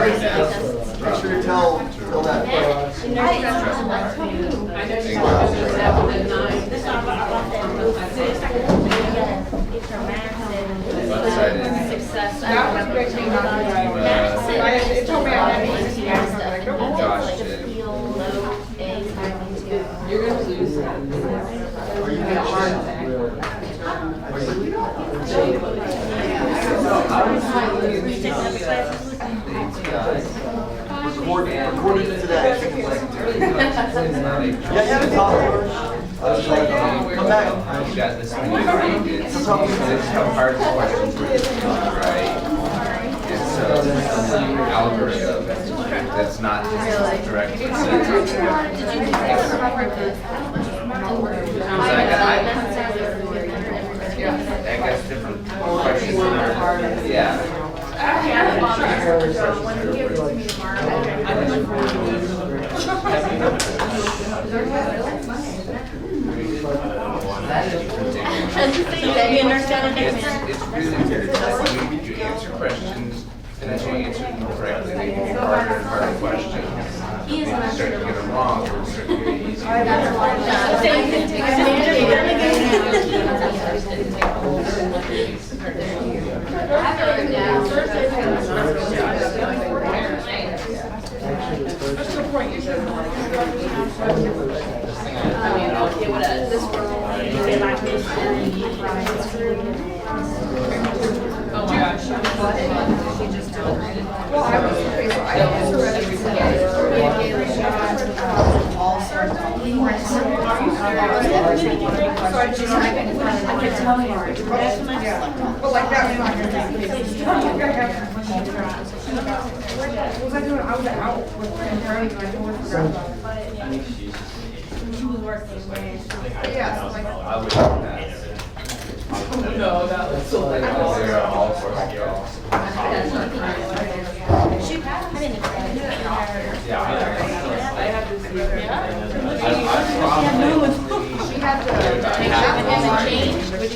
Make sure you tell that. Success. That was a great thing about it. It told me I had Josh to did. You're going to lose that. Recording today. Yeah, you haven't talked to her. Come back. You got this many grades. This is how hard the questions were, right? And so the algorithm that's not direct. I guess different questions are, yeah. It's really good. You answer questions, and as you answer them correctly, they get harder and harder questions. You start to get them wrong, or start to get Oh my gosh. She just delivered. Well, I was okay, so I but like that was not your thing. You gotta have what was I doing? I was out with my friend and I totally forgot about it. She was working when Yeah, so like, I would do that. no, that was so like, They're all for like y'all. she passed. I didn't Yeah. I had to see her. She had to take out and change, which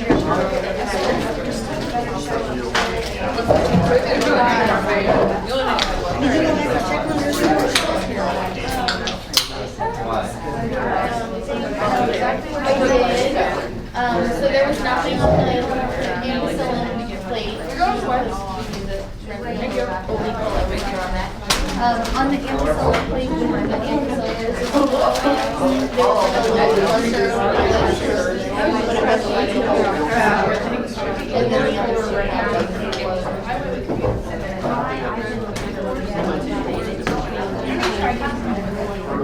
so there was nothing on the ampicillin plate. On the ampicillin plate, the ampicillin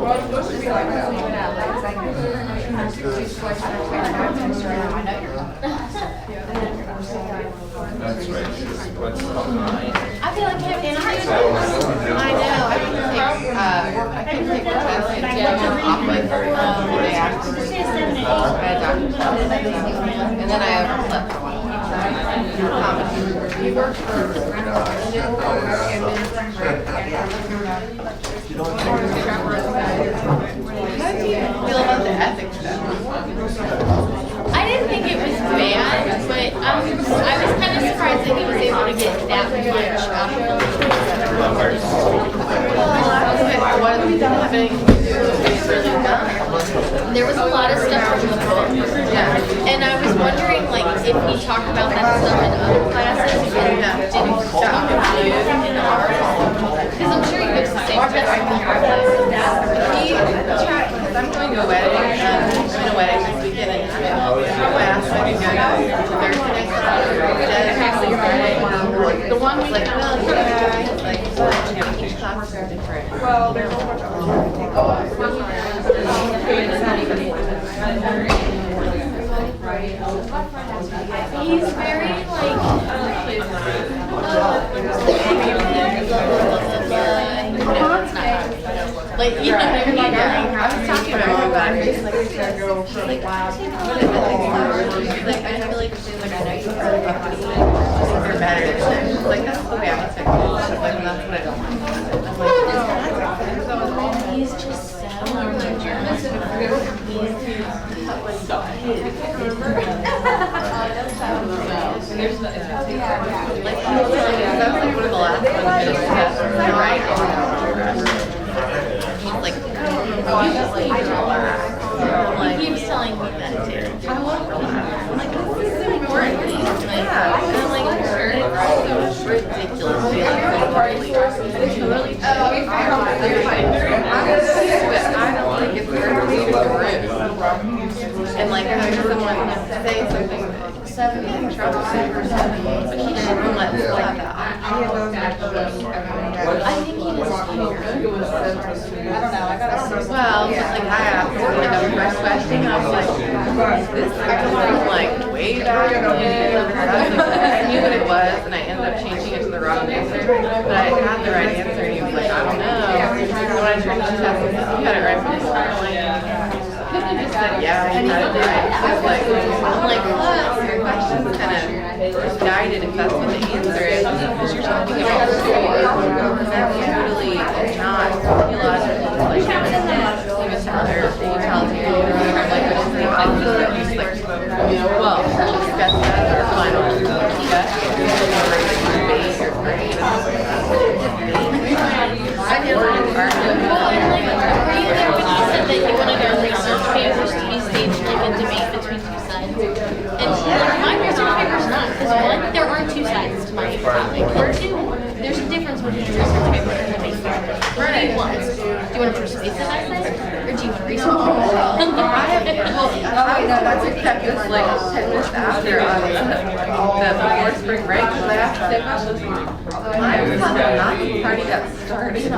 Well, it's supposed to be like that. That's right. What's called nine? I feel like having an art. I know. I couldn't take Tyler and off my day after. And then I overslept for a while. He worked for How do you feel about the ethics stuff? I didn't think it was bad, but I was kind of surprised that he was able to get that much out of it. What have you done? Having to do with really done? There was a lot of stuff from the book, and I was wondering, like, if he talked about that stuff in other classes and didn't talk about it in ours. Because I'm sure he gives the same test in our classes. I'm going to a wedding. I'm in a wedding this weekend, and I asked if I could go to Thursday night. The one was like, well, each class is different. well, there's a whole bunch of He's very, like, like, you know what I mean? I was talking about my back. She's like, wow. She's like, I feel like she's like, I know you heard about this. You're better. She's like, that's the way I expect it. She's like, that's what I don't like. He's just so Like, That's like one of the last ones to finish the test. Right on. He's like, He keeps telling me that too. I want to relax. I'm like, this is important. And I'm like, sure. It's so ridiculous. I don't think it's fair to leave the room. And like, having someone say something that in trouble, but he shouldn't let people have that option. I think he was Well, like I asked him like a first question, I was like, this from like way back when? I knew what it was, and I ended up changing it to the wrong answer, but I had the right answer, and he was like, I don't know. And when I turned the test, he said, you had it right from the start. I'm like, he just said, yeah, you had it right. So it's like, I'm like, plus, your questions kind of just guided if that's what the answer is, because you're talking about war, and that's totally not theological. Like, even other utilitarian or whatever, like, which is the opposite of just like, well, we'll discuss that at our final discussion. Debate or grade. I didn't want to argue. Well, and like, were you there when you said that you wanted our research papers to be staged like a debate between two sides? And my research paper's not, because one, there aren't two sides to my topic. And two, there's a difference between a research paper and a debate paper. What do you want? Do you want a persuasive essay? Or do you want a research paper? That's what kept us like 10 minutes after the before spring break, because I asked the same question. I was not the party that started. They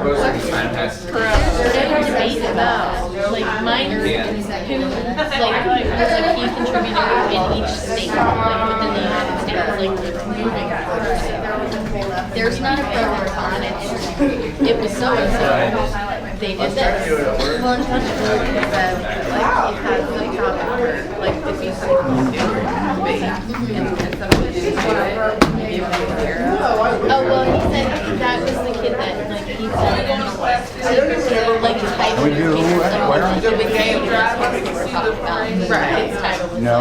were debating about, like, minors who, like, was a key contributor in each state, like, within the United States, like, moving forward. There's not a pro or con, it was so-and-so, they did this. Well, and Touch said, like, he had some topic for, like, if you said debate, and somebody didn't do it, he would take care of. Oh, well, he said that was the kid that, like, he said, like, type of papers, like, the big game what we were talking about. Right. His title. No.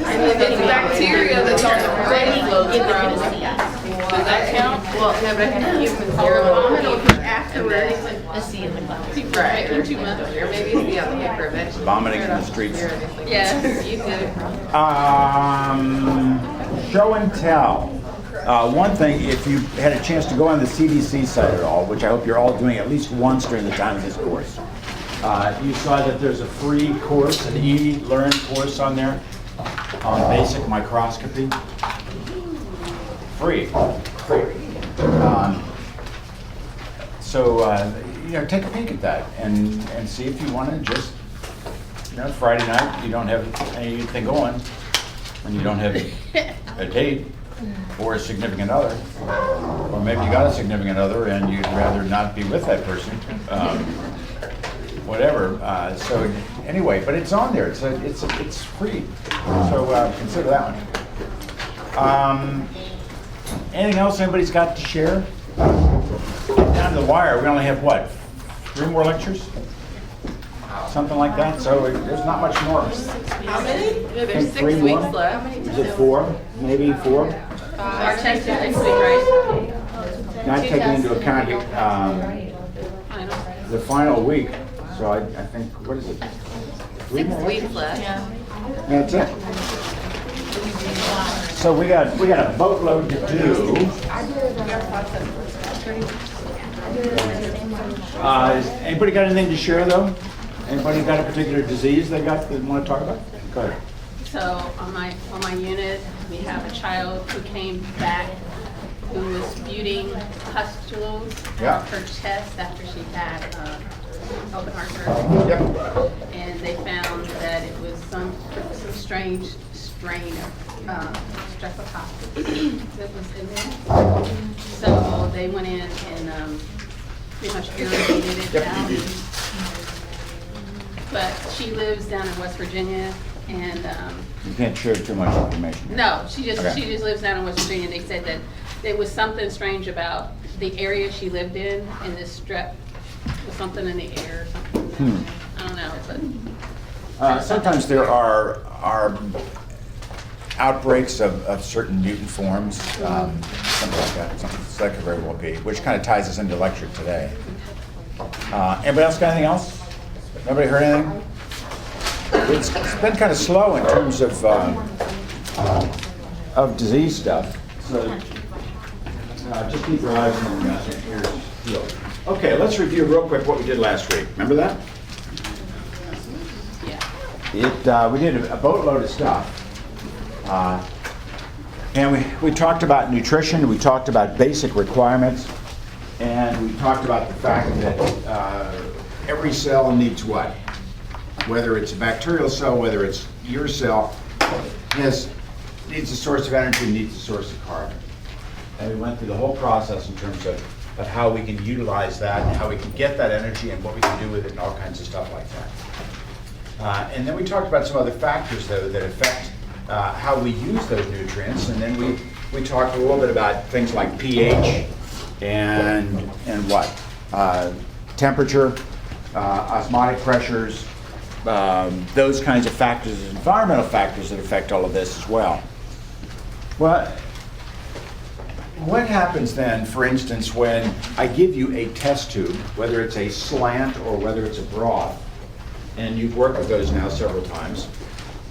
I mean, it's bacteria that's on the brain. Give it to see us. Does that count? Well, no, but I think you can zero it afterwards. A C in the class. Right, or 2 months later, maybe it's the other paper eventually. Vomiting in the streets. Yes, you did. Show and tell. One thing, if you had a chance to go on the CDC site at all, which I hope you're all doing at least once during the time of this course, you saw that there's a free course, an e-learn course on there on basic microscopy. Free. So take a peek at that and see if you want to just, Friday night, you don't have anything going, and you don't have a date or a significant other, or maybe you got a significant other and you'd rather not be with that person, whatever. So anyway, but it's on there. It's free. So consider that one. Anything else anybody's got to share? Down to the wire, we only have what? 3 more lectures? Something like that. So there's not much more. How many? I There's think 6 3 weeks more. left. Is it 4? Maybe 4? Our test is next week, right? Not taking into account the final week. So I think, what is it? 3 6 more weeks left. That's it. So we got a boatload to do. Anybody got anything to share though? Anybody got a particular disease they want to talk about? Go ahead. So on my unit, we have a child who came back who was spewing pustules Yeah. off her chest after she had open heart surgery. Yep. And they found that it was some strange strain of streptococcus that was in there. So they went in and pretty much irrigated it out. But she lives down in West Virginia, and You can't share too much information. no, she just Okay. lives down in West Virginia. They said that there was something strange about the area she lived in, and this strep was something in the air or something. I don't know, but Sometimes there are outbreaks of certain mutant forms, something like that. That could very well be, which kind of ties us into lecture today. Anybody else got anything else? Nobody heard anything? It's been kind of slow in terms of disease stuff. So just keep your eyes on your ears peeled. Okay, let's review real quick what we did last week. Remember that? We did a boatload of stuff. And we talked about nutrition, we talked about basic requirements, and we talked about the fact that every cell needs what? Whether it's a bacterial cell, whether it's your cell, needs a source of energy, needs a source of carbon. And we went through the whole process in terms of how we can utilize that, and how we can get that energy, and what we can do with it, and all kinds of stuff like that. And then we talked about some other factors, though, that affect how we use those nutrients. And then we talked a little bit about things like pH and what? Temperature, osmotic pressures, those kinds of factors, environmental factors that affect all of this as well. Well, what happens then, for instance, when I give you a test tube, whether it's a slant or whether it's a broth, and you've worked with those now several times,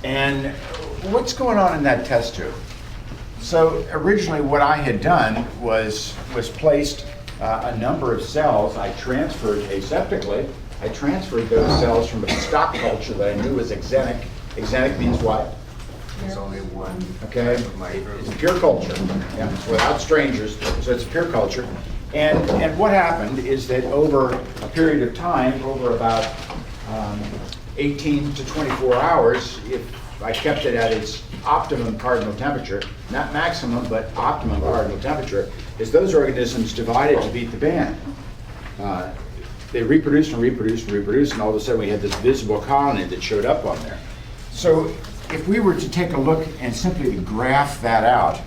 and what's going on in that test tube? So originally what I had done was placed a number of cells. I transferred aseptically, I transferred those cells from a stock culture that I knew was exenic. Exenic means what? There's only one. Okay, it's pure culture, yeah, it's without strangers, so it's pure culture. And what happened is that over a period of time, over about 18 to 24 hours, if I kept it at its optimum cardinal temperature, not maximum, but optimum cardinal temperature, is those organisms divided to beat the band. They reproduced and reproduced and reproduced, and all of a sudden we had this visible colony that showed up on there. So if we were to take a look and simply graph that out,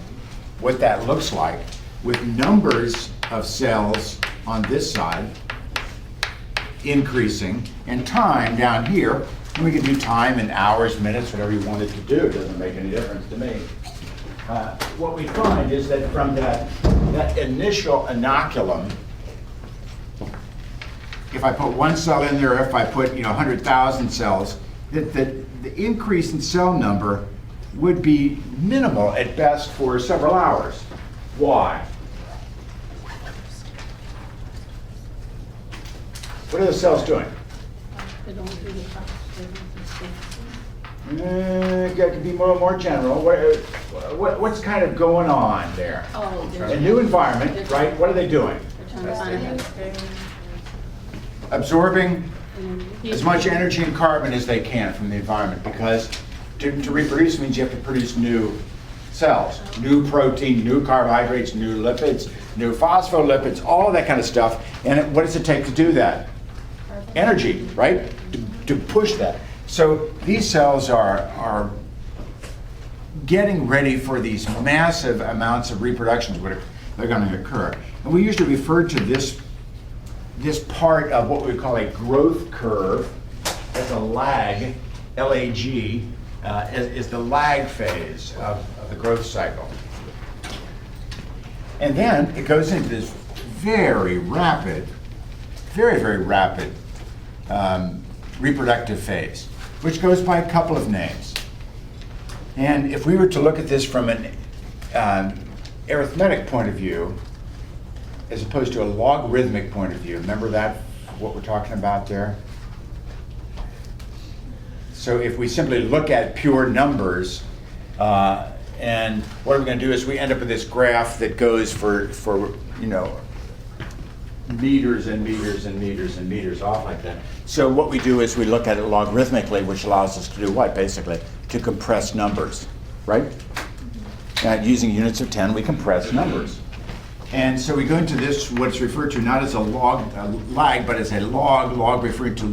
what that looks like, with numbers of cells on this side increasing, and time down here, and we can do time in hours, minutes, whatever you wanted to do, it doesn't make any difference to me. What we find is that from that initial inoculum, if I put one cell in there, if I put 100,000 cells, that the increase in cell number would be minimal at best for several hours. Why? What are the cells doing? They don't do the It could be more general. What's kind of going on there? Oh, A new environment, right? What are they doing? they're trying to find Absorbing as much energy and carbon as they can from the environment, because to reproduce means you have to produce new cells, new protein, new carbohydrates, new lipids, new phospholipids, all of that kind of stuff. And what does it take to do that? Energy, right? To push that. So these cells are getting ready for these massive amounts of reproductions that are going to occur. And we usually refer to this part of what we call a growth curve as a lag, LAG, is the lag phase of the growth cycle. And then it goes into this very rapid, very rapid reproductive phase, which goes by a couple of names. And if we were to look at this from an arithmetic point of view, as opposed to a logarithmic point of view, remember that, what we're talking about there? So if we simply look at pure numbers, and what we're going to do is we end up with this graph that goes for meters and meters and meters and meters off like that. So what we do is we look at it logarithmically, which allows us to do what, basically? To compress numbers, right? Using units of 10, we compress numbers. And so we go into this, what's referred to not as a lag, but as a log referring to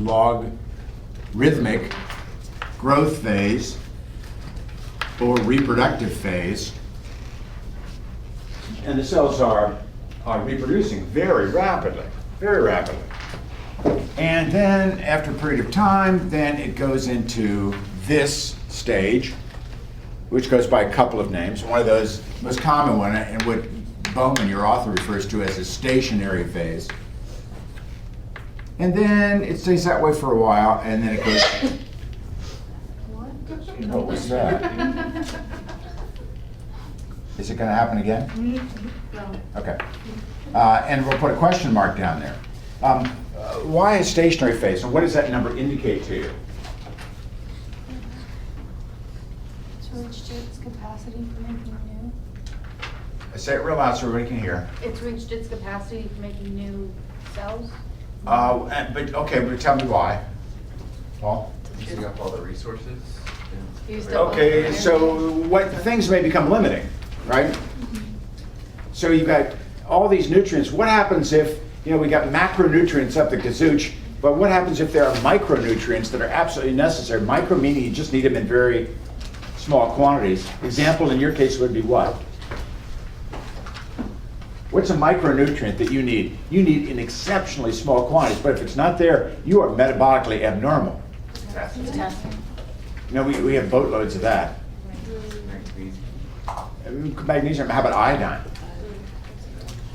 logarithmic growth phase or reproductive phase. And the cells are reproducing very rapidly. And then after a period of time, then it goes into this stage, which goes by a couple of names. One of those, most common one, and what Bowman, your author, refers to as a stationary phase. And then it stays that way for a while, and then it goes. What was that? Is it going to happen again? Okay. And we'll put a question mark down there. Why a stationary phase, and what does that number indicate to you? It's reached its capacity for making new. Say it real loud so everybody can hear. It's reached its capacity for making new cells. But tell me why. Paul? Using up all the resources. Used up all Okay, the so what things may become limiting, right? So you've got all these nutrients. What happens if, we got macronutrients up the kazooch, but what happens if there are micronutrients that are absolutely necessary? Micro meaning you just need them in very small quantities. Example in your case would be what? What's a micronutrient that you need? You need in exceptionally small quantities, but if it's not there, you are metabolically abnormal. We have boatloads of that. Magnesium, how about iodine?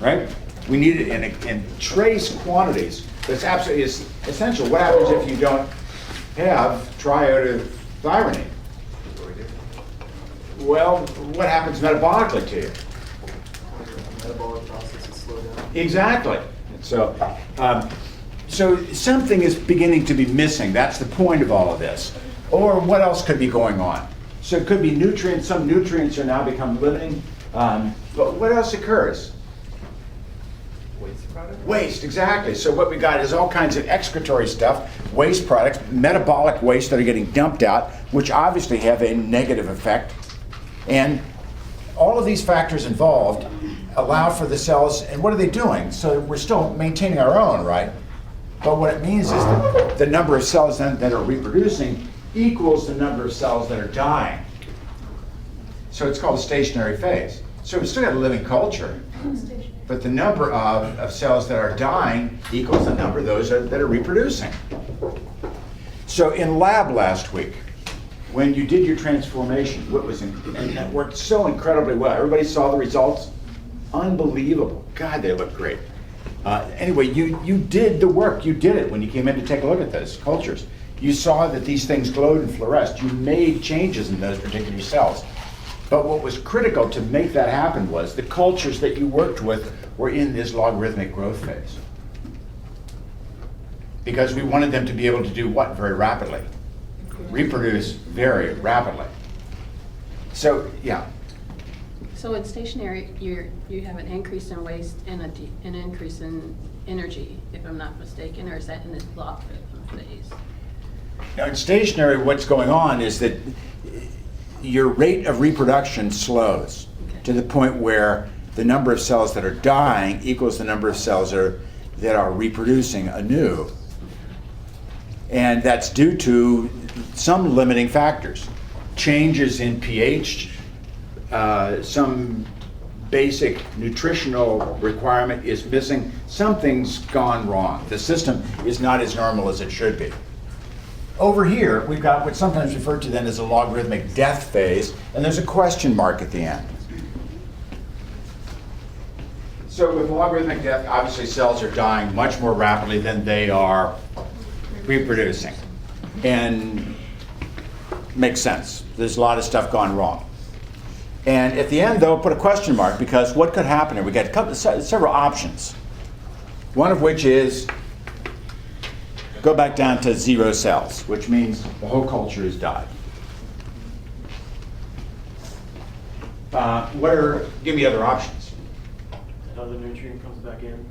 Right? We need it in trace quantities. That's absolutely essential. What happens if you don't have triiodothyronine? Well, what happens metabolically to you? Metabolic processes slow down. Exactly. So something is beginning to be missing. That's the point of all of this. Or what else could be going on? So it could be nutrients. Some nutrients are now become limiting. But what else occurs? Waste product? Waste, exactly. So what we got is all kinds of excretory stuff, waste products, metabolic waste that are getting dumped out, which obviously have a negative effect. And all of these factors involved allow for the cells, and what are they doing? So we're still maintaining our own, right? But what it means is that the number of cells then that are reproducing equals the number of cells that are dying. So it's called a stationary phase. So we still got a living culture, but the number of cells that are dying equals the number of those that are reproducing. So in lab last week, when you did your transformation, and that worked so incredibly well. Everybody saw the results. Unbelievable. God, they look great. Anyway, you did the work. You did it when you came in to take a look at those cultures. You saw that these things glowed and fluoresced. You made changes in those particular cells. But what was critical to make that happen was the cultures that you worked with were in this logarithmic growth phase. Because we wanted them to be able to do what very rapidly? Reproduce very rapidly. So, yeah. So in stationary, you have an increase in waste and an increase in energy, if I'm not mistaken, or is that in this block phase? Now in stationary, what's going on is that your rate of reproduction slows to the point where the number of cells that are dying equals the number of cells that are reproducing anew. And that's due to some limiting factors. Changes in pH, some basic nutritional requirement is missing. Something's gone wrong. The system is not as normal as it should be. Over here, we've got what's sometimes referred to then as a logarithmic death phase, and there's a question mark at the end. So with logarithmic death, obviously cells are dying much more rapidly than they are reproducing. And makes sense. There's a lot of stuff gone wrong. And at the end, though, put a question mark, because what could happen here? We got several options. One of which is go back down to 0 cells, which means the whole culture has died. Give me other options. Another nutrient comes back in.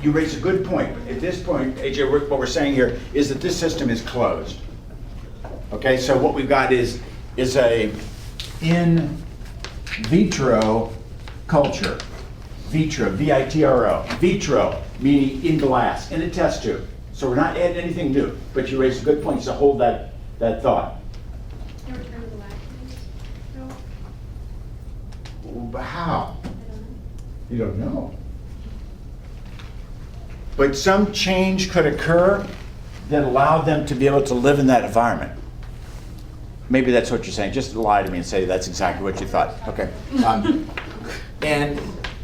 You raise a good point. At this point, AJ, what we're saying here is that this system is closed. Okay, so what we've got is a in vitro culture. Vitro, V-I-T-R-O. Vitro, meaning in glass, in a test tube. So we're not adding anything new, but you raise a good point, so hold that thought. But how? You don't know. But some change could occur that allowed them to be able to live in that environment. Maybe that's what you're saying. Just lie to me and say that's exactly what you thought. Okay. And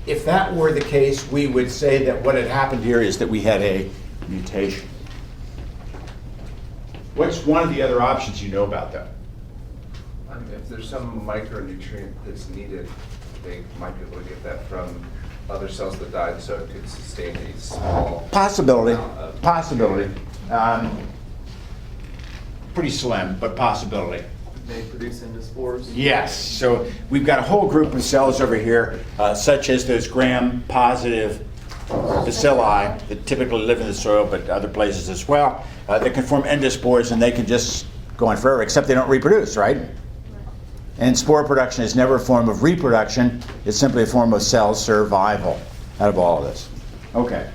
if that were the case, we would say that what had happened here is that we had a mutation. What's one of the other options you know about that? If there's some micronutrient that's needed, they might be able to get that from other cells that died, so it could sustain a small Possibility. amount of- Possibility. Pretty slim, but possibility. They produce endospores. Yes, so we've got a whole group of cells over here, such as those gram-positive bacilli that typically live in the soil, but other places as well, that can form endospores, and they can just go on forever, except they don't reproduce, right? And spore production is never a form of reproduction. It's simply a form of cell survival out of all of this. Okay,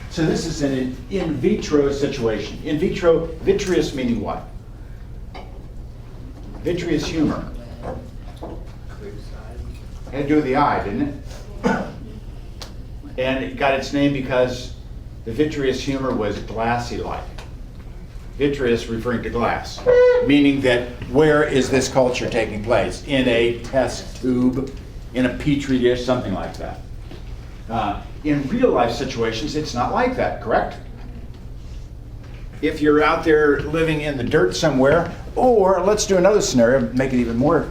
so this is an in vitro situation. In vitro, vitreous meaning what? Vitreous humor. Had to do with the eye, didn't it? And it got its name because the vitreous humor was glassy-like. Vitreous referring to glass, meaning that where is this culture taking place? In a test tube, in a petri dish, something like that. In real life situations, it's not like that, correct? If you're out there living in the dirt somewhere, or let's do another scenario, make it even more,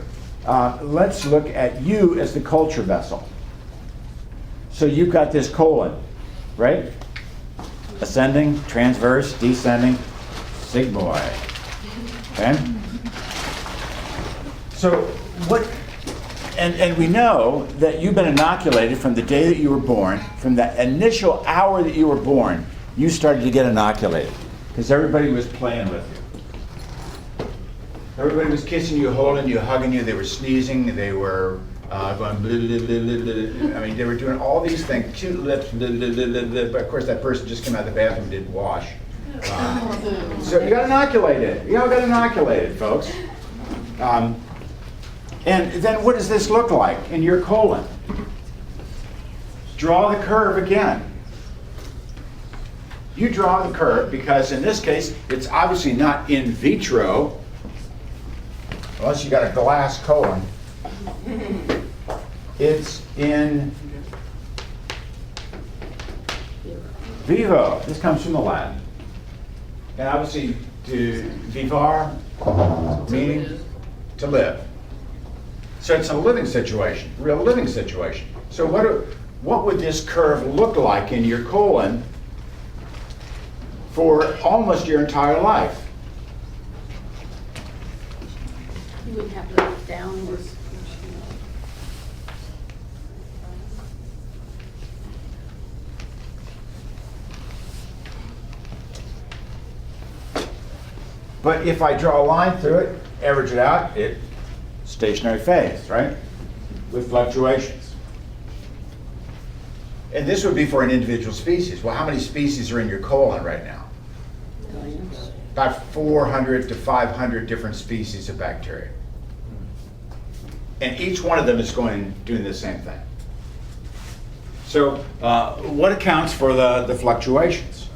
let's look at you as the culture vessel. So you've got this colon, right? Ascending, transverse, descending, sigmoid. Okay? So what, and we know that you've been inoculated from the day that you were born, from that initial hour that you were born, you started to get inoculated. Because everybody was playing with you. Everybody was kissing you, holding you, hugging you. They were sneezing. They were going blah, blah, blah, blah, blah. I mean, they were doing all these things. Cute lips, blah, blah, blah, blah, blah. But of course, that person just came out of the bathroom and didn't wash. So you got inoculated. You all got inoculated, folks. And then what does this look like in your colon? Draw the curve again. You draw the curve because in this case, it's obviously not in vitro, unless you got a glass colon. It's in vivo. This comes from the Latin. And obviously, to vivar, meaning to live. So it's a living situation, real living situation. So what would this curve look like in your colon for almost your entire life? You would have to look downwards. But if I draw a line through it, average it out, it's stationary phase, right? With fluctuations. And this would be for an individual species. Well, how many species are in your colon right now? Millions. About 400 to 500 different species of bacteria. And each one of them is doing the same thing. So what accounts for the fluctuations?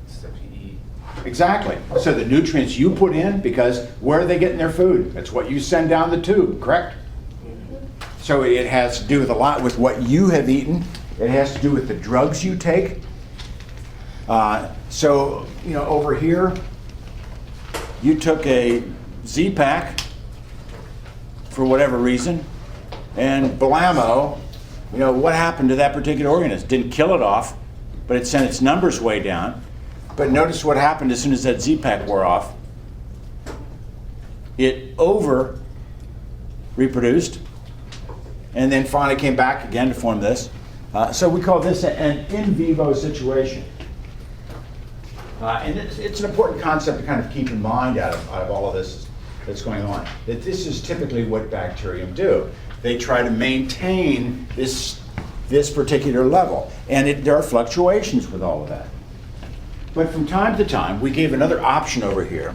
Stuff you eat. Exactly. So the nutrients you put in, because where are they getting their food? That's what you send down the tube, correct? So it has to do with a lot with what you have eaten. It has to do with the drugs you take. So, you know, over here, you took a Z-Pack for whatever reason, and blammo, you know, what happened to that particular organism? Didn't kill it off, but it sent its numbers way down. But notice what happened as soon as that Z-Pack wore off. It over-reproduced, and then finally came back again to form this. So we call this an in vivo situation. And it's an important concept to kind of keep in mind out of all of this that's going on. That this is typically what bacterium do. They try to maintain this particular level. And there are fluctuations with all of that. But from time to time, we gave another option over here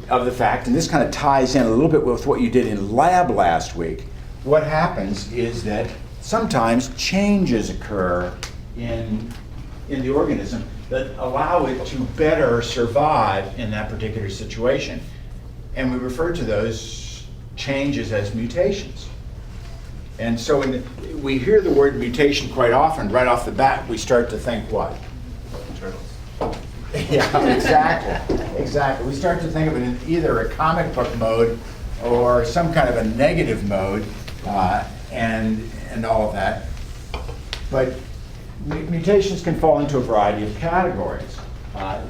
of the fact, and this kind of ties in a little bit with what you did in lab last week. What happens is that sometimes changes occur in the organism that allow it to better survive in that particular situation. and we refer to those changes as mutations. And so we hear the word mutation quite often. Right off the bat, we start to think what? Turtles. Yeah, exactly. Exactly. We start to think of it in either a comic book mode or some kind of a negative mode, and all of that. But mutations can fall into a variety of categories.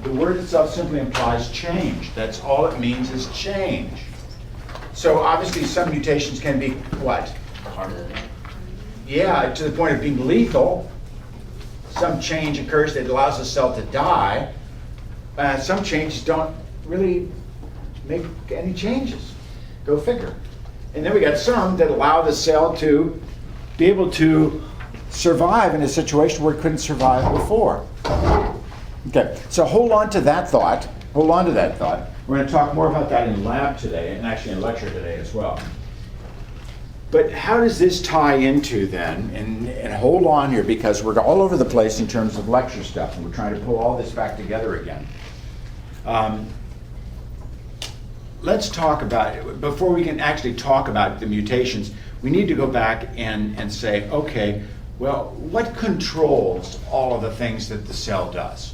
The word itself simply implies change. That's all it means is change. So obviously some mutations can be what? Yeah, to the point of being lethal. Some change occurs that allows the cell to die. Some changes don't really make any changes. Go figure. And then we got some that allow the cell to be able to survive in a situation where it couldn't survive before. Okay, so hold on to that thought. Hold on to that thought. We're going to talk more about that in lab today, and actually in lecture today as well. But how does this tie into then, and hold on here because we're all over the place in terms of lecture stuff, and we're trying to pull all this back together again. Let's talk about it. Before we can actually talk about the mutations, we need to go back and say, okay, well, what controls all of the things that the cell does?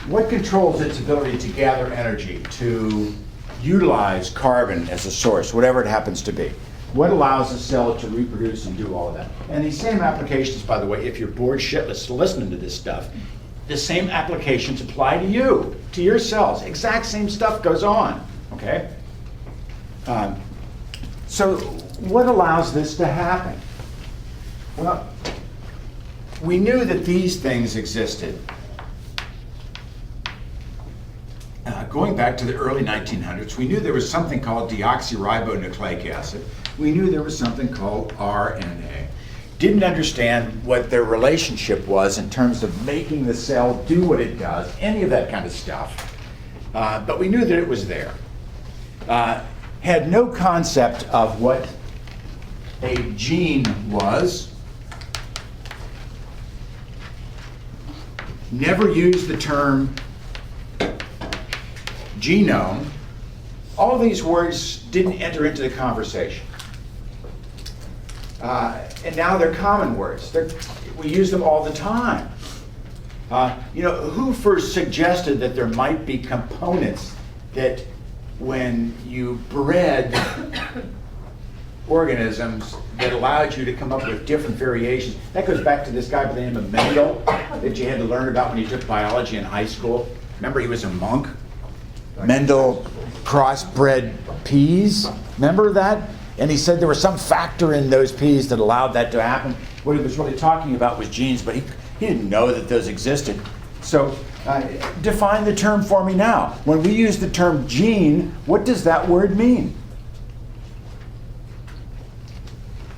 What controls its ability to gather energy, to utilize carbon as a source, whatever it happens to be? What allows the cell to reproduce and do all of that? And these same applications, by the way, if you're bored shitless listening to this stuff, the same applications apply to you, to your cells. Exact same stuff goes on, okay? So what allows this to happen? Well, we knew that these things existed. Going back to the early 1900s, we knew there was something called deoxyribonucleic acid. We knew there was something called RNA. Didn't understand what their relationship was in terms of making the cell do what it does, any of that kind of stuff. But we knew that it was there. Had no concept of what a gene was. Never used the term genome. All of these words didn't enter into the conversation. And now they're common words. We use them all the time. Who first suggested that there might be components that when you bred organisms that allowed you to come up with different variations? That goes back to this guy by the name of Mendel that you had to learn about when you took biology in high school. Remember, he was a monk? Mendel crossbred peas. Remember that? And he said there was some factor in those peas that allowed that to happen. What he was really talking about was genes, but he didn't know that those existed. So define the term for me now. When we use the term gene, what does that word mean?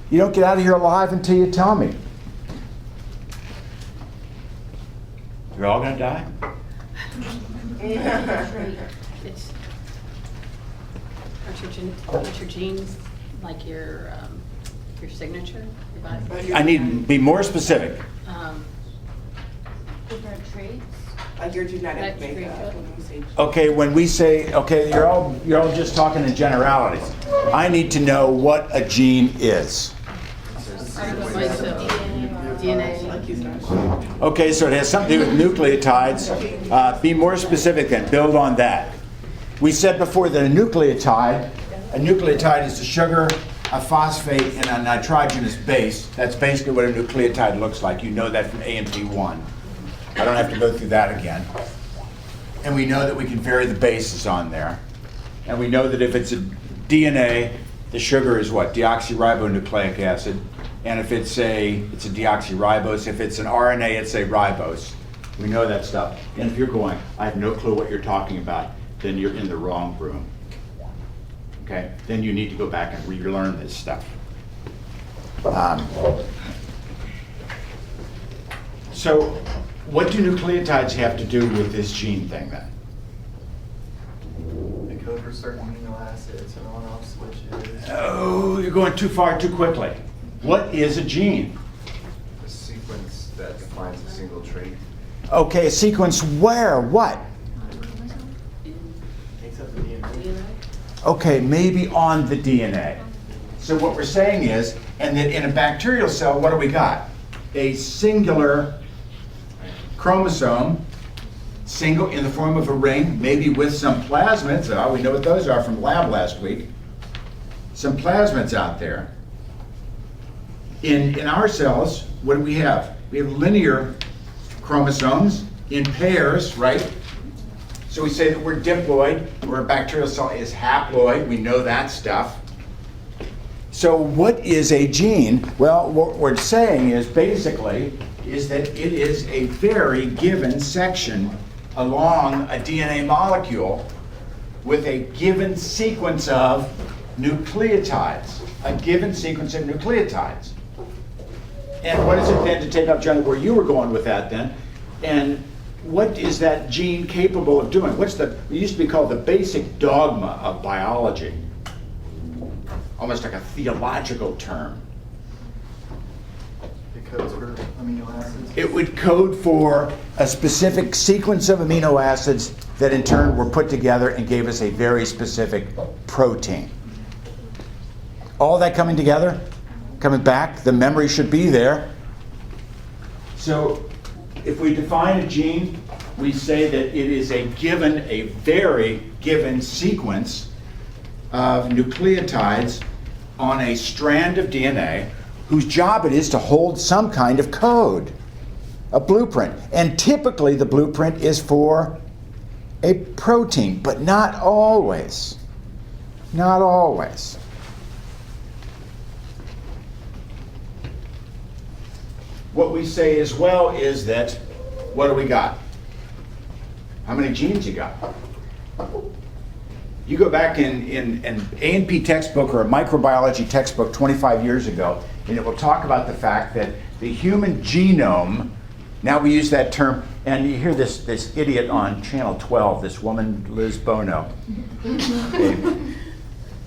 You don't get out of here alive until you tell me. You're all going to die? It's, aren't your genes like your signature, your body? I need to be more specific. Different traits. Like your genetic That's makeup. pretty When we say Okay, when we say, okay, you're all just talking in generalities. I need to know what a gene is. DNA. like you said. Okay, so it has something to do with nucleotides. Be more specific then, build on that. We said before that a nucleotide is a sugar, a phosphate, and a nitrogenous base. That's basically what a nucleotide looks like. You know that from AMP1. I don't have to go through that again. And we know that we can vary the bases on there. And we know that if it's a DNA, the sugar is what? Deoxyribonucleic acid. And if it's a deoxyribose. If it's an RNA, it's a ribose. We know that stuff. And if you're going, I have no clue what you're talking about, then you're in the wrong room. Okay? Then you need to go back and relearn this stuff. So what do nucleotides have to do with this gene thing then? They code for certain amino acids and on-off switches. Oh, you're going too far too quickly. What is a gene? A sequence that defines a single trait. Okay, a sequence where? What? Okay, maybe on the DNA. So what we're saying is, and that in a bacterial cell, what do we got? A singular chromosome, single in the form of a ring, maybe with some plasmids. Oh, we know what those are from lab last week. Some plasmids out there. In our cells, what do we have? We have linear chromosomes in pairs, right? So we say that we're diploid, where a bacterial cell is haploid. We know that stuff. So what is a gene? Well, what we're saying is basically is that it is a very given section along a DNA molecule with a given sequence of nucleotides. A given sequence of nucleotides. And what is it then, to take up, John, where you were going with that then? And what is that gene capable of doing? It used to be called the basic dogma of biology. Almost like a theological term. It codes for amino acids. It would code for a specific sequence of amino acids that in turn were put together and gave us a very specific protein. All that coming together, coming back, the memory should be there. So if we define a gene, we say that it is a very given sequence of nucleotides on a strand of DNA whose job it is to hold some kind of code, a blueprint. And typically the blueprint is for a protein, but not always. Not always. What we say as well is that, what do we got? How many genes you got? You go back in an A&P textbook or a microbiology textbook 25 years ago, and it will talk about the fact that the human genome, now we use that term, and you hear this idiot on Channel 12, this woman, Liz Bono.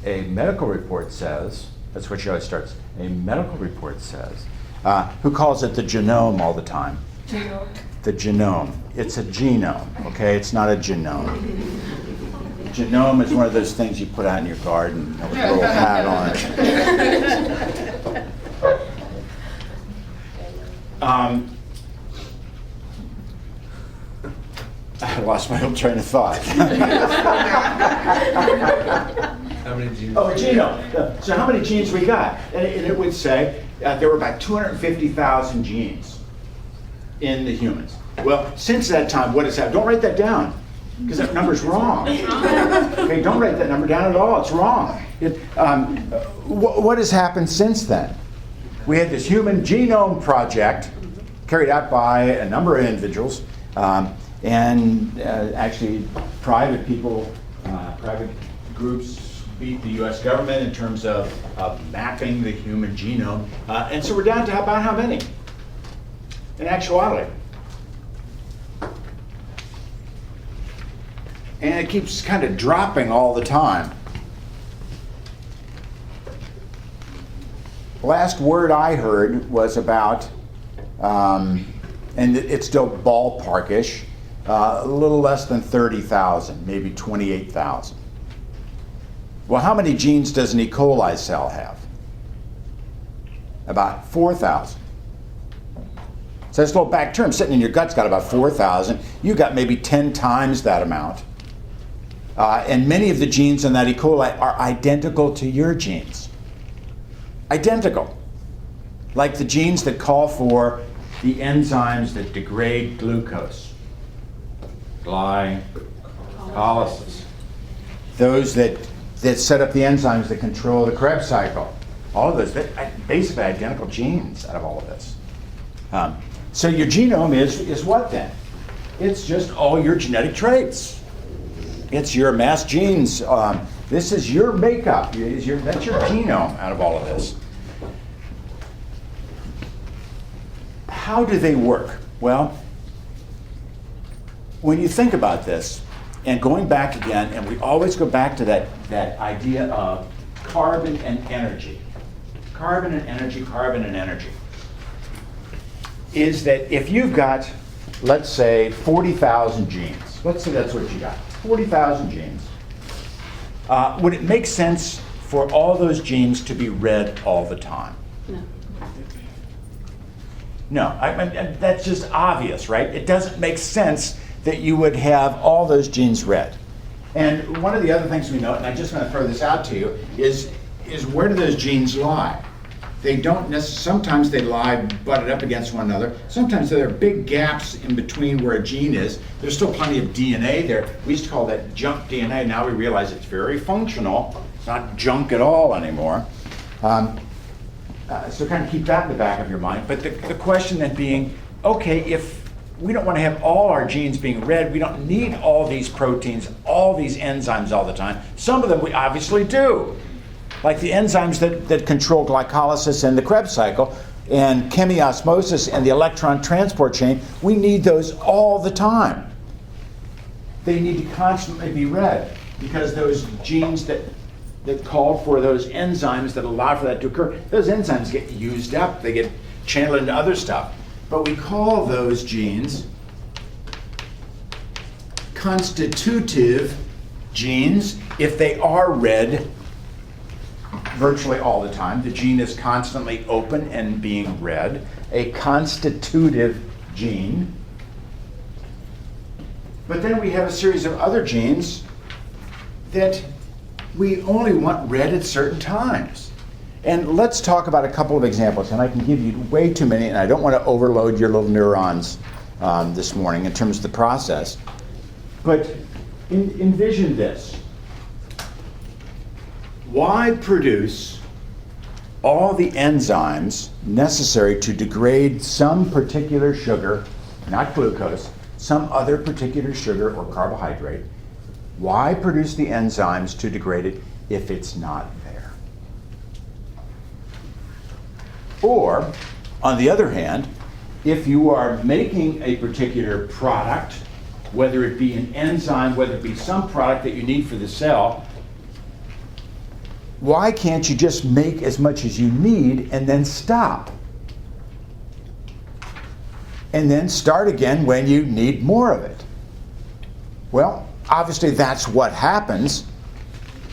A medical report says, that's what she always starts, a medical report says, who calls it the genome all the time? Genome. The genome. It's a genome, okay? It's not a genome. Genome is one of those things you put out in your garden with a little hat on it. I lost my whole train of thought. How many genes? Oh, genome. So how many genes we got? And it would say there were about 250,000 genes in the humans. Well, since that time, what has happened? Don't write that down, because that number's wrong. Okay, don't write that number down at all. It's wrong. What has happened since then? We had this Human Genome Project carried out by a number of individuals, and actually private people, private groups beat the U.S. government in terms of mapping the human genome. And so we're down to about how many? In actuality. And it keeps kind of dropping all the time. Last word I heard was about, and it's still ballparkish, a little less than 30,000, maybe 28,000. Well, how many genes does an E. coli cell have? About 4,000. So this little bacterium sitting in your gut's got about 4,000. You got maybe 10 times that amount. And many of the genes in that E. coli are identical to your genes. Identical. Like the genes that call for the enzymes that degrade glucose. Glycolysis. Those that set up the enzymes that control the Krebs cycle. All of those, basically identical genes out of all of this. So your genome is what then? It's just all your genetic traits. It's your mass genes. This is your makeup. That's your genome out of all of this. How do they work? Well, when you think about this, and going back again, and we always go back to that idea of carbon and energy. Carbon and energy, carbon and energy. Is that if you've got, let's say, 40,000 genes. Let's say that's what you got. 40,000 genes. would it make sense for all those genes to be read all the time? No. No, that's just obvious, right? It doesn't make sense that you would have all those genes read. And one of the other things we know, and I just want to throw this out to you, is where do those genes lie? They don't necessarily, sometimes they lie butted up against one another. Sometimes there are big gaps in between where a gene is. There's still plenty of DNA there. We used to call that junk DNA. Now we realize it's very functional. It's not junk at all anymore. So kind of keep that in the back of your mind. But the question then being, okay, if we don't want to have all our genes being read, we don't need all these proteins, all these enzymes all the time. Some of them we obviously do. Like the enzymes that control glycolysis and the Krebs cycle, and chemiosmosis and the electron transport chain, we need those all the time. They need to constantly be read because those genes that called for those enzymes that allow for that to occur, those enzymes get used up, they get channeled into other stuff. But we call those genes constitutive genes if they are read virtually all the time. The gene is constantly open and being read. A constitutive gene. But then we have a series of other genes that we only want read at certain times. And let's talk about a couple of examples, and I can give you way too many, and I don't want to overload your little neurons this morning in terms of the process. But envision this. Why produce all the enzymes necessary to degrade some particular sugar, not glucose, some other particular sugar or carbohydrate? Why produce the enzymes to degrade it if it's not there? Or, on the other hand, if you are making a particular product, whether it be an enzyme, whether it be some product that you need for the cell, why can't you just make as much as you need and then stop? And then start again when you need more of it? Well, obviously that's what happens,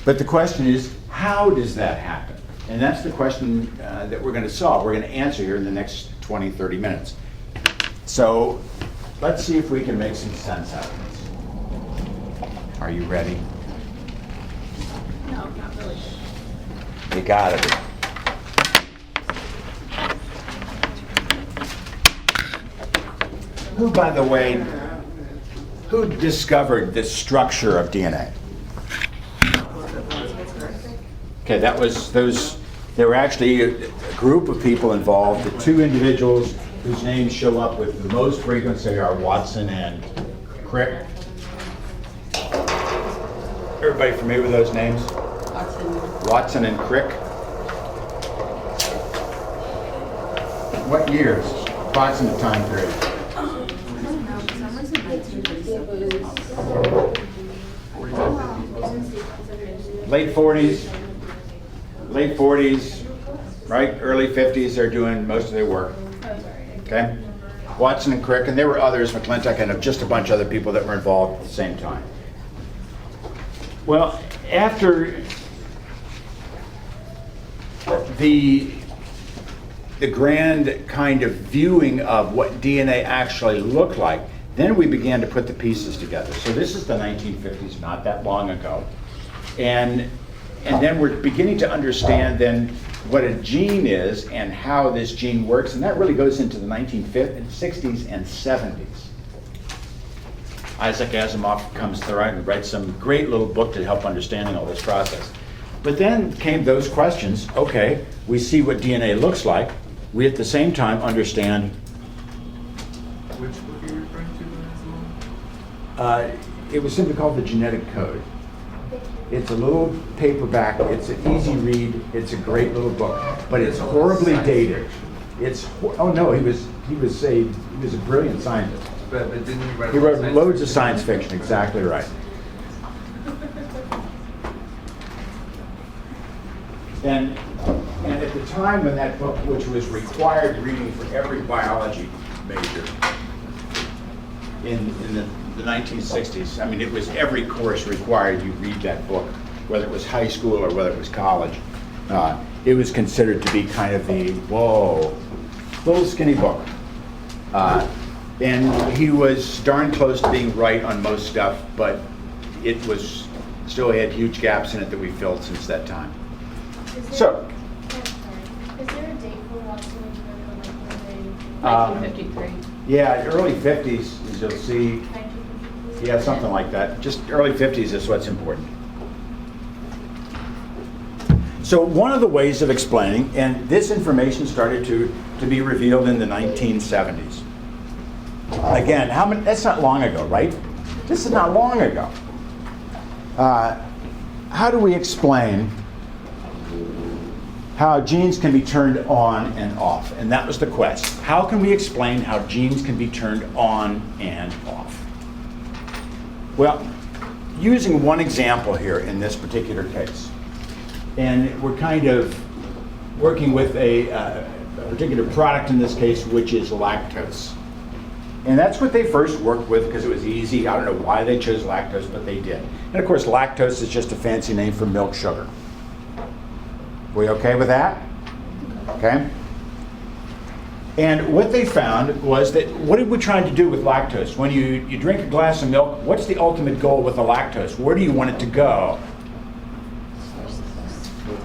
but the question is, how does that happen? And that's the question that we're going to solve. We're going to answer here in the next 20, 30 minutes. So let's see if we can make some sense out of this. Are you ready? No, not really. You got it. Who, by the way, who discovered the structure of DNA? Okay, that was those. There were actually a group of people involved. The two individuals whose names show up with the most frequency are Watson and Crick. Everybody familiar with those names? Watson and Crick. What years? Approximate time period. Late 40s, right? Early 50s, they're doing most of their work. Okay? Watson and Crick, and there were others, McClintock, and just a bunch of other people that were involved at the same time. Well, after the grand kind of viewing of what DNA actually looked like, then we began to put the pieces together. So this is the 1950s, not that long ago. And then we're beginning to understand then what a gene is and how this gene works, and that really goes into the 1960s and 70s. Isaac Asimov comes to right and writes some great little book to help understanding all this process. But then came those questions. Okay, we see what DNA looks like. We at the same time understand. Which book are you referring to? It was simply called The Genetic Code. It's a little paperback. It's an easy read. It's a great little book, but it's horribly dated. Oh no, he was a brilliant scientist. But didn't he write? He wrote loads of science fiction. Exactly right. And at the time when that book, which was required reading for every biology major in the 1960s, I mean, it was every course required you read that book whether it was high school or whether it was college, it was considered to be kind of the, whoa, little skinny book. And he was darn close to being right on most stuff, but it was still had huge gaps in it that we filled since that time. So, Is there a date for Watson and 1953. yeah, early 50s, as you'll see. Yeah, something like that. Just early 50s is what's important. So one of the ways of explaining, and this information started to be revealed in the 1970s. Again, that's not long ago, right? This is not long ago. How do we explain how genes can be turned on and off? And that was the quest. How can we explain how genes can be turned on and off? Well, using one example here in this particular case, and we're kind of working with a particular product in this case, which is lactose. And that's what they first worked with because it was easy. I don't know why they chose lactose, but they did. And of course, lactose is just a fancy name for milk sugar. We okay with that? Okay. And what they found was that, what did we try to do with lactose? When you drink a glass of milk, what's the ultimate goal with the lactose? Where do you want it to go?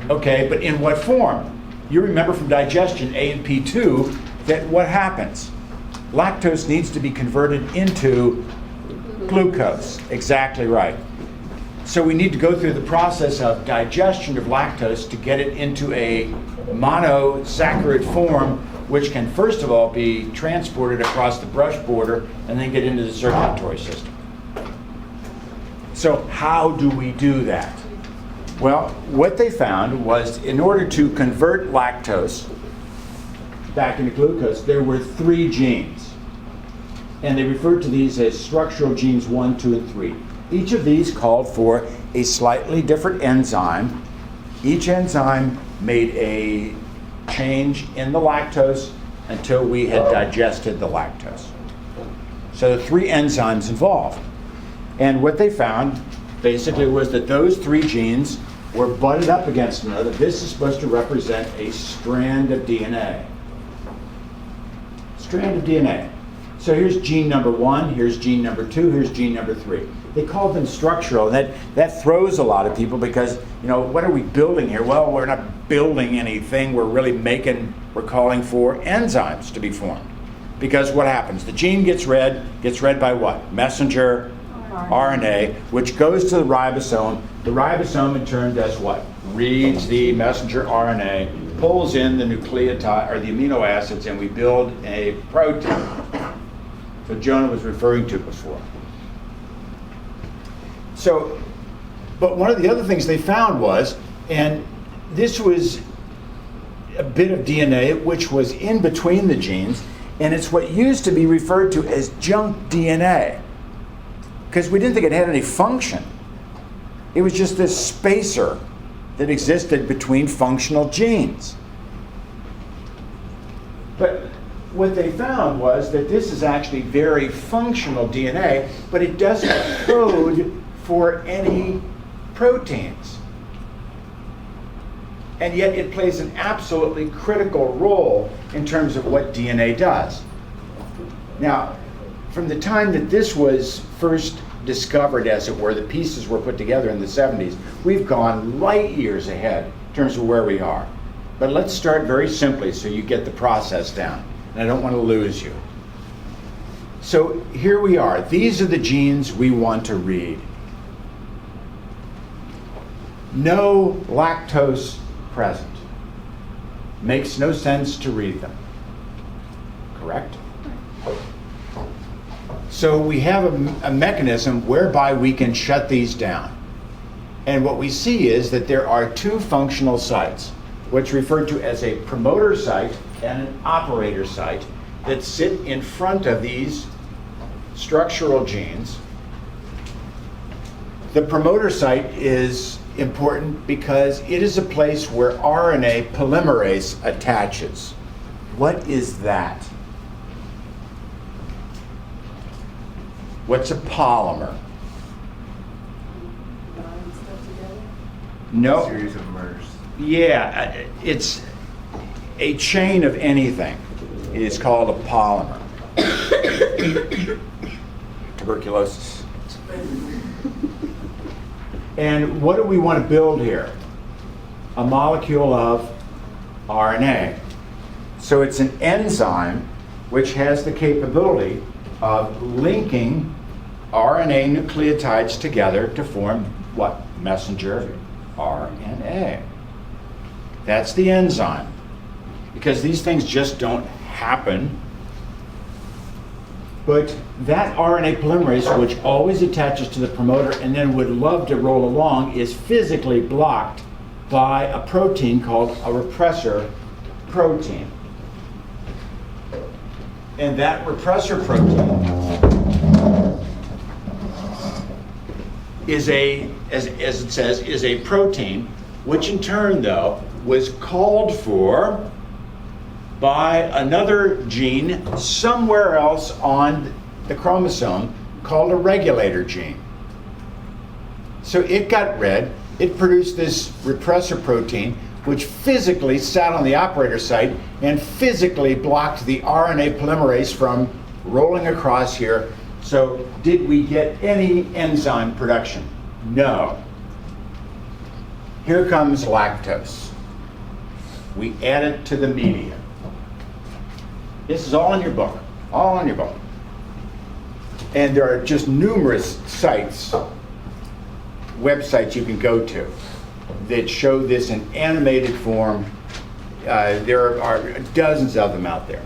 Okay, but in what form? You remember from digestion, A and P2, that what happens? Lactose needs to be converted into glucose. Exactly right. So we need to go through the process of digestion of lactose to get it into a monosaccharide form, which can first of all be transported across the brush border and then get into the circulatory system. So how do we do that? Well, what they found was in order to convert lactose back into glucose, there were 3 genes. And they referred to these as structural genes 1, 2, and 3. Each of these called for a slightly different enzyme. Each enzyme made a change in the lactose until we had digested the lactose. So the 3 enzymes involved. And what they found basically was that those 3 genes were butted up against one another. This is supposed to represent a strand of DNA. Strand of DNA. So here's gene number 1, here's gene number 2, here's gene number 3. They called them structural, and that throws a lot of people because, you know, what are we building here? Well, we're not building anything, we're calling for enzymes to be formed. Because what happens? The gene gets read by what? Messenger RNA, which goes to the ribosome. The ribosome in turn does what? Reads the messenger RNA, pulls in the nucleotide or the amino acids, and we build a protein that Jonah was referring to before. So, but one of the other things they found was, and this was a bit of DNA which was in between the genes, and it's what used to be referred to as junk DNA, because we didn't think it had any function. It was just this spacer that existed between functional genes. But what they found was that this is actually very functional DNA, but it doesn't code for any proteins. And yet it plays an absolutely critical role in terms of what DNA does. Now, from the time that this was first discovered, as it were, the pieces were put together in the 70s, we've gone light years ahead in terms of where we are. But let's start very simply so you get the process down. And I don't want to lose you. So here we are. These are the genes we want to read. No lactose present. Makes no sense to read them. Correct? So we have a mechanism whereby we can shut these down. And what we see is that there are 2 functional sites, what's referred to as a promoter site and an operator site, that sit in front of these structural genes. The promoter site is important because it is a place where RNA polymerase attaches. What is that? What's a polymer? No. Series of murders. Yeah, it's a chain of anything. It's called a polymer. Tuberculosis. And what do we want to build here? A molecule of RNA. So it's an enzyme which has the capability of linking RNA nucleotides together to form what? Messenger RNA. That's the enzyme. Because these things just don't happen. But that RNA polymerase, which always attaches to the promoter and then would love to roll along, is physically blocked by a protein called a repressor protein. And that repressor protein is as it says, is a protein, which in turn, though, was called for by another gene somewhere else on the chromosome called a regulator gene. So it got read, it produced this repressor protein, which physically sat on the operator site and physically blocked the RNA polymerase from rolling across here. So did we get any enzyme production? No. Here comes lactose. We add it to the media. This is all in your book, all in your book. And there are just numerous sites, websites you can go to that show this in animated form. There are dozens of them out there.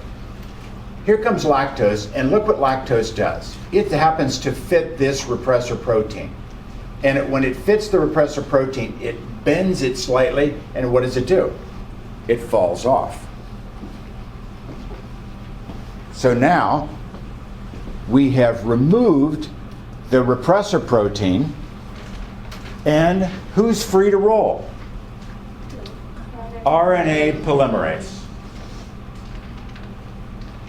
Here comes lactose, and look what lactose does. It happens to fit this repressor protein. And when it fits the repressor protein, it bends it slightly, and what does it do? It falls off. So now we have removed the repressor protein, and who's free to roll? RNA polymerase.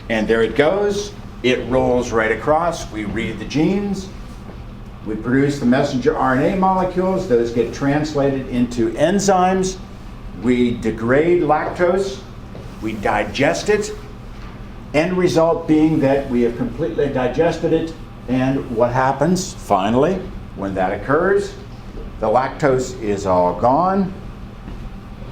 And there it goes. It rolls right across. We read the genes. We produce the messenger RNA molecules. Those get translated into enzymes. We degrade lactose. We digest it. End result being that we have completely digested it. And what happens finally when that occurs? The lactose is all gone.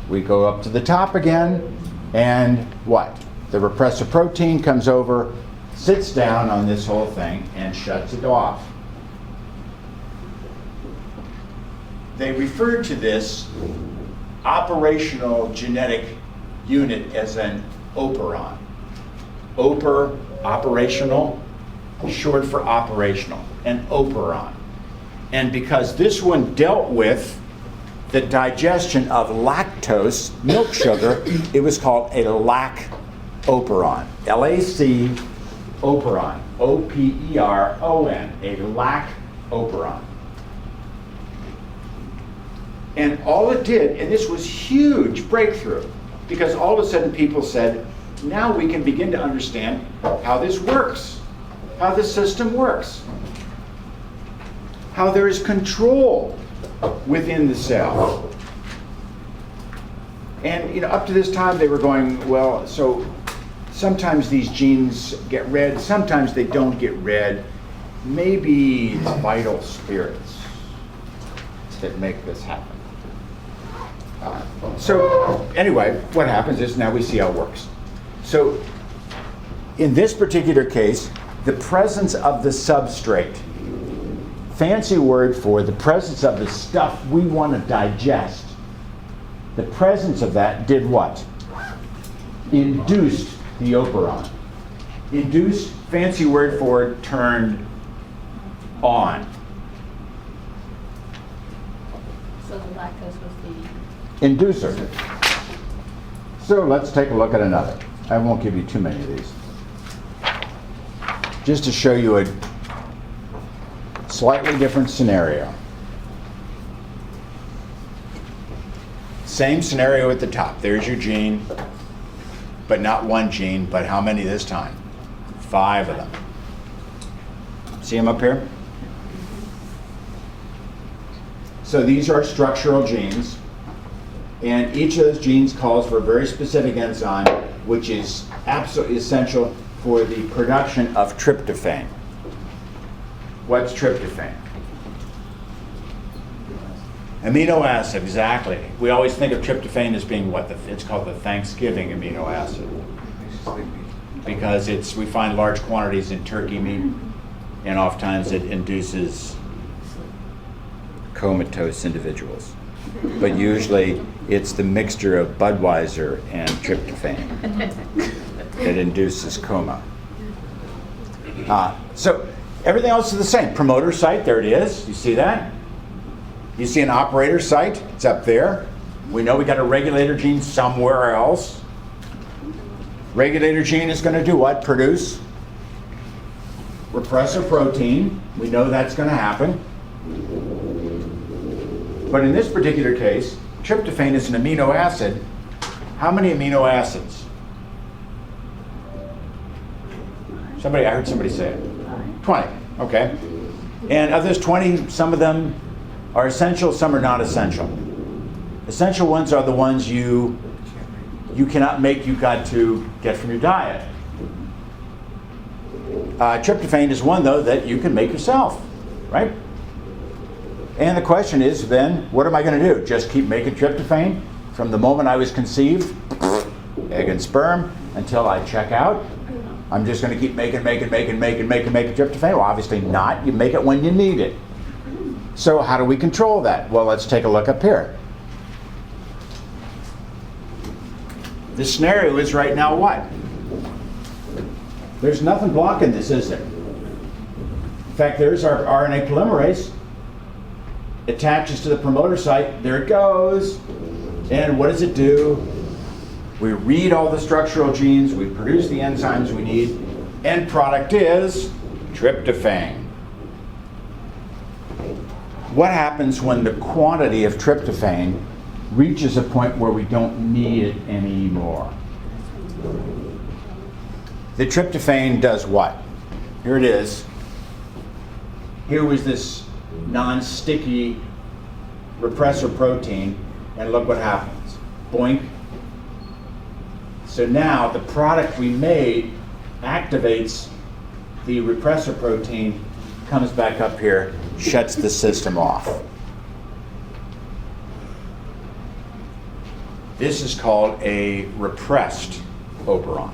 We go up to the top again. And what? The repressor protein comes over, sits down on this whole thing, and shuts it off. They refer to this operational genetic unit as an operon. Operational, short for operational, an operon. And because this one dealt with the digestion of lactose, milk sugar, it was called a lac-operon. L-A-C operon, O-P-E-R-O-N, a lac-operon. And all it did, and this was huge breakthrough, because all of a sudden people said, now we can begin to understand how this works, how the system works, how there is control within the cell. And up to this time they were going, well, so sometimes these genes get read, sometimes they don't get read. Maybe it's vital spirits that make this happen. So anyway, what happens is now we see how it works. So in this particular case, the presence of the substrate, fancy word for the presence of the stuff we want to digest, the presence of that did what? Induced the operon. Induced, fancy word for turned on. So the lactose was Inducer. So let's take a look at another. I won't give you too many of these. Just to show you a slightly different scenario. Same scenario at the top. There's your gene, but not one gene, but how many this time? 5 of them. See them up here? So these are structural genes, and each of those genes calls for a very specific enzyme, which is absolutely essential for the production of tryptophan. What's tryptophan? Amino acid, exactly. We always think of tryptophan as being what? It's called the Thanksgiving amino acid, because we find large quantities in turkey meat, and oftentimes it induces comatose individuals. But usually it's the mixture of Budweiser and tryptophan that induces coma. So everything else is the same. Promoter site, there it is. You see that? You see an operator site, it's up there. We know we got a regulator gene somewhere else. Regulator gene is going to do what? Produce repressor protein. We know that's going to happen. But in this particular case, tryptophan is an amino acid. How many amino acids? I heard somebody say it. 20, okay. And of those 20, some of them are essential, some are not essential. Essential ones are the ones you cannot make, you've got to get from your diet. Tryptophan is one, though, that you can make yourself, right? And the question is then, what am I going to do? Just keep making tryptophan from the moment I was conceived, egg and sperm, until I check out? I'm just going to keep making tryptophan? Well, obviously not. You make it when you need it. So how do we control that? Well, let's take a look up here. The scenario is right now what? There's nothing blocking this, is there? In fact, there's our RNA polymerase. Attaches to the promoter site. There it goes. And what does it do? We read all the structural genes. We produce the enzymes we need. End product is tryptophan. What happens when the quantity of tryptophan reaches a point where we don't need it anymore? The tryptophan does what? Here it is. Here was this non-sticky repressor protein, and look what happens. Boink. So now the product we made activates the repressor protein, comes back up here, shuts the system off. This is called a repressed operon.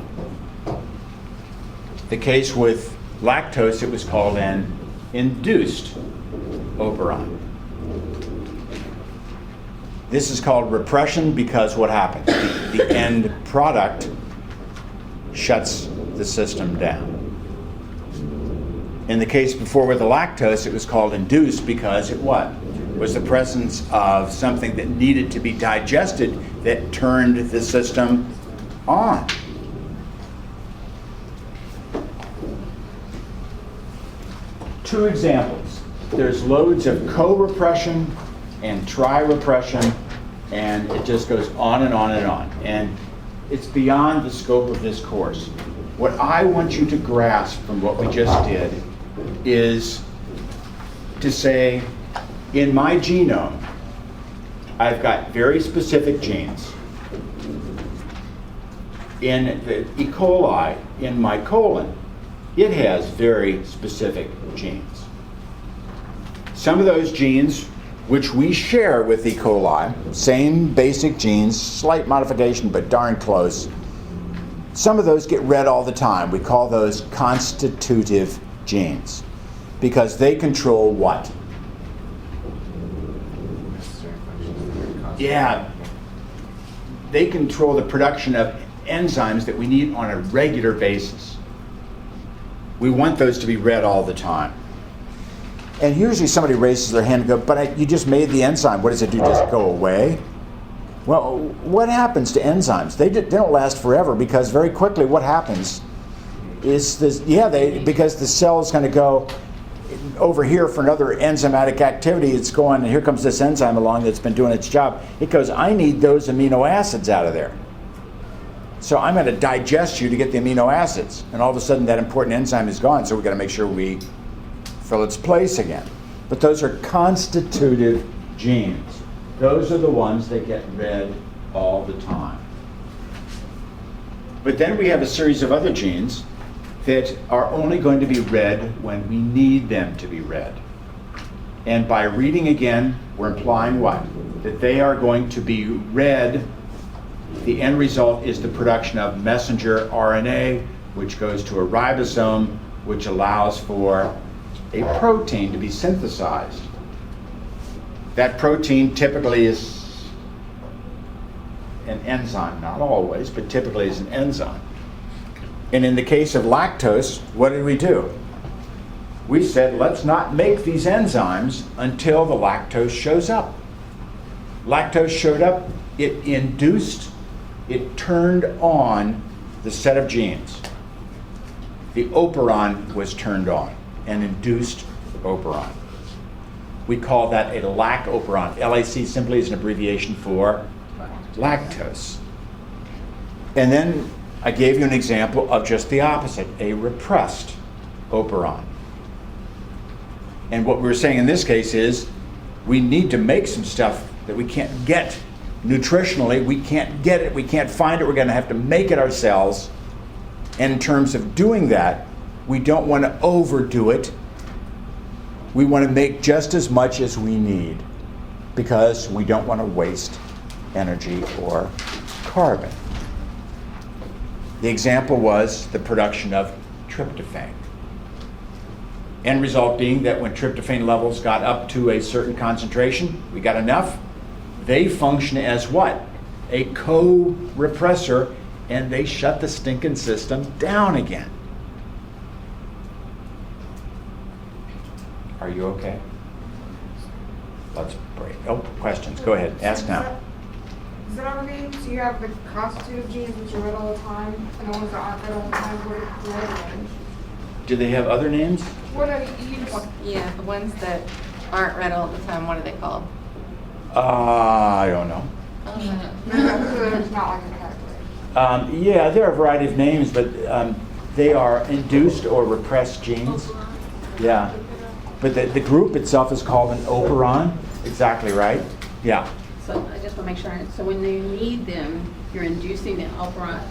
The case with lactose, it was called an induced operon. This is called repression because what happens? The end product shuts the system down. In the case before with the lactose, it was called induced because it what? Was the presence of something that needed to be digested that turned the system on. Two examples. There's loads of co-repression and tri-repression, and it just goes on and on and on. And it's beyond the scope of this course. What I want you to grasp from what we just did is to say, in my genome, I've got very specific genes. In the E. coli, in my colon, it has very specific genes. Some of those genes, which we share with E. coli, same basic genes, slight modification, but darn close, some of those get read all the time. We call those constitutive genes because they control what? Yeah, they control the production of enzymes that we need on a regular basis. We want those to be read all the time. And usually somebody raises their hand and goes, but you just made the enzyme. What does it do? Just go away? Well, what happens to enzymes? They don't last forever because very quickly what happens is this, because the cell is going to go over here for another enzymatic activity. It's going, and here comes this enzyme along that's been doing its job. It goes, I need those amino acids out of there. So I'm going to digest you to get the amino acids. And all of a sudden that important enzyme is gone, so we've got to make sure we fill its place again. But those are constitutive genes. Those are the ones that get read all the time. But then we have a series of other genes that are only going to be read when we need them to be read. And by reading again, we're implying what? That they are going to be read. The end result is the production of messenger RNA, which goes to a ribosome, which allows for a protein to be synthesized. That protein typically is an enzyme, not always, but typically is an enzyme. And in the case of lactose, what did we do? We said, let's not make these enzymes until the lactose shows up. Lactose showed up, it turned on the set of genes. The operon was turned on and induced operon. We call that a lac operon. LAC simply is an abbreviation for lactose. And then I gave you an example of just the opposite, a repressed operon. And what we're saying in this case is we need to make some stuff that we can't get nutritionally. We can't get it, we can't find it, we're going to have to make it ourselves. And in terms of doing that, we don't want to overdo it. We want to make just as much as we need because we don't want to waste energy or carbon. The example was the production of tryptophan. End result being that when tryptophan levels got up to a certain concentration, we got enough, they function as what? A co-repressor, and they shut the stinking system down again. Are you okay? Let's break. Oh, questions. Go ahead. Ask now. Is that what I mean? So you have the constitutive genes which are read all the time, and the ones that aren't read all the time, what are the other ones? Do they have other names? What are you just... Yeah, the ones that aren't read all the time, what are they called? I don't know. It's not like a category. Yeah, there are a variety of names, but they are induced or repressed genes. Yeah. But the group itself is called an operon. Exactly right. Yeah. So I just want to make sure, so when you need them, you're inducing the operon,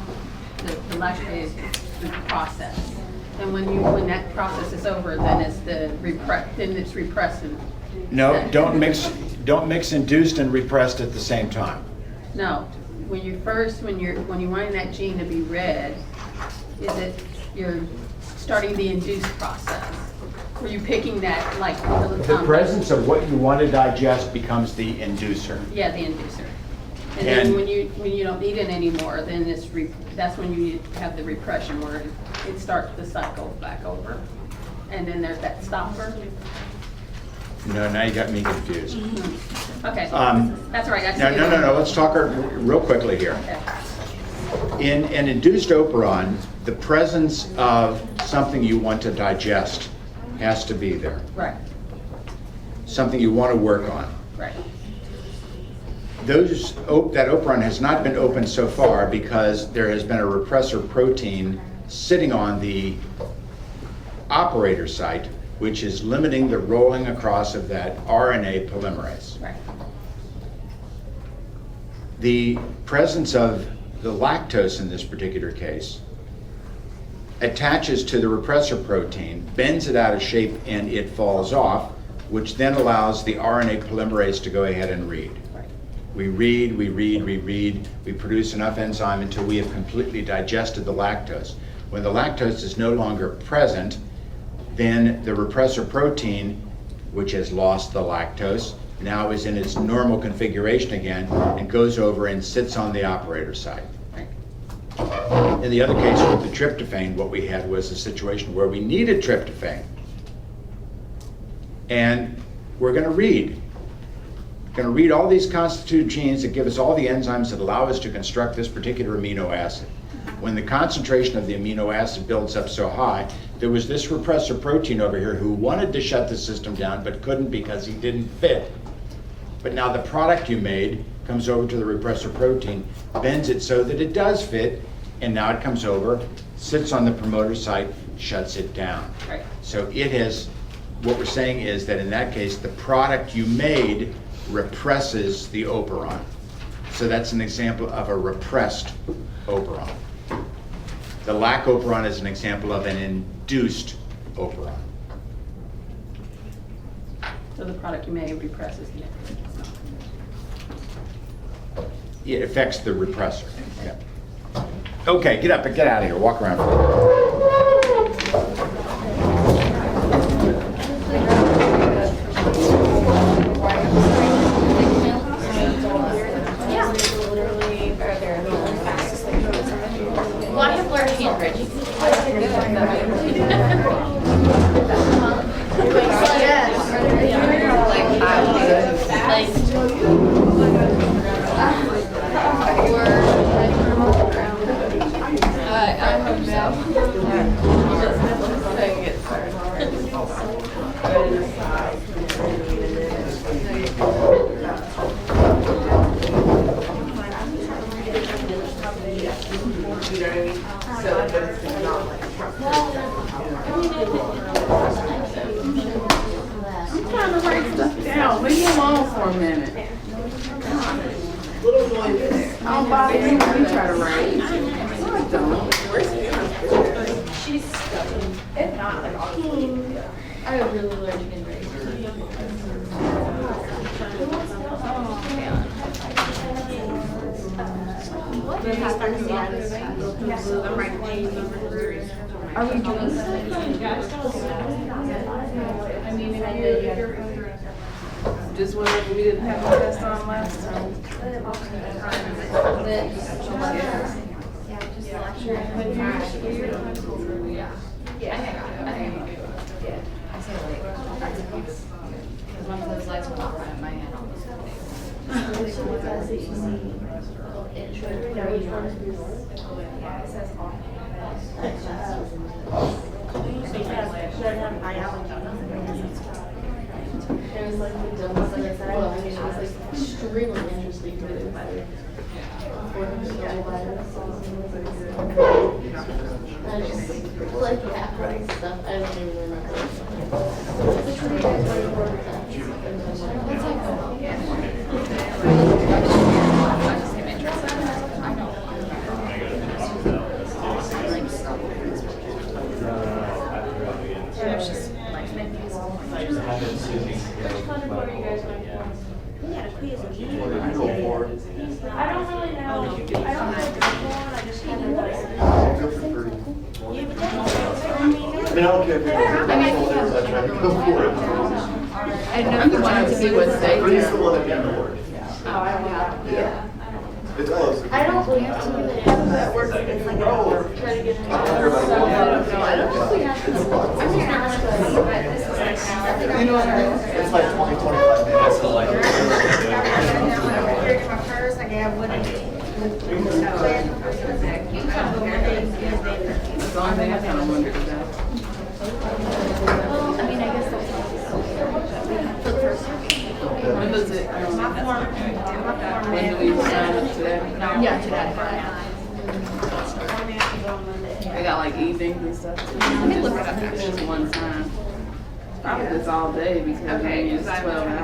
the lactase process. And when that process is over, then it's repressing. No, don't mix induced and repressed at the same time. No, when you're wanting that gene to be read, you're starting the induced process? Were you picking that like The presence of what you want to digest becomes the inducer. Yeah, the inducer. And then when you don't need it anymore, then that's when you have the repression where it starts the cycle back over. And then there's that stopper. No, now you got me confused. Okay, that's all right. No. Let's talk real quickly here. Okay. In an induced operon, the presence of something you want to digest has to be there. Right, Something you want to work on. right. That operon has not been opened so far because there has been a repressor protein sitting on the operator site, which is limiting the rolling across of that RNA polymerase. Right. The presence of the lactose in this particular case attaches to the repressor protein, bends it out of shape, and it falls off, which then allows the RNA polymerase to go ahead and read. Right. We read, we produce enough enzyme until we have completely digested the lactose. When the lactose is no longer present, then the repressor protein, which has lost the lactose, now is in its normal configuration again and goes over and sits on the operator site. In the other case with the tryptophan, what we had was a situation where we needed tryptophan. And we're going to read all these constitutive genes that give us all the enzymes that allow us to construct this particular amino acid. When the concentration of the amino acid builds up so high, there was this repressor protein over here who wanted to shut the system down but couldn't because he didn't fit. But now the product you made comes over to the repressor protein, bends it so that it does fit, and now it comes over, sits on the promoter site, shuts it down. Right. So it has, what we're saying is that in that case, the product you made represses the operon. So that's an example of a repressed operon. The lac operon is an example of an induced operon. So the product you made represses the It affects the repressor. Yeah. Okay, get up and get out of here. Walk around. Well, I have learned handwriting. I'm trying to write stuff down. Leave me alone for a minute. I don't bother you when you try to write. No, I don't. I would really learn handwriting. Are we doing Just whenever we didn't have a test on last time. One of those lights went off right in my head almost. extremely interesting to do. I just like half of the stuff I don't even remember. Which one do you guys want to work I don't really know. I don't know which one. I just haven't done it. I mean, I don't care if you're I try to go for it. I know you wanted to be with But he's the Dave. one that did the work. Yeah. It's close. I don't believe that works. It's like a try to get him. I don't care about it. No, I don't think we have to. It's fun. I'm here now, but this is like I think I'm gonna. It's like 20, 25 minutes. So like. My purse, I got what it is. That's the only thing I kind of wondered about. Well, I mean, I guess that's for the first time. When does it, when do we sign up today? Yeah, today. They got like evenings and stuff too. Let me look it up. It's just one time. Probably it's all day because I mean, it's 12 hours.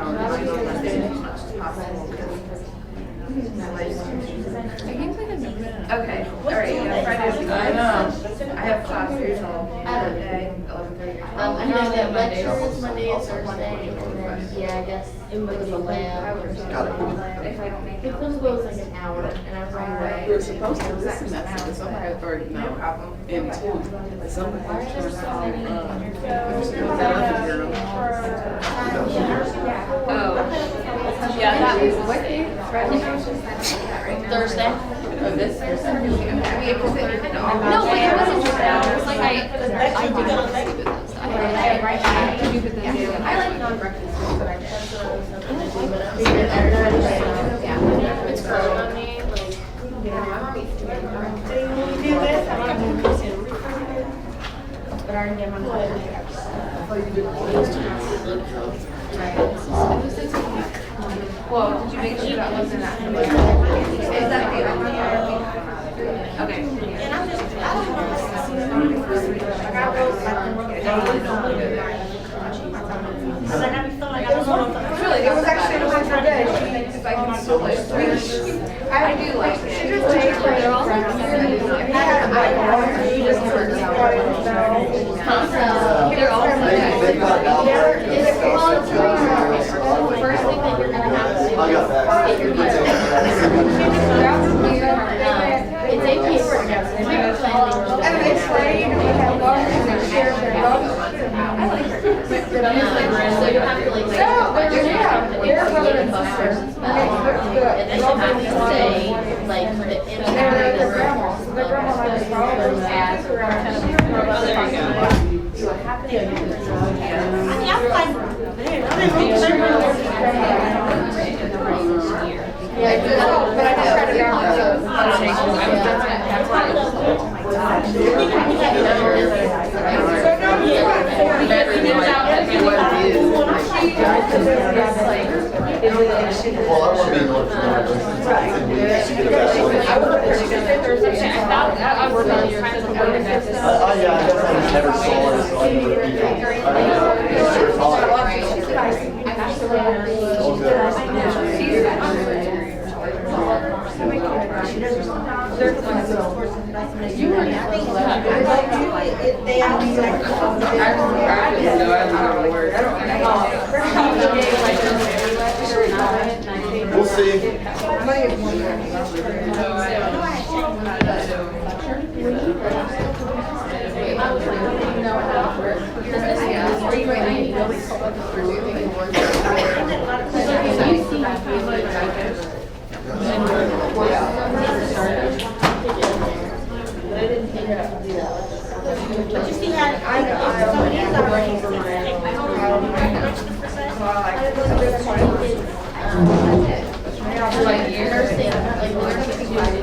Okay, all right, yeah, Friday. I know. I have class usual day, 11:30. I know that lecture is Monday and Thursday, and then, yeah, I guess it would be lab or something. If I don't make The it. quiz was like an hour, and I was like, We were supposed to this semester, but somebody already No know. problem. In two. Somebody was trying to call, that other girl. Oh. Yeah, that was what day? Thursday? Oh, this Thursday? No, No, wait, it wasn't just that. It was like I did stupid those. I stupid things. I like non-breakfast foods, but I just. Yeah. It's growing on me, like, But I already did Well, did you make sure that wasn't that? Is that the okay. And I'm just, I don't know. Like I was like, I be feeling like I was on. Really, it was actually a 100 day. I do like it. They're all like They're all They got out there. the first thing that you're gonna have to do I got that. is get your visa. It's a paper planning. And they trade, and they have lunch, and they share their lunch. So you have to like. No, they're, yeah, they're really And then you have to say like the They're their grandma, so their grandma might just follow them as around. Yeah, but I just tried to balance Well, I want to be North Carolina. Yeah, I just never saw it, so I never, We'll see.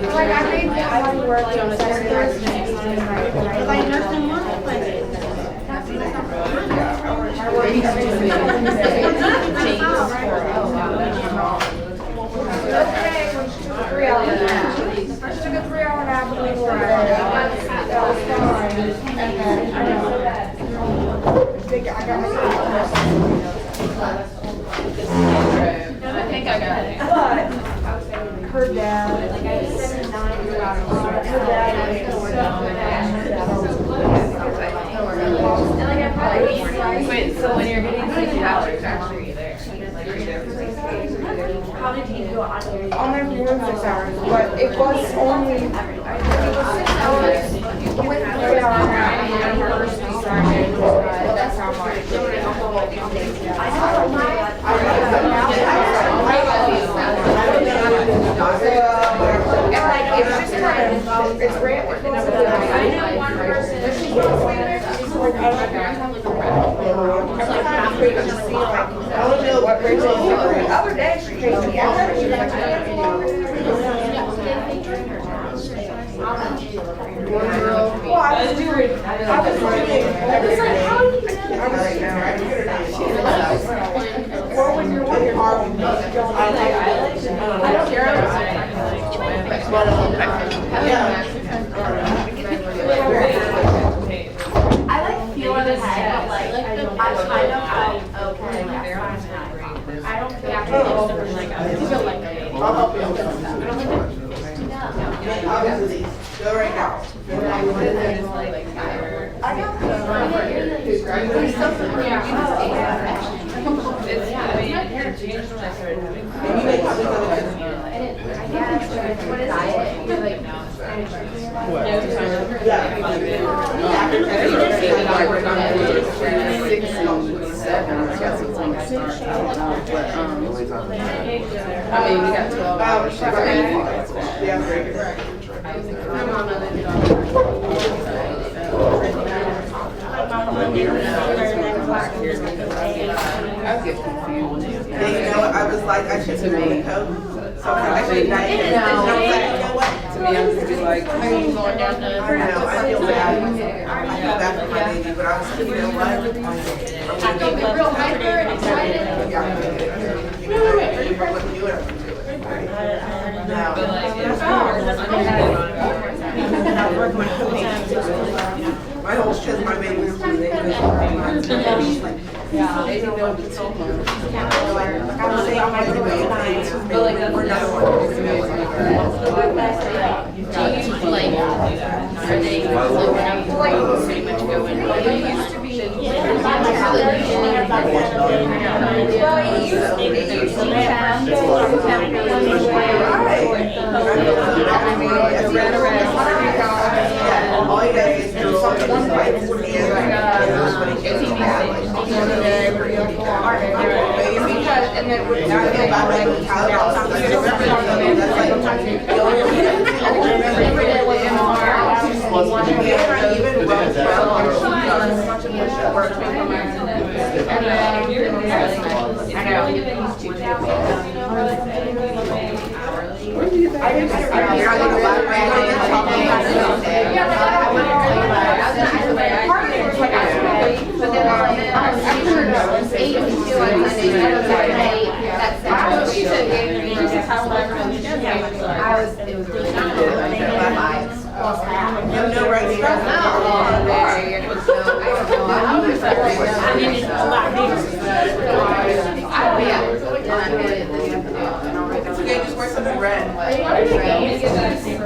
Like, I made that one work on Saturday. Like, nursing one, okay, when she took a 3 hour nap. She took a 3 hour nap and we were that was fine. And then, I got I think I got it. But her dad, like I was 7, 9 years old. Her dad was Wait, so when you're getting 6 hours, actually there? How did he go on there? on there for 6 hours, but it was only, it was 6 hours with 3 hour nap and her first started. That's how much. And like, it's just kind of, it's rare. I know one person. I don't know what Rachel, the other day she came to me, I thought she was like, well, I was doing well, when you're working hard, I like feel in his head, but like, I kind of felt okay. I don't feel I'll help you. Obviously, go right now. I mean, we got 12 hours. I get confused. And you know what, I was like, I should have made a code. So I should not even, and I was like, you know what? To me, I'm just be like, Are you going down the? No, I feel bad. I feel bad for my baby, but I was like, you know what? I feel real hyper and excited. You wouldn't do it, I wouldn't do it. No. My whole shit, my baby was 2 days. They didn't know it's so much. Like I was saying, I'm like, but like we're not working. Do you like, are they low enough to like pretty much go in? It used to be. All you gotta is do something like and then with not about like Tylenol, But then I was 8 on Sunday, I was like, hey, that's the I was, it was really not good. I think it was 5 plus half. no right No, and it was so, I don't know, I was like, I needed a lot It's okay, just wear something red.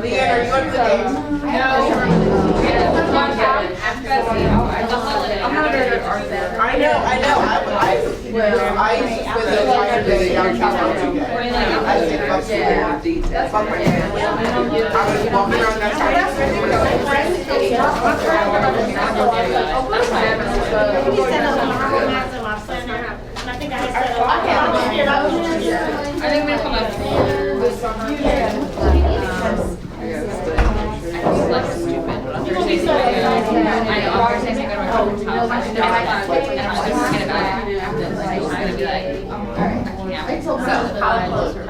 Leanne, are you going to the game? I know. I with the entire day, I was talking about I think about more details. Fuck my family. I was walking around that I think we come up. Like stupid, but on Thursdays, I know on Thursdays I go to my friend's house, I know I got and I'm just forget about it. And then like, I'm gonna be like, yeah. So how close were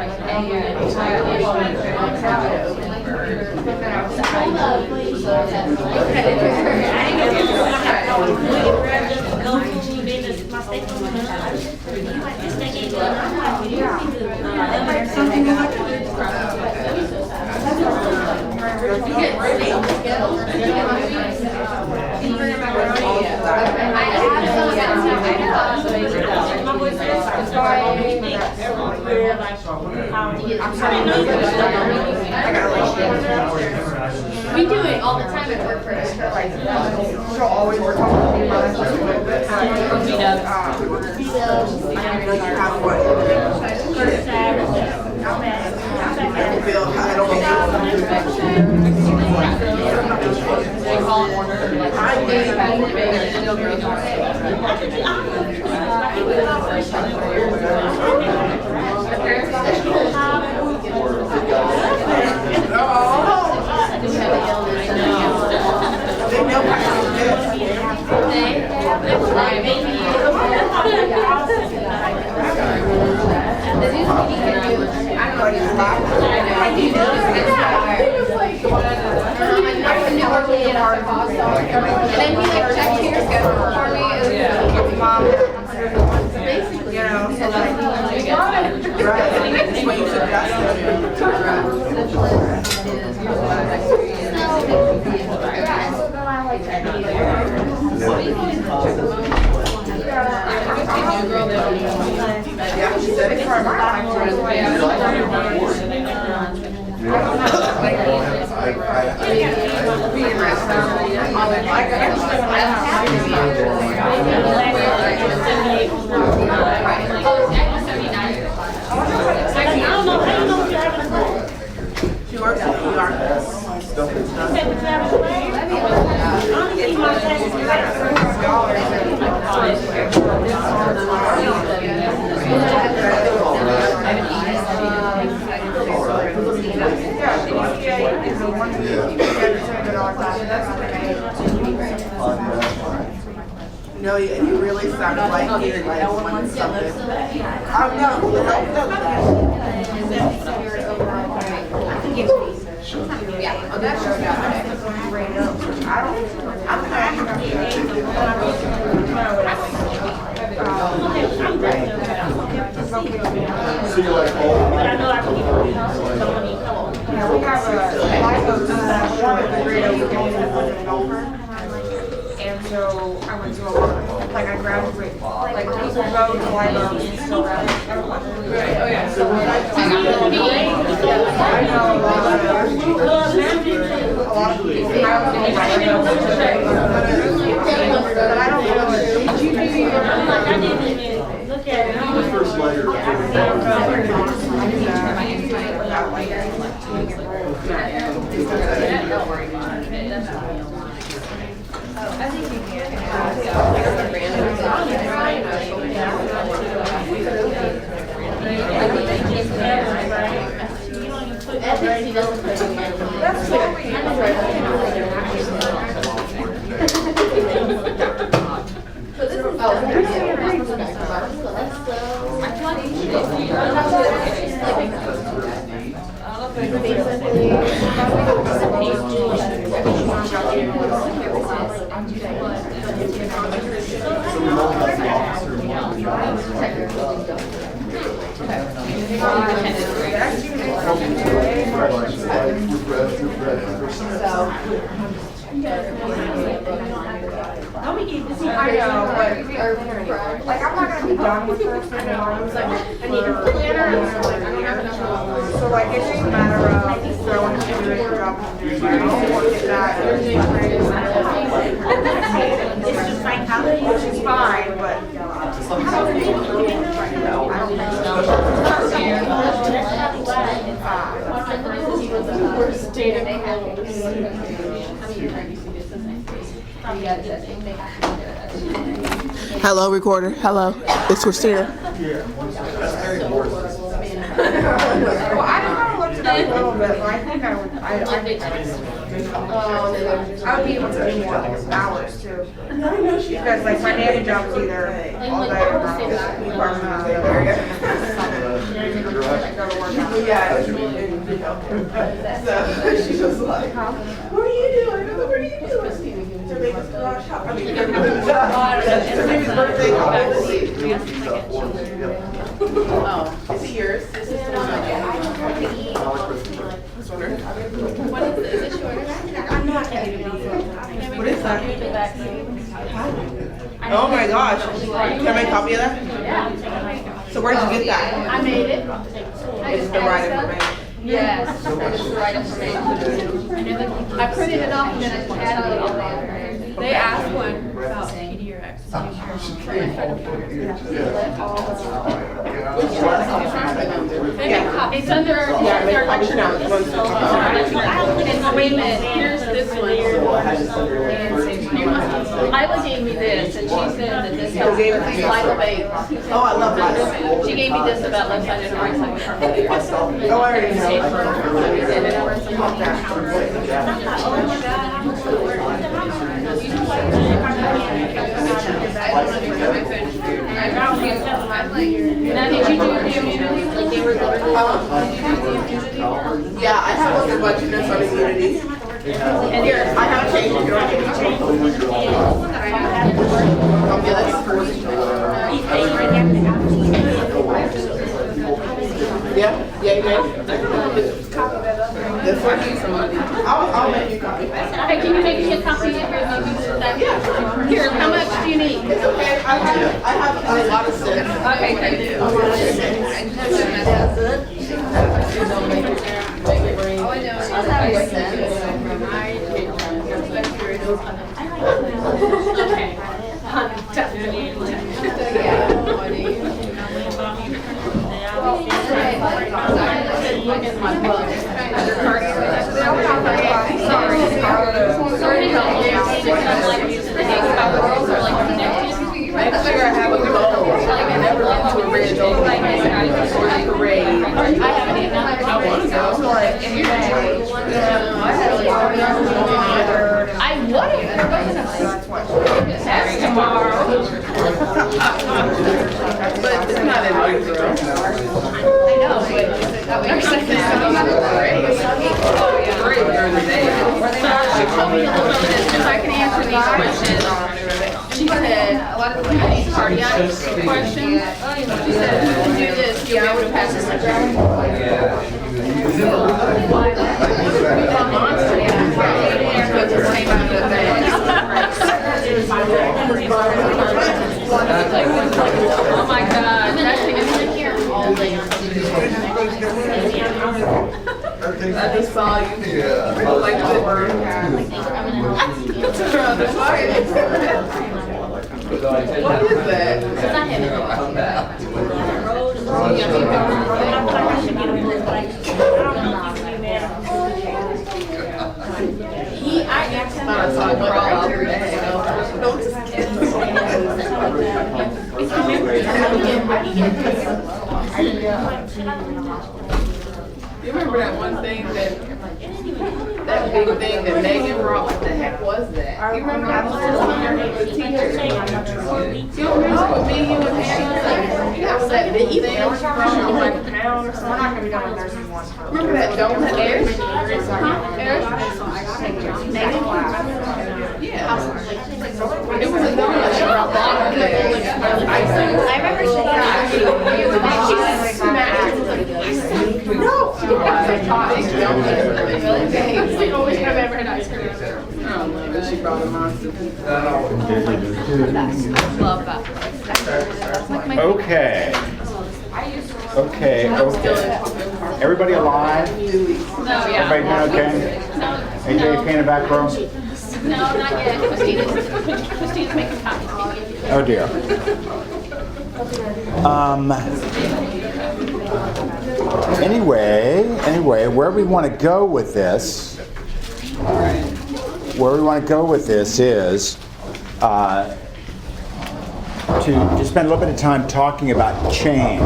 We do it all the time at work for us. She'll always work on me. I And then he like checked your schedule for me. It was mom. Basically, you know, so like, That's what you yeah, she said it's for my She works at New No, you really sounded like you like wanted something. Oh no, no. yeah, on that show, See you like all. But I know I can give you we have a live of one of the radio we can put it over. And so I went to a lot, like I graduated, like people go to libraries and still graduate. So I know a lot of people. I don't know. The first layer. That's totally. I know, but like I'm not gonna be done with this anymore. So like it doesn't matter of throwing a student job and I'll look at that. It's just psychology, which is fine, but Hello, recorder. Hello, it's Christina. well, I kind of looked it up a little bit, but I think I would be able to do more hours too. Because like my nanny job is either all day or part time. I go to work out. Yeah. So she was like, "What are you doing? What are you doing?" To make us go out shop. I mean, to make his birthday. Oh, is it yours? This is the one I get. What is this? Is this yours? I'm not going to be. What is that? Oh my gosh. Can I make a copy of that? Yeah. So where did you get that? I made it. It's the right information. Yes, it's the right information. I printed it off and then I just added it on there. They asked one about PDRX. It's under their lecture notes. And wait a minute, here's this one. Isla gave me this, and she said that this has Lila Bates. Oh, I love that. She gave me this about left side and right side. Oh, I already know. Now, did you do your immunity? Like they were Yeah, I have a bunch of notes on immunity. And here, I have changed it. Oh, yeah, This one? I'll make you a copy. Hey, can you make me a copy of your yeah. Here, how much do you need? It's okay. I have a lot of stuff. Okay, thank you. Oh, I know. Look at my book. Sorry to help you. About the girls are like connected. I figure I have a goal. I never been to a red parade. I haven't even done it. I want to go. So like, I would. That's tomorrow. But it's not in I know, but that was she told me a little bit of this because I can answer these questions. She said a lot of these cardiac questions. She said if you do this, you'll be able to pass this exam. Oh my God, that thing is in here all day. I just saw you. Yeah. Like the bird. What is that? I saw it crawl every day. You remember that one thing that big thing that Megan brought? What the heck was that? You remember that one? The teacher. You remember with me, you and Patty? That was that big thing that she brought on like a pound or something. We're not gonna be done with nursing one. Remember that donut? Eric? Yeah. It was a donut she brought bottom of icing. I remember she She smacked it. No. Big donut. It's the only time I've ever had ice cream. Oh no, but she brought a monster. love that. Okay. Okay. Everybody alive? No, yeah. Everybody doing okay? AJ, pain in the back row? No, not yet. Christina's making copies. Oh dear. Anyway, where we want to go with this, is to spend a little bit of time talking about change.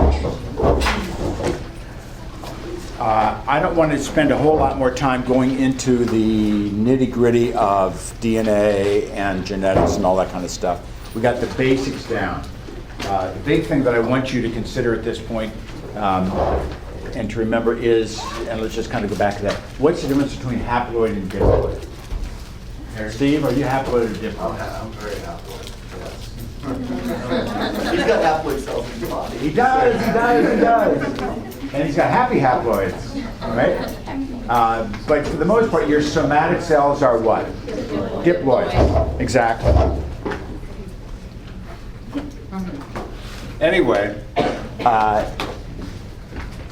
I don't want to spend a whole lot more time going into the nitty-gritty of DNA and genetics and all that kind of stuff. We got the basics down. The big thing that I want you to consider at this point and to remember is, and let's just kind of go back to that, what's the difference between haploid and diploid? Steve, are you haploid or diploid? I'm very haploid, yes. He's got haploid cells in his body. He does. And he's got happy haploids, right? But for the most part, your somatic cells are what? Diploid. Exactly. Anyway,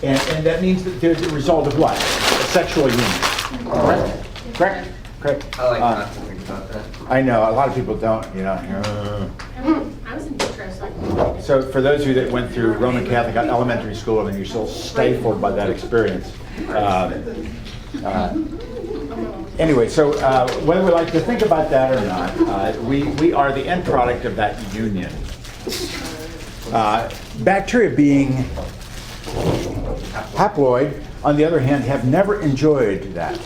and that means that there's a result of what? A sexual union. Correct? I like not to think about that. I know, a lot of people don't, you know. I was in vitro. So for those of you that went through Roman Catholic elementary school and you're still stifled by that experience. Anyway, so whether we like to think about that or not, we are the end product of that union. Bacteria being haploid, on the other hand, have never enjoyed that.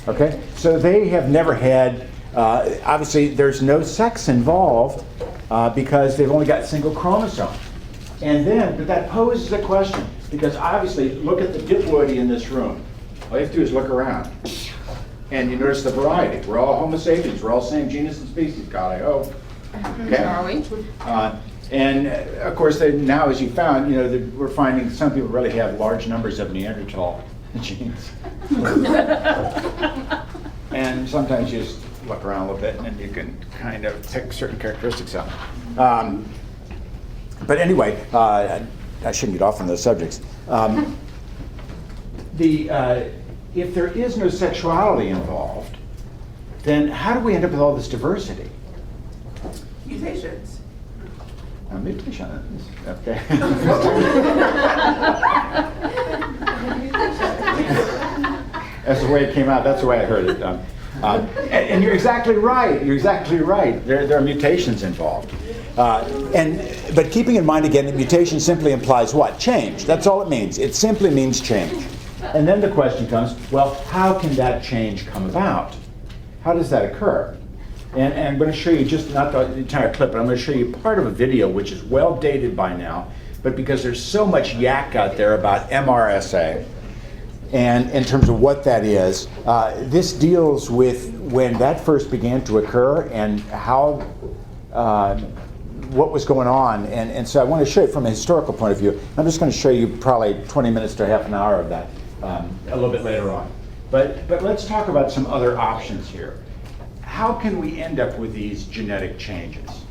Okay? So they have never had, obviously there's no sex involved because they've only got single chromosome. And then, but that poses a question, because obviously, look at the diploidy in this room. All you have to do is look around. And you notice the variety. We're all Homo sapiens. We're all same genus and species, God, I hope. Okay? Are we? And of course, now as you found, you know, we're finding some people really have large numbers of Neanderthal genes. And sometimes you just look around a little bit and then you can kind of pick certain characteristics out. But anyway, I shouldn't get off on those subjects. If there is no sexuality involved, then how do we end up with all this diversity? Mutations. Mutations. Okay. That's the way it came out. That's the way I heard it. And you're exactly right. You're exactly right. There are mutations involved. But keeping in mind again that mutation simply implies what? Change. That's all it means. It simply means change. And then the question comes, well, how can that change come about? How does that occur? And I'm going to show you just not the entire clip, but I'm going to show you part of a video which is well dated by now, but because there's so much yak out there about MRSA, and in terms of what that is, this deals with when that first began to occur and how, what was going on. And so I want to show you from a historical point of view. I'm just going to show you probably 20 minutes to half an hour of that a little bit later on. But let's talk about some other options here. how can we end up with these genetic changes?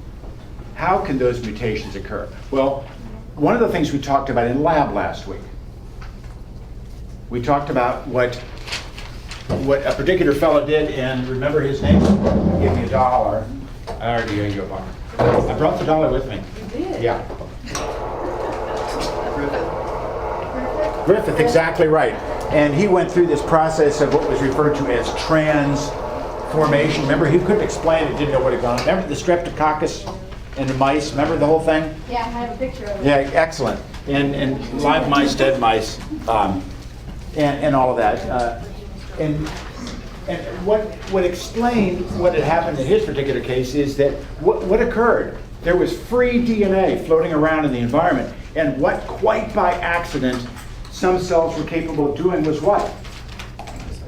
How can those mutations occur? Well, one of the things we talked about in lab last week, we talked about what a particular fellow did, and remember his name? He gave me $1. I already gave you $1. I brought the $1 with me. You did? Yeah. Griffith, exactly right. And he went through this process of what was referred to as transformation. Remember, he couldn't explain it, didn't know what had gone on. Remember the streptococcus and the mice? Remember the whole thing? Yeah, I have a picture of it. Yeah, excellent. And live mice, dead mice, and all of that. And what explained what had happened in his particular case is that what occurred, there was free DNA floating around in the environment, and what quite by accident some cells were capable of doing was what?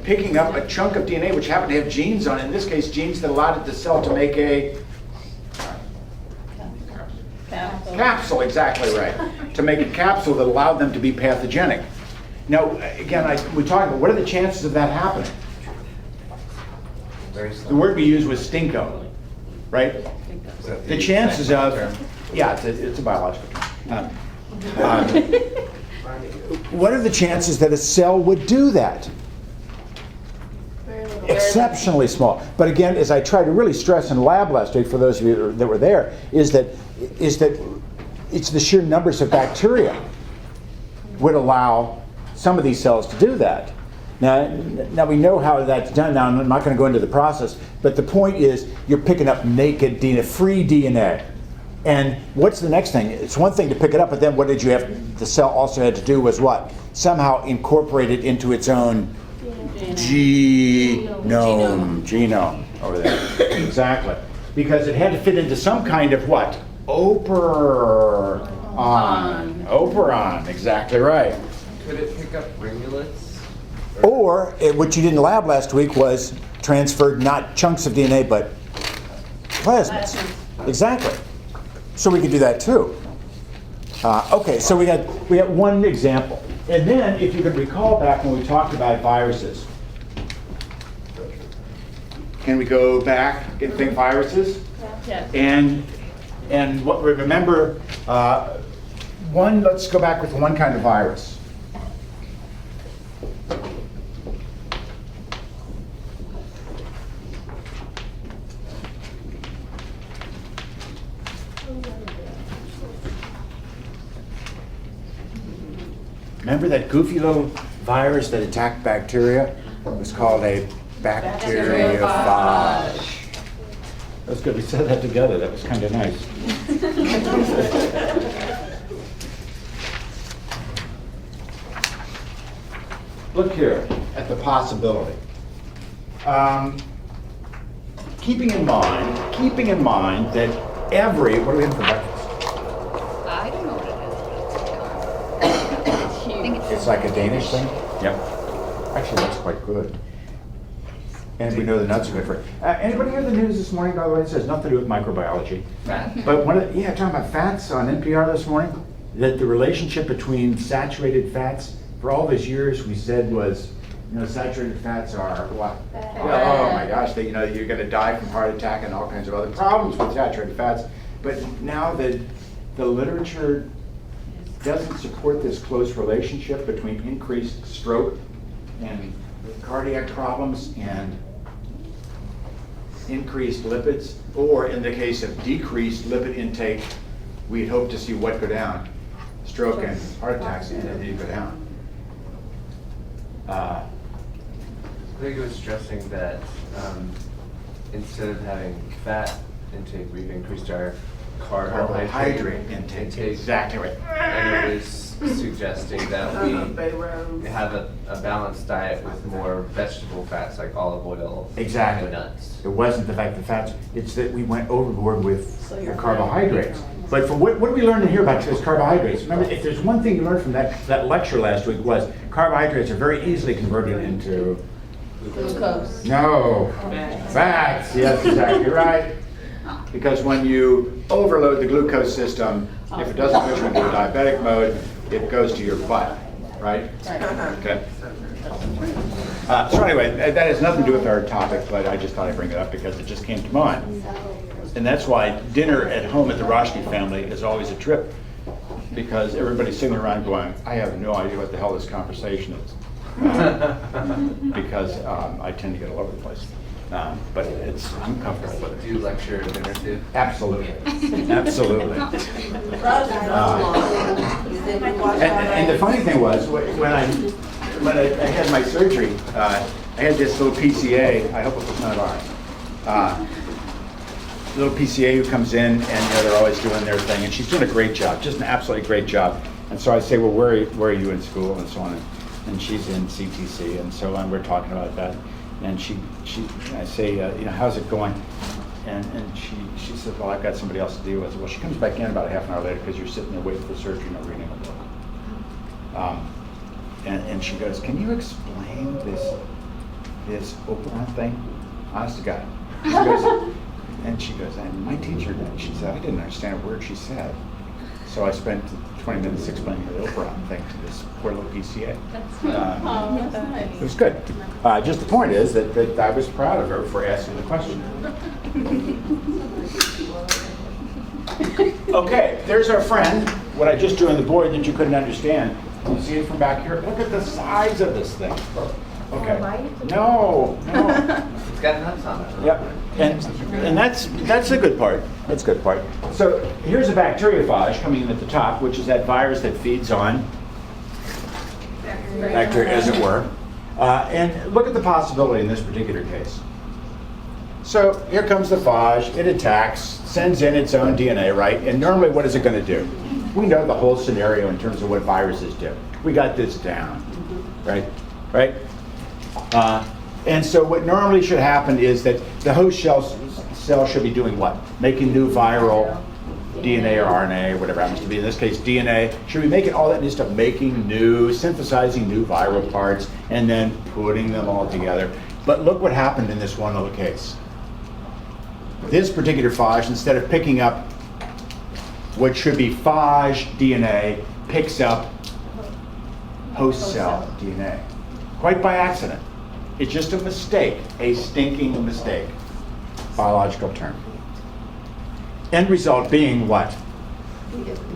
Picking up a chunk of DNA which happened to have genes on it, in this case genes that allowed the cell to make a capsule, exactly right. To make a capsule that allowed them to be pathogenic. Now, again, we're talking about what are the chances of that happening? The word we used was stinko, right? The chances of, yeah, it's a biological term. What are the chances that a cell would do that? Exceptionally small. But again, as I tried to really stress in lab last week for those of you that were there, is that it's the sheer numbers of bacteria would allow some of these cells to do that. Now we know how that's done. Now I'm not going to go into the process, but the point is you're picking up naked DNA, free DNA. And what's the next thing? It's one thing to pick it up, but then what did you have? The cell also had to do was what? Somehow incorporate it into its own genome over there. Exactly. Because it had to fit into some kind of what? Operon. Operon, exactly right. Could it pick up ringulets? Or what you did in the lab last week was transferred not chunks of DNA, but plasmids. Exactly. So we could do that too. Okay, so we got one example. And then, if you can recall back when we talked about viruses, can we go back and think viruses? Yeah. And what remember, let's go back with one kind of virus. Remember that goofy little virus that attacked bacteria? It was called a bacteriophage. That's good. We said that together. That was kind of nice. Look here at the possibility. Keeping in mind that what are we having for breakfast? I don't know what it is. It's like a Danish thing? Yep. Actually, that's quite good. And we know the nuts are good for it. Anybody hear the news this morning, by the way? It says nothing to do with microbiology. But talking about fats on NPR this morning, that the relationship between saturated fats, for all those years we said was, saturated fats are what? Oh my gosh, you're going to die from heart attack and all kinds of other problems with saturated fats. But now that the literature doesn't support this close relationship between increased stroke and cardiac problems and increased lipids, or in the case of decreased lipid intake, we'd hope to see what go down? Stroke and heart attacks, and it didn't go down. I think it was stressing that instead of having fat intake, we've increased our carbohydrate intake. Exactly right. And it was suggesting that we have a balanced diet with more vegetable fats like olive oil Exactly. and nuts. It wasn't the fact that fats, it's that we went overboard with the carbohydrates. But for what did we learn in here about those carbohydrates? Remember, if there's one thing you learned from that lecture last week was carbohydrates are very easily converted into Glucose. No, fats. Yes, exactly right. Because when you overload the glucose system, if it doesn't put you into diabetic mode, it goes to your butt, right? Okay. So anyway, that has nothing to do with our topic, but I just thought I'd bring it up because it just came to mind. And that's why dinner at home at the Roshni family is always a trip, because everybody's sitting around going, I have no idea what the hell this conversation is. Because I tend to get all over the place. But I'm comfortable with Do it. you lecture at dinner too? Absolutely. Absolutely. And the funny thing was, when I had my surgery, I had this little PCA, I hope it was not ours, little PCA who comes in, and they're always doing their thing, and she's doing a great job, just an absolutely great job. And so I say, well, where are you in school, and so on, and she's in CTC, and so on, we're talking about that. And I say, how's it going? And she said, well, I've got somebody else to deal with. Well, she comes back in about a half an hour later because you're sitting there waiting for surgery and not reading a book. And she goes, can you explain this Operon thing? Honest to God. She goes, and my teacher did. She said, I didn't understand a word she said. So I spent 20 minutes explaining the Operon thing to this poor little PCA. It was good. Just the point is that I was proud of her for asking the question. Okay, there's our friend. What I just drew on the board that you couldn't understand. Can you see it from back here? Look at the size of this thing. Okay. No. It's got nuts on it. Yep. And that's the good part. That's a good part. So here's a bacteriophage coming in at the top, which is that virus that feeds on bacteria, as it were. And look at the possibility in this particular case. So here comes the phage. It attacks, sends in its own DNA, right? And normally, what is it going to do? We know the whole scenario in terms of what viruses do. We got this down, right? Right? And so what normally should happen is that the host cell should be doing what? Making new viral DNA or RNA, whatever happens to be. In this case, DNA. Should be making all that new stuff, making new, synthesizing new viral parts, and then putting them all together. But look what happened in this one little case. This particular phage, instead of picking up what should be phage DNA, picks up host cell DNA. Quite by accident. It's just a mistake, a stinking mistake. Biological term. End result being what?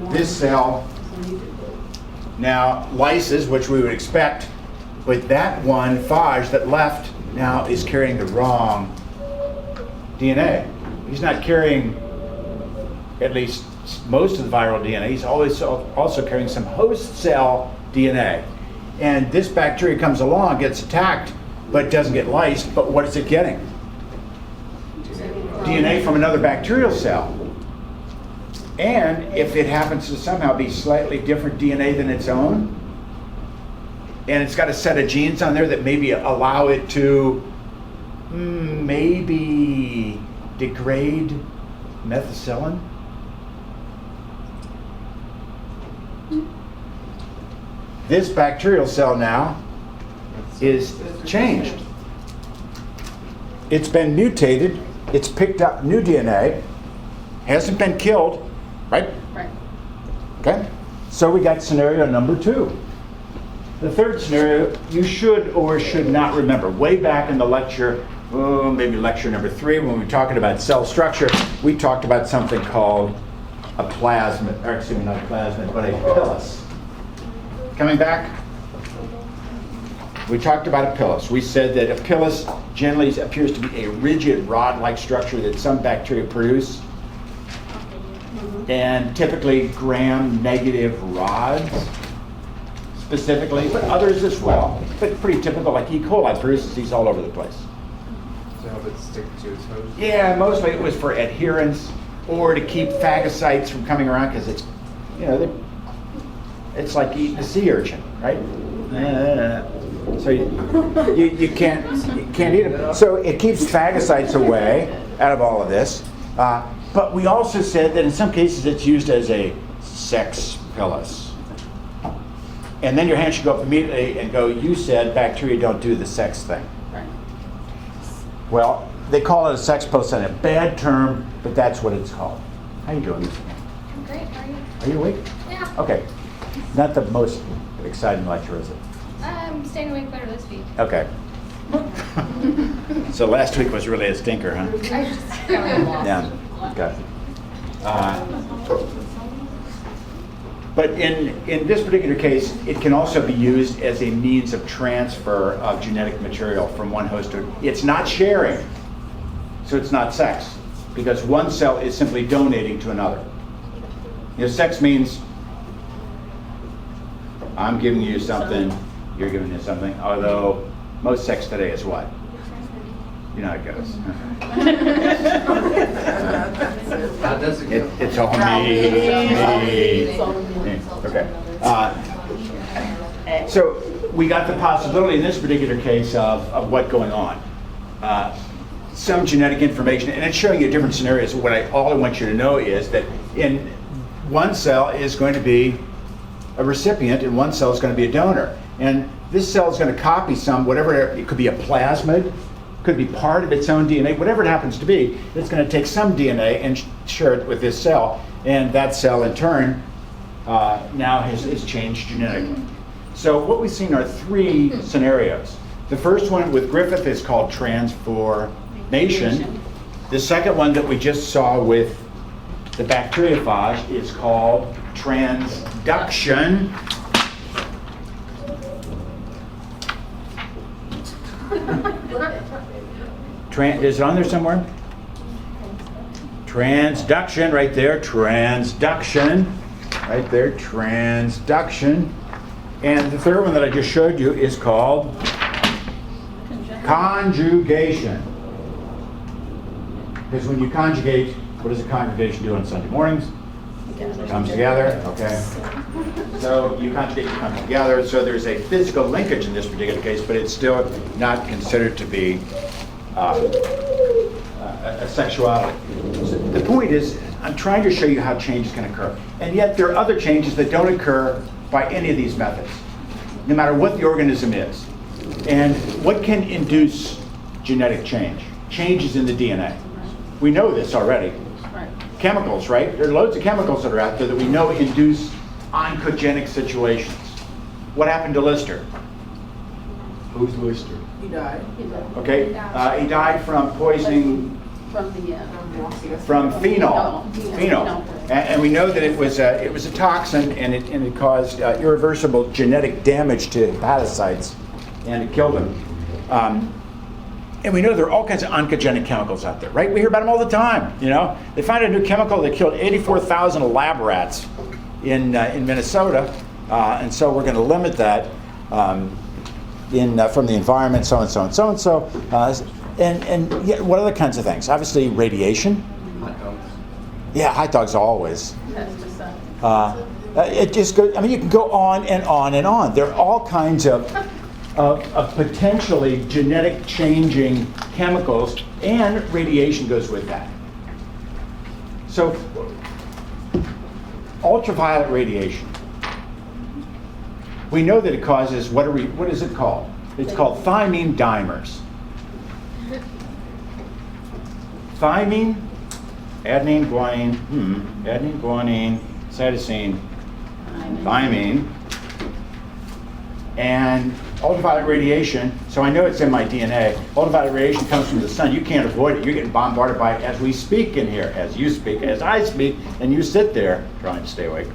This cell now lyses, which we would expect, but that one phage that left now is carrying the wrong DNA. He's not carrying at least most of the viral DNA. He's always also carrying some host cell DNA. And this bacteria comes along, gets attacked, but doesn't get lysed. But what is it getting? DNA from another bacterial cell. And if it happens to somehow be slightly different DNA than its own, and it's got a set of genes on there that maybe allow it to maybe degrade methicillin. This bacterial cell now is changed. It's been mutated, it's picked up new DNA, hasn't been killed, right? Right. Okay? So we got scenario number 2. The third scenario you should or should not remember. Way back in the lecture, maybe lecture number 3, when we were talking about cell structure, we talked about something called a plasmid, or excuse me, not a plasmid, but a pilus. Coming back, we talked about a pilus. We said that a pilus generally appears to be a rigid rod-like structure that some bacteria produce, and typically gram-negative rods, specifically, but others as well. But pretty typical, like E. coli produces these all over the place. To help it stick to its host? Yeah, mostly it was for adherence or to keep phagocytes from coming around, because it's, it's like eating a sea urchin, right? So you can't eat them. So it keeps phagocytes away out of all of this. But we also said that in some cases it's used as a sex pilus. And then your hand should go up immediately and go, you said bacteria don't do the sex thing. Right. Well, they call it a sex pilus, and a bad term, but that's what it's called. How you doing? I'm great, how are you? Are you awake? Yeah. Okay. Not the most exciting lecture, is it? I'm staying awake better this week. Okay. So last week was really a stinker, huh? Yeah, okay. But in this particular case, it can also be used as a means of transfer of genetic material from one host to, it's not sharing, so it's not sex, because one cell is simply donating to another. You know, sex means I'm giving you something, you're giving me something, although most sex today is what? You know how it goes. How does it go? It's all me. Okay. So we got the possibility in this particular case of what going on. Some genetic information, and it's showing you different scenarios. All I want you to know is that in one cell is going to be a recipient and one cell is going to be a donor. And this cell is going to copy whatever, it could be a plasmid, could be part of its own DNA, whatever it happens to be, it's going to take some DNA and share it with this cell. And that cell in turn now is changed genetically. So what we've seen are 3 scenarios. The first one with Griffith is called transformation. The second one that we just saw with the bacteriophage is called transduction. Is it on there somewhere? Transduction, right there. Transduction, right there. Transduction. And the third one that I just showed you is called conjugation. Because when you conjugate, what does a conjugation do on Sunday mornings? It comes together, okay. So you conjugate, you come together. So there's a physical linkage in this particular case, but it's still not considered to be a sexuality. So the point is, I'm trying to show you how changes can occur. And yet there are other changes that don't occur by any of these methods, no matter what the organism is. And what can induce genetic change? Changes in the DNA. We know this already. Chemicals, right? There are loads of chemicals that are out there that we know induce oncogenic situations. What happened to Lister? Who's Lister? He died. Okay, he died from poisoning from phenol. And we know that it was a toxin, and it caused irreversible genetic damage to hepatocytes, and it killed them. And we know there are all kinds of oncogenic chemicals out there, right? We hear about them all the time. You know, they find a new chemical that killed 84,000 lab rats in Minnesota, and so we're going to limit that from the environment, so and so and so and so. And yeah, what other kinds of things? Obviously, radiation. Hot dogs. Yeah, hot dogs always. It just goes. I mean, you can go on and on and on. There are all kinds of potentially genetic changing chemicals, and radiation goes with that. So, ultraviolet radiation. We know that it causes, what is it called? It's called thymine dimers. Thymine, adenine, guanine, cytosine, thymine, and ultraviolet radiation. So I know it's in my DNA. Ultraviolet radiation comes from the sun. You can't avoid it. You're getting bombarded by it as we speak in here, as you speak, as I speak, and you sit there trying to stay awake.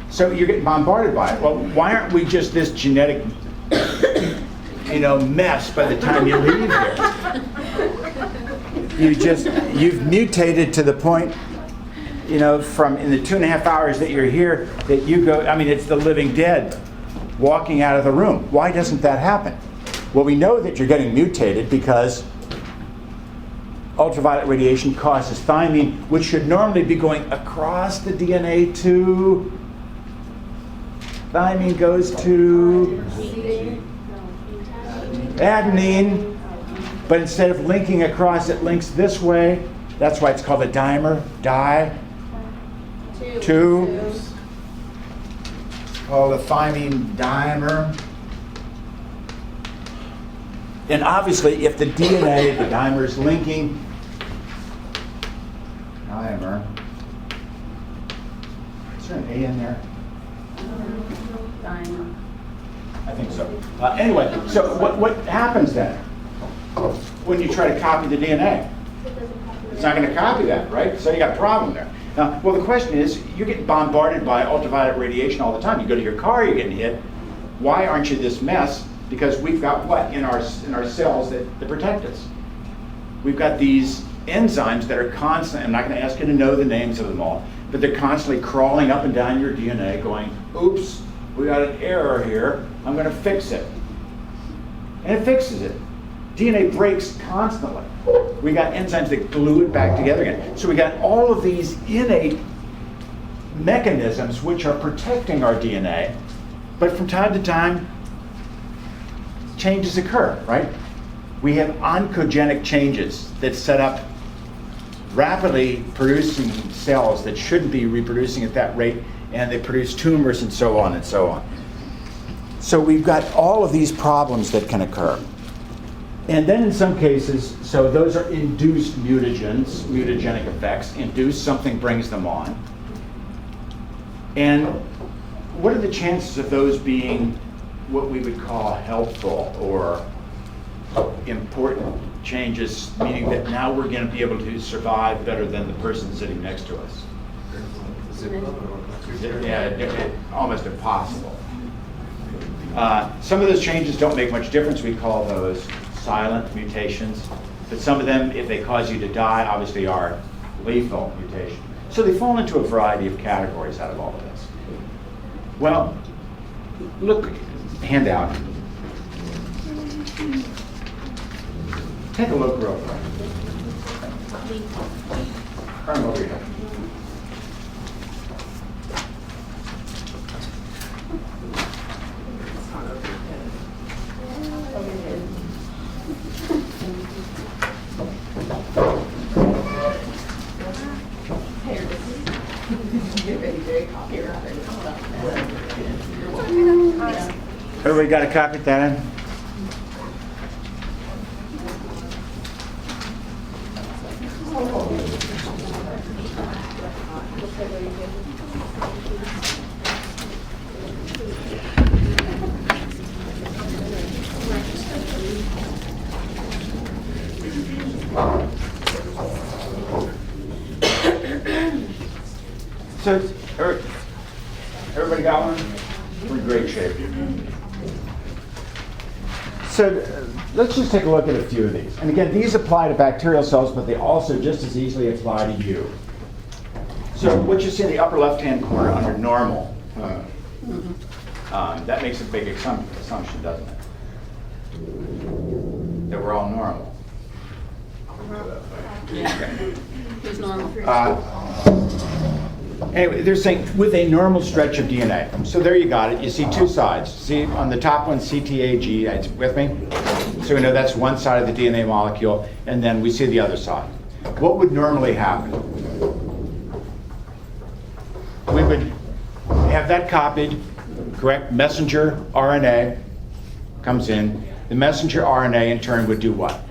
So you're getting bombarded by it. Well, why aren't we just this genetic, mess by the time you leave here? You've mutated to the point, from in the 2.5 hours that you're here, that you go, it's the living dead walking out of the room. Why doesn't that happen? Well, we know that you're getting mutated because ultraviolet radiation causes thymine, which should normally be going across the DNA to, thymine goes to adenine, but instead of linking across, it links this way. That's why it's called a dimer, two. Called a thymine dimer. And obviously, if the DNA, the dimer is linking, dimer, is there an A in there? I think so. Anyway, so what happens then when you try to copy the DNA? It's not going to copy that, right? So you got a problem there. Now, well, the question is, you're getting bombarded by ultraviolet radiation all the time. You go to your car, you're getting hit. Why aren't you this mess? Because we've got what in our cells that protect us? We've got these enzymes that are constantly, I'm not going to ask you to know the names of them all, but they're constantly crawling up and down your DNA going, oops, we got an error here, I'm going to fix it. And it fixes it. DNA breaks constantly. We got enzymes that glue it back together again. So we got all of these innate mechanisms which are protecting our DNA, but from time to time, changes occur, right? We have oncogenic changes that set up rapidly producing cells that shouldn't be reproducing at that rate, and they produce tumors and so on and so on. So we've got all of these problems that can occur. And then in some cases, so those are induced mutagens, mutagenic effects, induced, something brings them on. And what are the chances of those being what we would call helpful or important changes, meaning that now we're going to be able to survive better than the person sitting next to us? Yeah, almost impossible. Some of those changes don't make much difference. We call those silent mutations. But some of them, if they cause you to die, obviously are lethal mutations. So they fall into a variety of categories out of all of this. Well, look, handout. Take a look real quick. Turn over here. Everybody got a copy of that in? So, everybody got one? We're in great shape. So let's just take a look at a few of these. And again, these apply to bacterial cells, but they also just as easily apply to you. So what you see in the upper left-hand corner under normal, that makes a big assumption, doesn't it? That we're all normal. Who's normal? Anyway, they're saying with a normal stretch of DNA. So there you got it. You see two sides. See on the top one, CTAG. It's with me? So we know that's one side of the DNA molecule, and then we see the other side. What would normally happen? We would have that copied, correct? Messenger RNA comes in. The messenger RNA in turn would do what?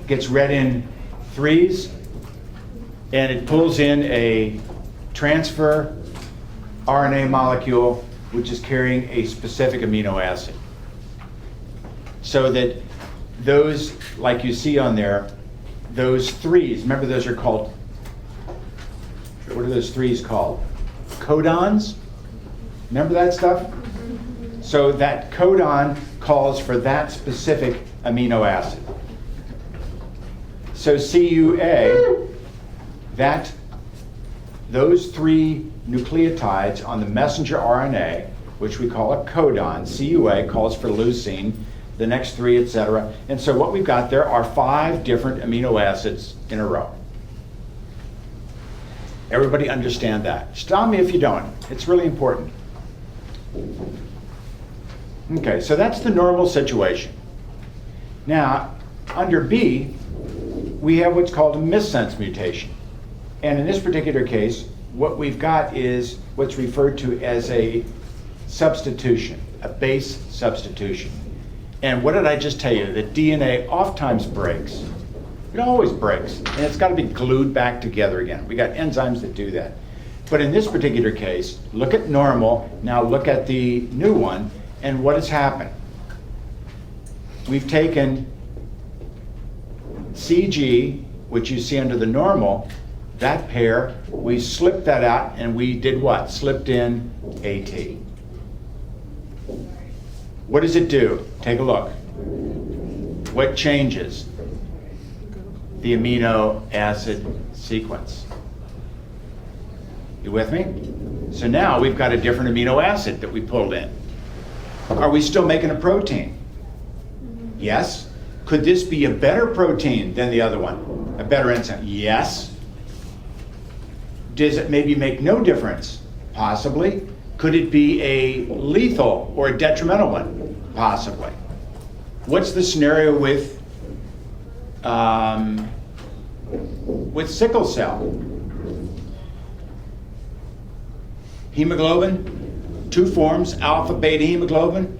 Gets read in threes, and it pulls in a transfer RNA molecule which is carrying a specific amino acid. So that those, like you see on there, those threes, remember those are called, what are those threes called? Codons? Remember that stuff? So that codon calls for that specific amino acid. So CUA, those three nucleotides on the messenger RNA, which we call a codon, CUA calls for leucine, the next three, etc. And so what we've got there are 5 different amino acids in a row. Everybody understand that? Stop me if you don't. It's really important. Okay, so that's the normal situation. Now, under B, we have what's called a missense mutation. And in this particular case, what we've got is what's referred to as a substitution, a base substitution. And what did I just tell you? The DNA oftentimes breaks. It always breaks, and it's got to be glued back together again. We got enzymes that do that. But in this particular case, look at normal, now look at the new one, and what has happened? We've taken CG, which you see under the normal, that pair, we slipped that out and we did what? Slipped in AT. What does it do? Take a look. What changes? The amino acid sequence. You with me? So now we've got a different amino acid that we pulled in. Are we still making a protein? Yes. Could this be a better protein than the other one? A better enzyme? Yes. Does it maybe make no difference? Possibly. Could it be a lethal or a detrimental one? Possibly. What's the scenario with sickle cell? Hemoglobin, two forms, alpha, beta hemoglobin.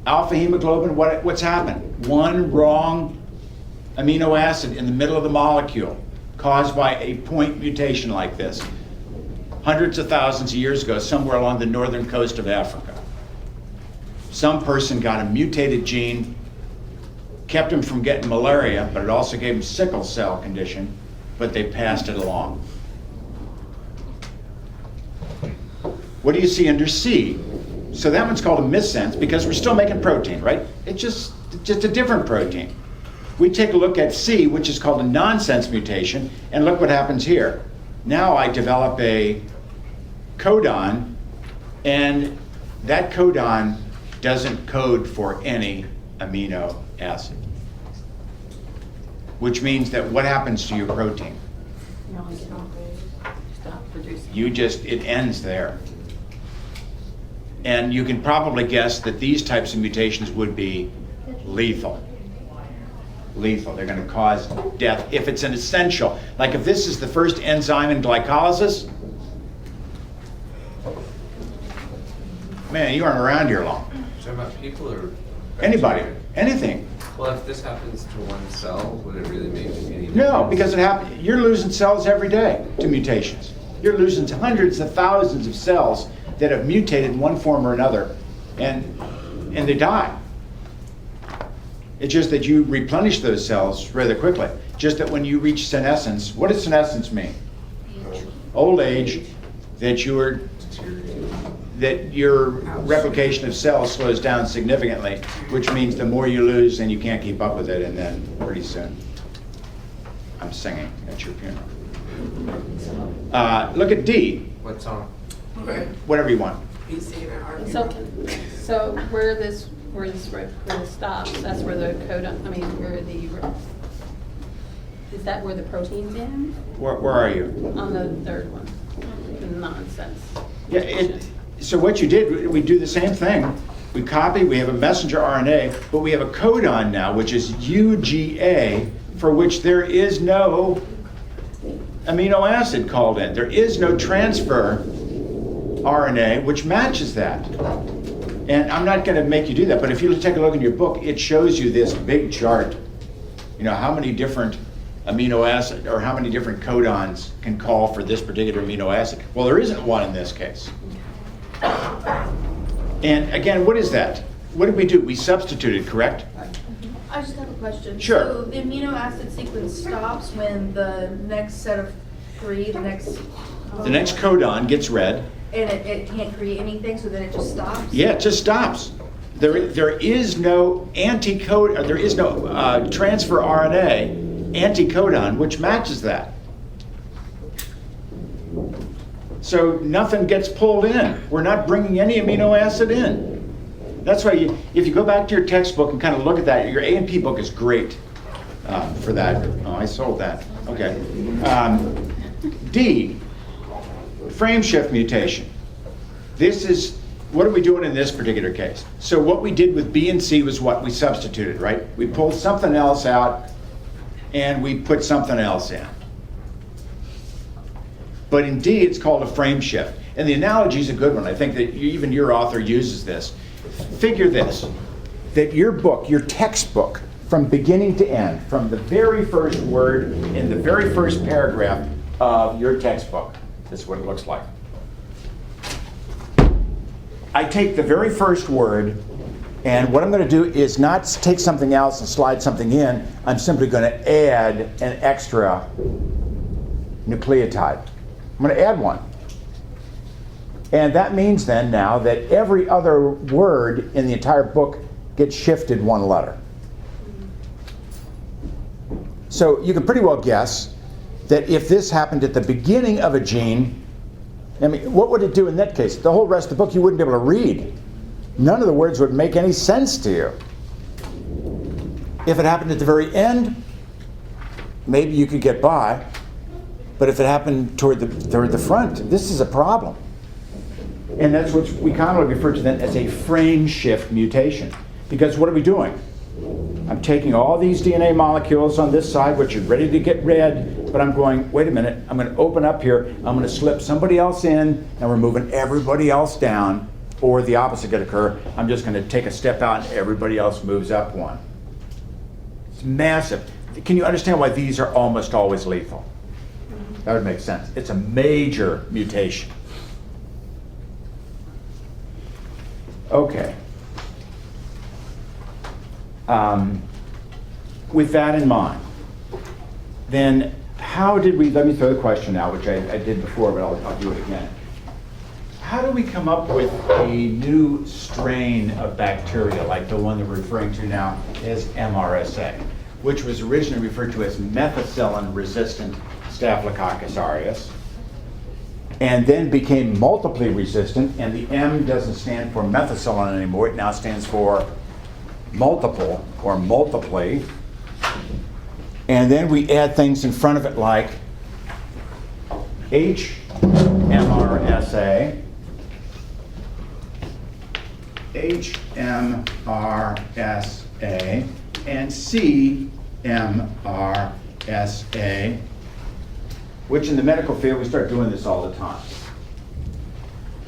Alpha hemoglobin, what's happened? One wrong amino acid in the middle of the molecule caused by a point mutation like this. Hundreds of thousands of years ago, somewhere along the northern coast of Africa. Some person got a mutated gene, kept him from getting malaria, but it also gave him sickle cell condition, but they passed it along. What do you see under C? So that one's called a missense because we're still making protein, right? It's just a different protein. We take a look at C, which is called a nonsense mutation, and look what happens here. Now I develop a codon, and that codon doesn't code for any amino acid. Which means that what happens to your protein? Stop producing. It ends there. And you can probably guess that these types of mutations would be lethal. Lethal, they're gonna cause death if it's an essential. Like if this is the first enzyme in glycolysis, man, you aren't around here long. So about people or? Anybody, anything. Well, if this happens to one cell, would it really make any difference? No, because it happens, you're losing cells every day to mutations. You're losing hundreds of thousands of cells that have mutated in one form or another, and they die. It's just that you replenish those cells rather quickly. Just that when you reach senescence, what does senescence mean? Old age, that your replication of cells slows down significantly, which means the more you lose, then you can't keep up with it, and then pretty soon, I'm singing at your funeral. Look at D. What song? Whatever you want. So where this stops, that's where the codon, is that where the protein's in? Where are you? On the third one, the nonsense. Yeah. So what you did, we do the same thing. We copy. We have a messenger RNA, but we have a codon now, which is UGA, for which there is no amino acid called in. There is no transfer RNA, which matches that. And I'm not going to make you do that, but if you take a look in your book, it shows you this big chart. You know, how many different amino acid, or how many different codons can call for this particular amino acid. Well, there isn't one in this case. And again, what is that? What did we do? We substituted, correct? I just have a question. Sure. So the amino acid sequence stops when the next set of three, the next codon gets read. And it can't create anything, so then it just stops? Yeah, it just stops. There is no anticodon, there is no transfer RNA anticodon which matches that. So nothing gets pulled in. We're not bringing any amino acid in. That's why if you go back to your textbook and kind of look at that, your A&P book is great for that. Oh, I sold that. Okay. D, frame shift mutation. This is, what are we doing in this particular case? So what we did with B and C was what? We substituted, right? We pulled something else out and we put something else in. But in D, it's called a frame shift. And the analogy is a good one. I think that even your author uses this. Figure this, that your book, your textbook, from beginning to end, from the very first word in the very first paragraph of your textbook, this is what it looks like. I take the very first word, and what I'm going to do is not take something else and slide something in. I'm simply going to add an extra nucleotide. I'm going to add one. And that means then now that every other word in the entire book gets shifted one letter. So you can pretty well guess that if this happened at the beginning of a gene, I mean, what would it do in that case? The whole rest of the book you wouldn't be able to read. None of the words would make any sense to you. If it happened at the very end, maybe you could get by. But if it happened toward the front, this is a problem. And that's what we commonly refer to then as a frame shift mutation. Because what are we doing? I'm taking all these DNA molecules on this side, which are ready to get read, but I'm going, wait a minute, I'm going to open up here, I'm going to slip somebody else in, and we're moving everybody else down, or the opposite could occur. I'm just going to take a step out and everybody else moves up one. It's massive. Can you understand why these are almost always lethal? That would make sense. It's a major mutation. Okay. With that in mind, then how did we, let me throw the question out, which I did before, but I'll do it again. How do we come up with a new strain of bacteria, like the one that we're referring to now as MRSA, which was originally referred to as methicillin-resistant Staphylococcus aureus, and then became multiply resistant, and the M doesn't stand for methicillin anymore, it now stands for multiple or multiply. And then we add things in front of it like HMRSA, HMRSA, and CMRSA, which in the medical field we start doing this all the time.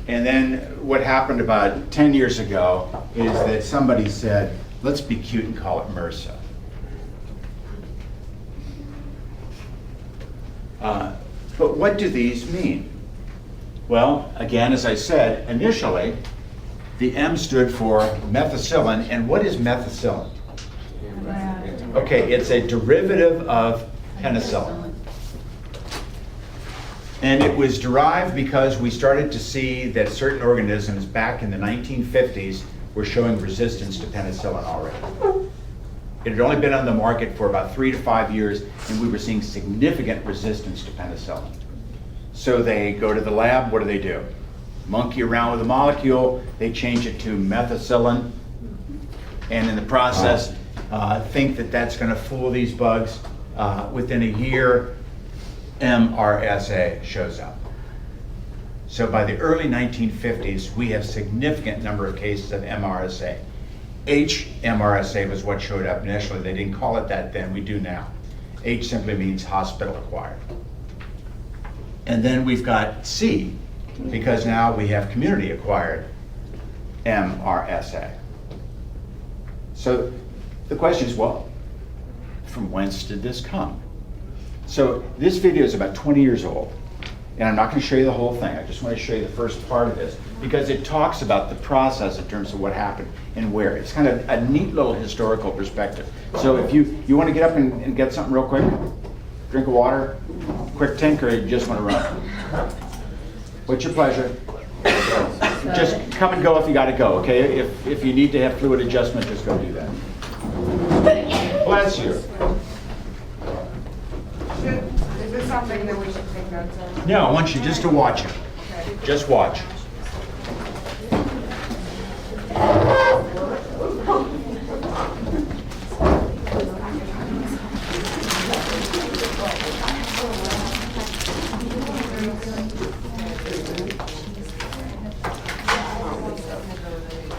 And then what happened about 10 years ago is that somebody said, let's be cute and call it MRSA. But what do these mean? Well, again, as I said, initially, the M stood for methicillin. And what is methicillin? Okay, it's a derivative of penicillin. And it was derived because we started to see that certain organisms back in the 1950s were showing resistance to penicillin already. It had only been on the market for about 3 to 5 years, and we were seeing significant resistance to penicillin. So they go to the lab, what do? Monkey around with a molecule, they change it to methicillin, and in the process, think that that's going to fool these bugs. Within a year, MRSA shows up. So by the early 1950s, we have significant number of cases of MRSA. HMRSA was what showed up initially. They didn't call it that then, we do now. H simply means hospital acquired. And then we've got C, because now we have community acquired MRSA. So the question is, well, from whence did this come? So this video is about 20 years old, and I'm not going to show you the whole thing. I just want to show you the first part of this, because it talks about the process in terms of what happened and where. It's kind of a neat little historical perspective. So if you want to get up and get something real quick, drink of water, quick tank, or you just want to run? What's your pleasure? Just come and go if you got to go, okay? If you need to have fluid adjustment, just go do that. Bless you. Is this something that we should take notes of? No, I want you just to watch it. Just watch.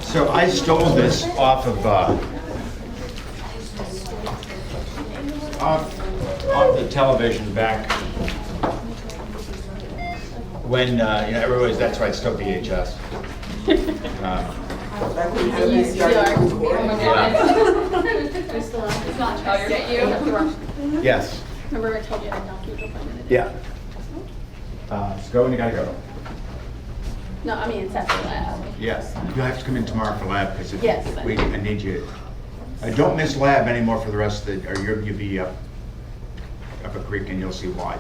So I stole this off of off the television back when everybody's. That's right, still VHS. Yes. Remember I told you I knocked you for 5 minutes? Yeah. So go when you gotta go. No, I mean, it's at the lab. Yes, you'll have to come in tomorrow for lab, because Yes. I need you. Don't miss lab anymore for the rest of the, or you'll be up a creek and you'll see why.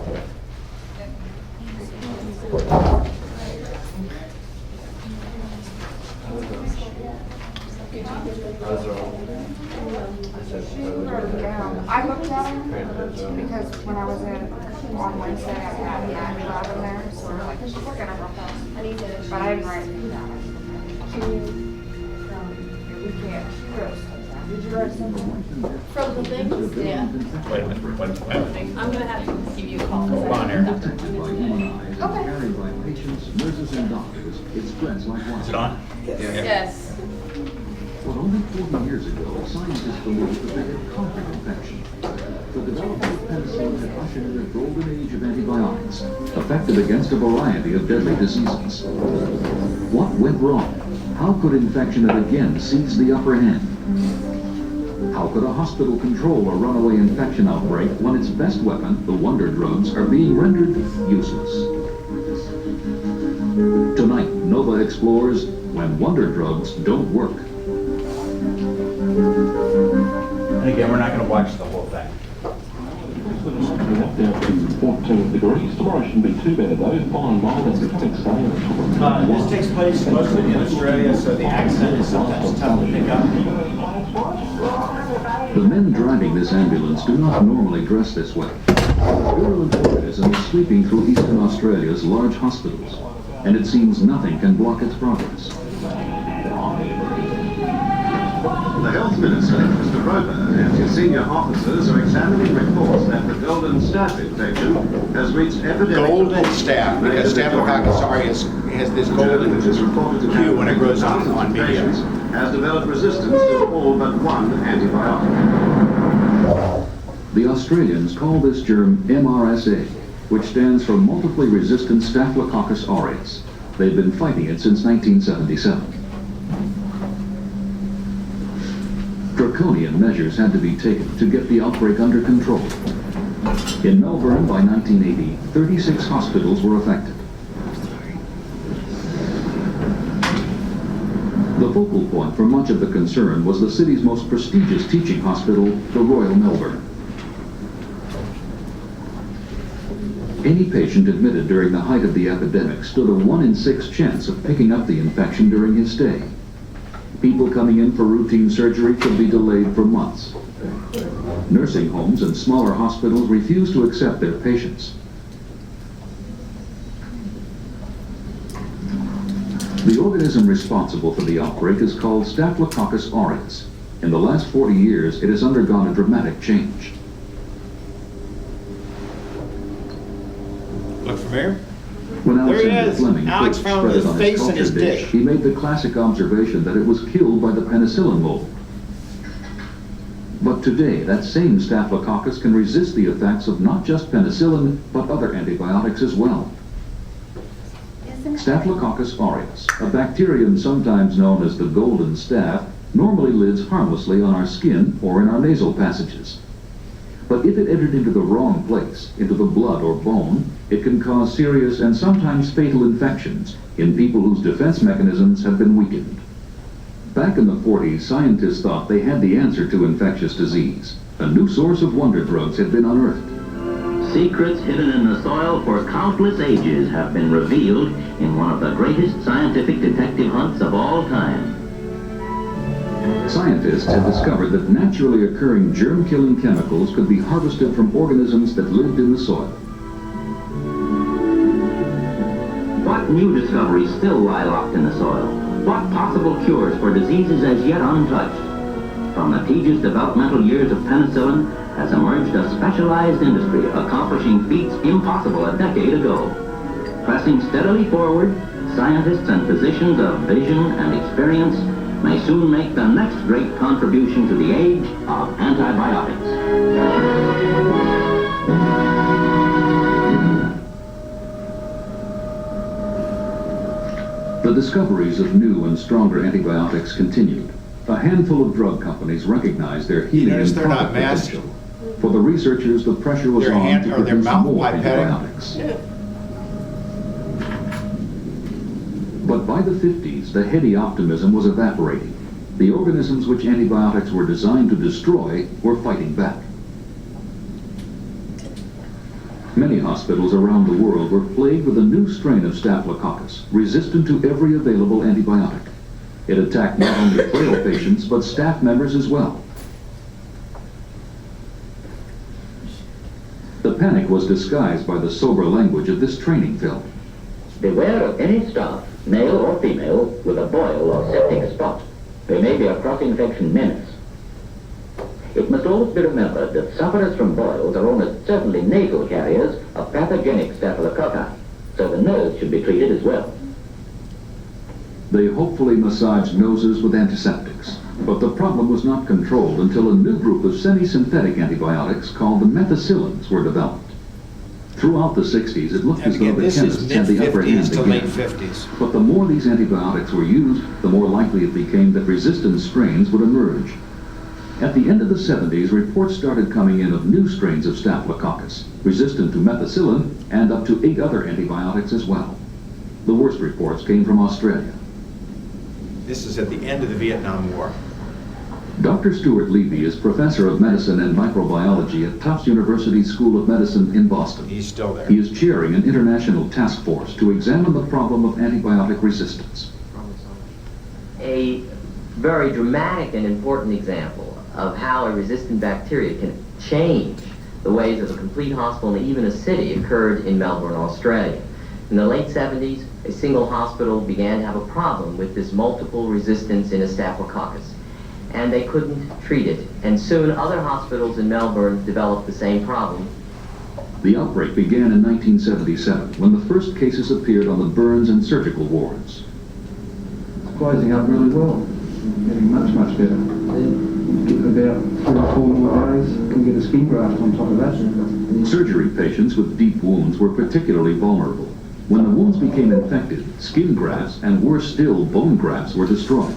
I looked at them because when I was on Wednesday, I had that job in there, so we're like, she's looking at real fast. But I didn't write it down. We can't. Did you write something? From the things? Yeah. Wait a minute. I'm gonna have to give you a call. Hold on here. Carried by patients, nurses, and doctors, it spreads like Is it wildfire. on? Yes. But only 40 years ago, scientists believed that they had conquered infection. The development of penicillin had ushered in a golden age of antibiotics, effective against a variety of deadly diseases. What went wrong? How could infection have again seized the upper hand? How could a hospital control a runaway infection outbreak when its best weapon, the wonder drugs, are being rendered useless? Tonight, Nova explores when wonder drugs don't work. And again, we're not going to watch the whole thing. Down to 14 degrees. Tomorrow shouldn't be too bad though. Fine, mild and sail. This takes place mostly in Australia, so the accent is sometimes tough to pick up. The men driving this ambulance do not normally dress this way. Virulent organism is sweeping through eastern Australia's large hospitals, and it seems nothing can block its progress. The Health Minister, Mr. Roper, and his senior officers are examining reports that the golden staph infection has reached epidemic. Golden staph, because Staphylococcus aureus has this golden hue when it grows on media. Has developed resistance to all but one antibiotic. The Australians call this germ MRSA, which stands for Multiply Resistant Staphylococcus aureus. They've been fighting it since 1977. Draconian measures had to be taken to get the outbreak under control. In Melbourne by 1980, 36 hospitals were affected. The focal point for much of the concern was the city's most prestigious teaching hospital, the Royal Melbourne. Any patient admitted during the height of the epidemic stood a 1 in 6 chance of picking up the infection during his stay. People coming in for routine surgery could be delayed for months. Nursing homes and smaller hospitals refused to accept their patients. The organism responsible for the outbreak is called Staphylococcus aureus. In the last 40 years, it has undergone a dramatic change. Look familiar? When There he Alexander is. Fleming Alex first found spread his it on face in culture his dish. he made the classic observation that it was killed by the penicillin mold. But today, that same Staphylococcus can resist the effects of not just penicillin, but other antibiotics as well. Staphylococcus aureus, a bacterium sometimes known as the golden staph, normally lives harmlessly on our skin or in our nasal passages. But if it entered into the wrong place, into the blood or bone, it can cause serious and sometimes fatal infections in people whose defense mechanisms have been weakened. Back in the 40s, scientists thought they had the answer to infectious disease. A new source of wonder drugs had been unearthed. Secrets hidden in the soil for countless ages have been revealed in one of the greatest scientific detective hunts of all time. Scientists had discovered that naturally occurring germ-killing chemicals could be harvested from organisms that lived in the soil. What new discoveries still lie locked in the soil? What possible cures for diseases as yet untouched? From the tedious developmental years of penicillin has emerged a specialized industry accomplishing feats impossible a decade ago. Pressing steadily forward, scientists and physicians of vision and experience may soon make the next great contribution to the age of antibiotics. The discoveries of new and stronger antibiotics continued. A handful of drug companies recognized their healing Notice and they're not profit masked. potential. For the researchers, the pressure was Their on hand to or their produce mouth more pipetting. antibiotics. But by the 50s, the heady optimism was evaporating. The organisms which antibiotics were designed to destroy were fighting back. Many hospitals around the world were plagued with a new strain of Staphylococcus, resistant to every available antibiotic. It attacked not only frail patients, but staff members as well. The panic was disguised by the sober language of this training film. Beware of any staff, male or female, with a boil or septic spot. They may be a cross-infection menace. It must always be remembered that sufferers from boils are almost certainly nasal carriers of pathogenic staphylococci, so the nose should be treated as well. They hopefully massaged noses with antiseptics, but the problem was not controlled until a new group of semi-synthetic antibiotics called the methicillins were developed. Throughout the 60s, it looked And as though again, the this is chemists had the upper hand mid-50s to late again. 50s. But the more these antibiotics were used, the more likely it became that resistant strains would emerge. At the end of the 70s, reports started coming in of new strains of Staphylococcus, resistant to methicillin and up to 8 other antibiotics as well. The worst reports came from Australia. This is at the end of the Vietnam War. Dr. Stuart Levy is professor of medicine and microbiology at Tufts University School of Medicine in Boston. He's still there. He is chairing an international task force to examine the problem of antibiotic resistance. A very dramatic and important example of how a resistant bacteria can change the ways of a complete hospital and even a city occurred in Melbourne, Australia. In the late 70s, a single hospital began to have a problem with this multiple resistance in a Staphylococcus, and they couldn't treat it. And soon other hospitals in Melbourne developed the same problem. The outbreak began in 1977 when the first cases appeared on the burns and surgical wards. It's closing up really well, getting much, much better. About 3 or 4 more days, can get a skin graft on top of that. Surgery patients with deep wounds were particularly vulnerable. When the wounds became infected, skin grafts and worse still, bone grafts were destroyed.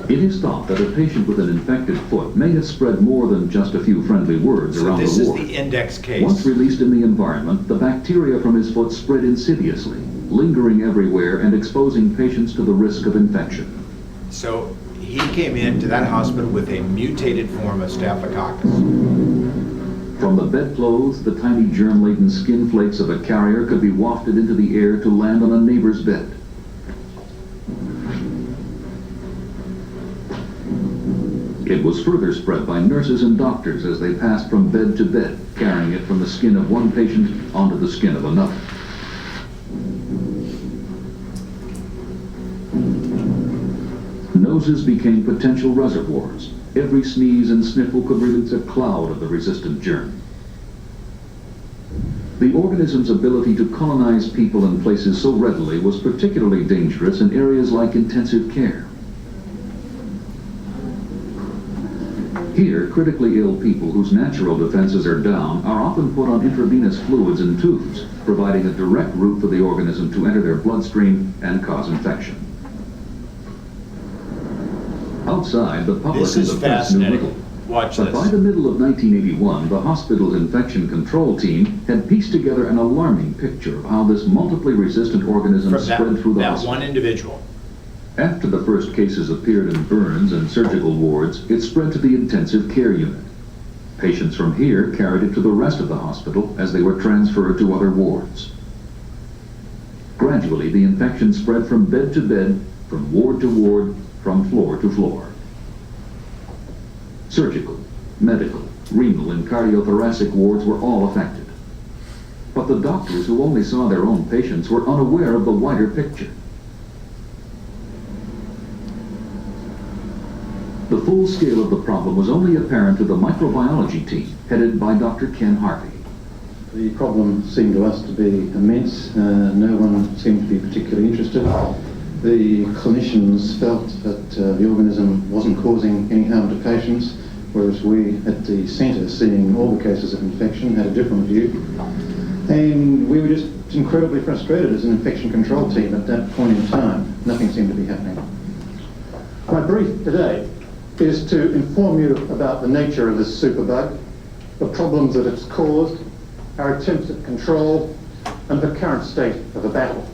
It is thought that a patient with an infected foot may have spread more than just a few friendly words So around this the is ward. the index case. Once released in the environment, the bacteria from his foot spread insidiously, lingering everywhere and exposing patients to the risk of infection. So he came into that hospital with a mutated form of Staphylococcus. From the bedclothes, the tiny germ-laden skin flakes of a carrier could be wafted into the air to land on a neighbor's bed. It was further spread by nurses and doctors as they passed from bed to bed, carrying it from the skin of one patient onto the skin of another. Noses became potential reservoirs. Every sneeze and sniffle could release a cloud of the resistant germ. The organism's ability to colonize people and places so readily was particularly dangerous in areas like intensive care. Here, critically ill people whose natural defenses are down are often put on intravenous fluids and tubes, providing a direct route for the organism to enter their bloodstream and cause infection. Outside, the public This and is the press knew fascinating. little. Watch But by this. the middle of 1981, the hospital's infection control team had pieced together an alarming picture of how this multiply resistant organism From spread through the that hospital. one individual. After the first cases appeared in burns and surgical wards, it spread to the intensive care unit. Patients from here carried it to the rest of the hospital as they were transferred to other wards. Gradually, the infection spread from bed to bed, from ward to ward, from floor to floor. Surgical, medical, renal, and cardiothoracic wards were all affected. But the doctors who only saw their own patients were unaware of the wider picture. The full scale of the problem was only apparent to the microbiology team, headed by Dr. Ken Harvey. The problem seemed to us to be immense. No one seemed to be particularly interested. The clinicians felt that the organism wasn't causing any harm to patients, whereas we at the centre, seeing all the cases of infection, had a different view. And we were just incredibly frustrated as an infection control team at that point in time. Nothing seemed to be happening. My brief today is to inform you about the nature of this superbug, the problems that it's caused, our attempts at control, and the current state of the battle.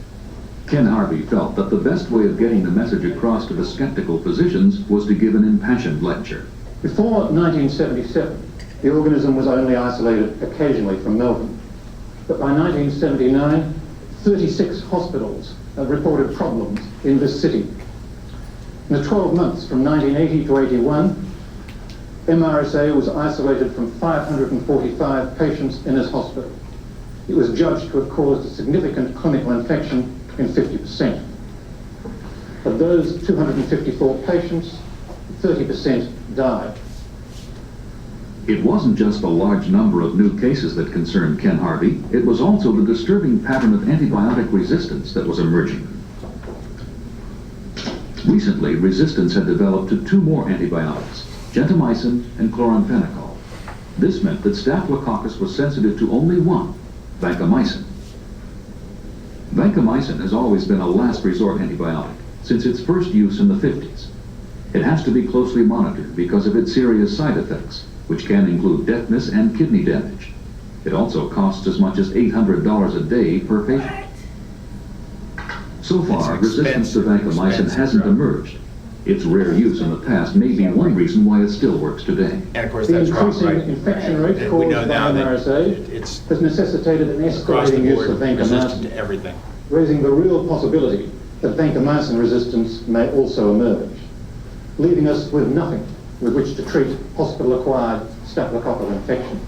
Ken Harvey felt that the best way of getting the message across to the skeptical physicians was to give an impassioned lecture. Before 1977, the organism was only isolated occasionally from Melbourne. But by 1979, 36 hospitals reported problems in this city. In the 12 months from 1980 to 81, MRSA was isolated from 545 patients in this hospital. It was judged to have caused a significant clinical infection in 50%. Of those 254 patients, 30% died. It wasn't just the large number of new cases that concerned Ken Harvey, it was also the disturbing pattern of antibiotic resistance that was emerging. Recently, resistance had developed to 2 more antibiotics, gentamicin and chloramphenicol. This meant that Staphylococcus was sensitive to only one, vancomycin. Vancomycin has always been a last resort antibiotic since its first use in the 50s. It has to be closely monitored because of its serious side effects, which can include deafness and kidney damage. It also costs as much as $800 a day per patient. So far, resistance to vancomycin hasn't emerged. Its rare use in the past may be one reason why it still works today. And of course, The that's wrong, increasing right? infection rate We caused know by now that MRSA it's has necessitated an across the escalating use board of resistant vancomycin, to everything. raising the real possibility that vancomycin resistance may also emerge, leaving us with nothing with which to treat hospital-acquired staphylococcal infection.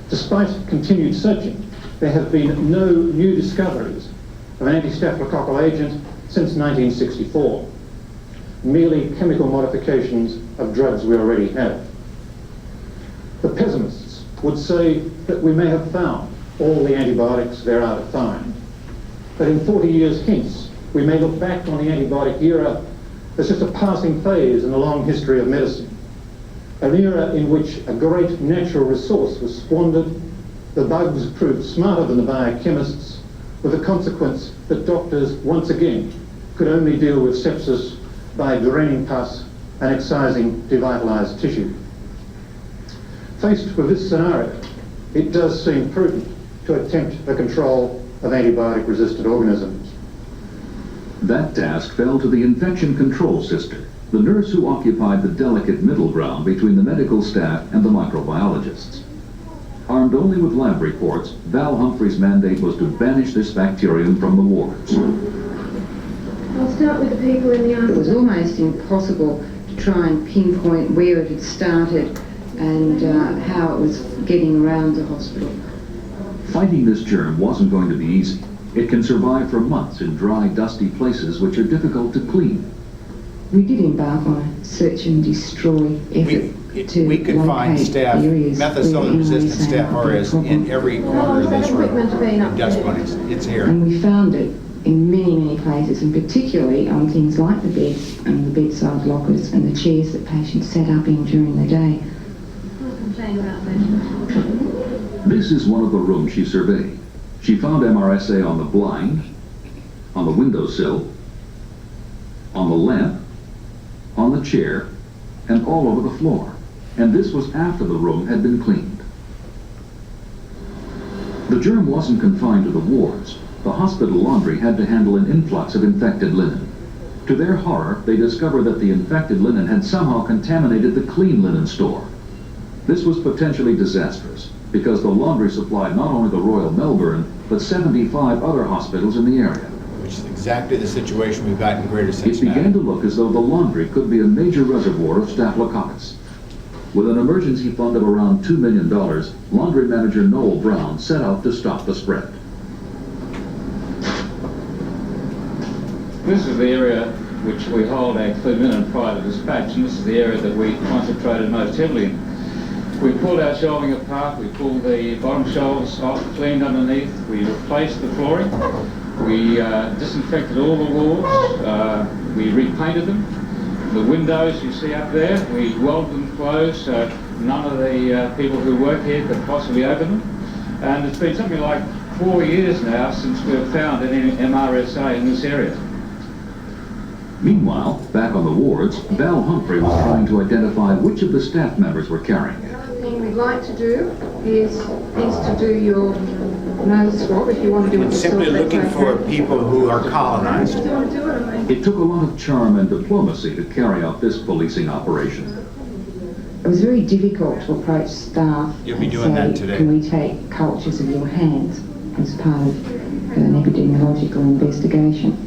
Despite continued searching, there have been no new discoveries of an anti-staphylococcal agent since 1964, merely chemical modifications of drugs we already have. The pessimists would say that we may have found all the antibiotics there are to find, that in 40 years hence we may look back on the antibiotic era as just a passing phase in the long history of medicine, an era in which a great natural resource was squandered, the bugs proved smarter than the biochemists, with the consequence that doctors once again could only deal with sepsis by draining pus and excising devitalized tissue. Faced with this scenario, it does seem prudent to attempt the control of antibiotic-resistant organisms. That task fell to the infection control sister, the nurse who occupied the delicate middle ground between the medical staff and the microbiologists. Armed only with lab reports, Val Humphrey's mandate was to banish this bacterium from the wards. I'll start with the people in the army. It was almost impossible to try and pinpoint where it had started and how it was getting around the hospital. Fighting this germ wasn't going to be easy. It can survive for months in dry, dusty places which are difficult to clean. We did embark on a search and destroy effort to We could find locate staph, areas methicillin-resistant where staph aureus in every corner of this room. Dust bunnies, it's here. And we found it in many, many places, and particularly on things like the beds and the bedside lockers and the chairs that patients sat up in during the day. This is one of the rooms she surveyed. She found MRSA on the blind, on the windowsill, on the lamp, on the chair, and all over the floor. And this was after the room had been cleaned. The germ wasn't confined to the wards. The hospital laundry had to handle an influx of infected linen. To their horror, they discovered that the infected linen had somehow contaminated the clean linen store. This was potentially disastrous, because the laundry supplied not only the Royal Melbourne, but 75 other hospitals in the area. Which is exactly the situation we've got in Greater It Cincinnati. began to look as though the laundry could be a major reservoir of Staphylococcus. With an emergency fund of around $2 million, laundry manager Noel Brown set out to stop the spread. This is the area which we hold our clean linen prior to dispatch, and this is the area that we concentrated most heavily in. We pulled our shelving apart, we pulled the bottom shelves off, cleaned underneath, we replaced the flooring, we disinfected all the walls, we repainted them. The windows you see up there, we welded them closed so none of the people who work here could possibly open them. And it's been something like 4 years now since we've found any MRSA in this area. Meanwhile, back on the wards, Val Humphrey was trying to identify which of the staff members were carrying it. thing we'd like to do is to do your nose swab if you want to do it It's yourself. simply looking that's for okay. people who are colonized. Do you want to do it? I mean, It took a lot of charm and diplomacy to carry out this policing operation. it was very difficult to approach staff. You'll be and doing that say, today. Can we take cultures of your hands as part of an epidemiological investigation?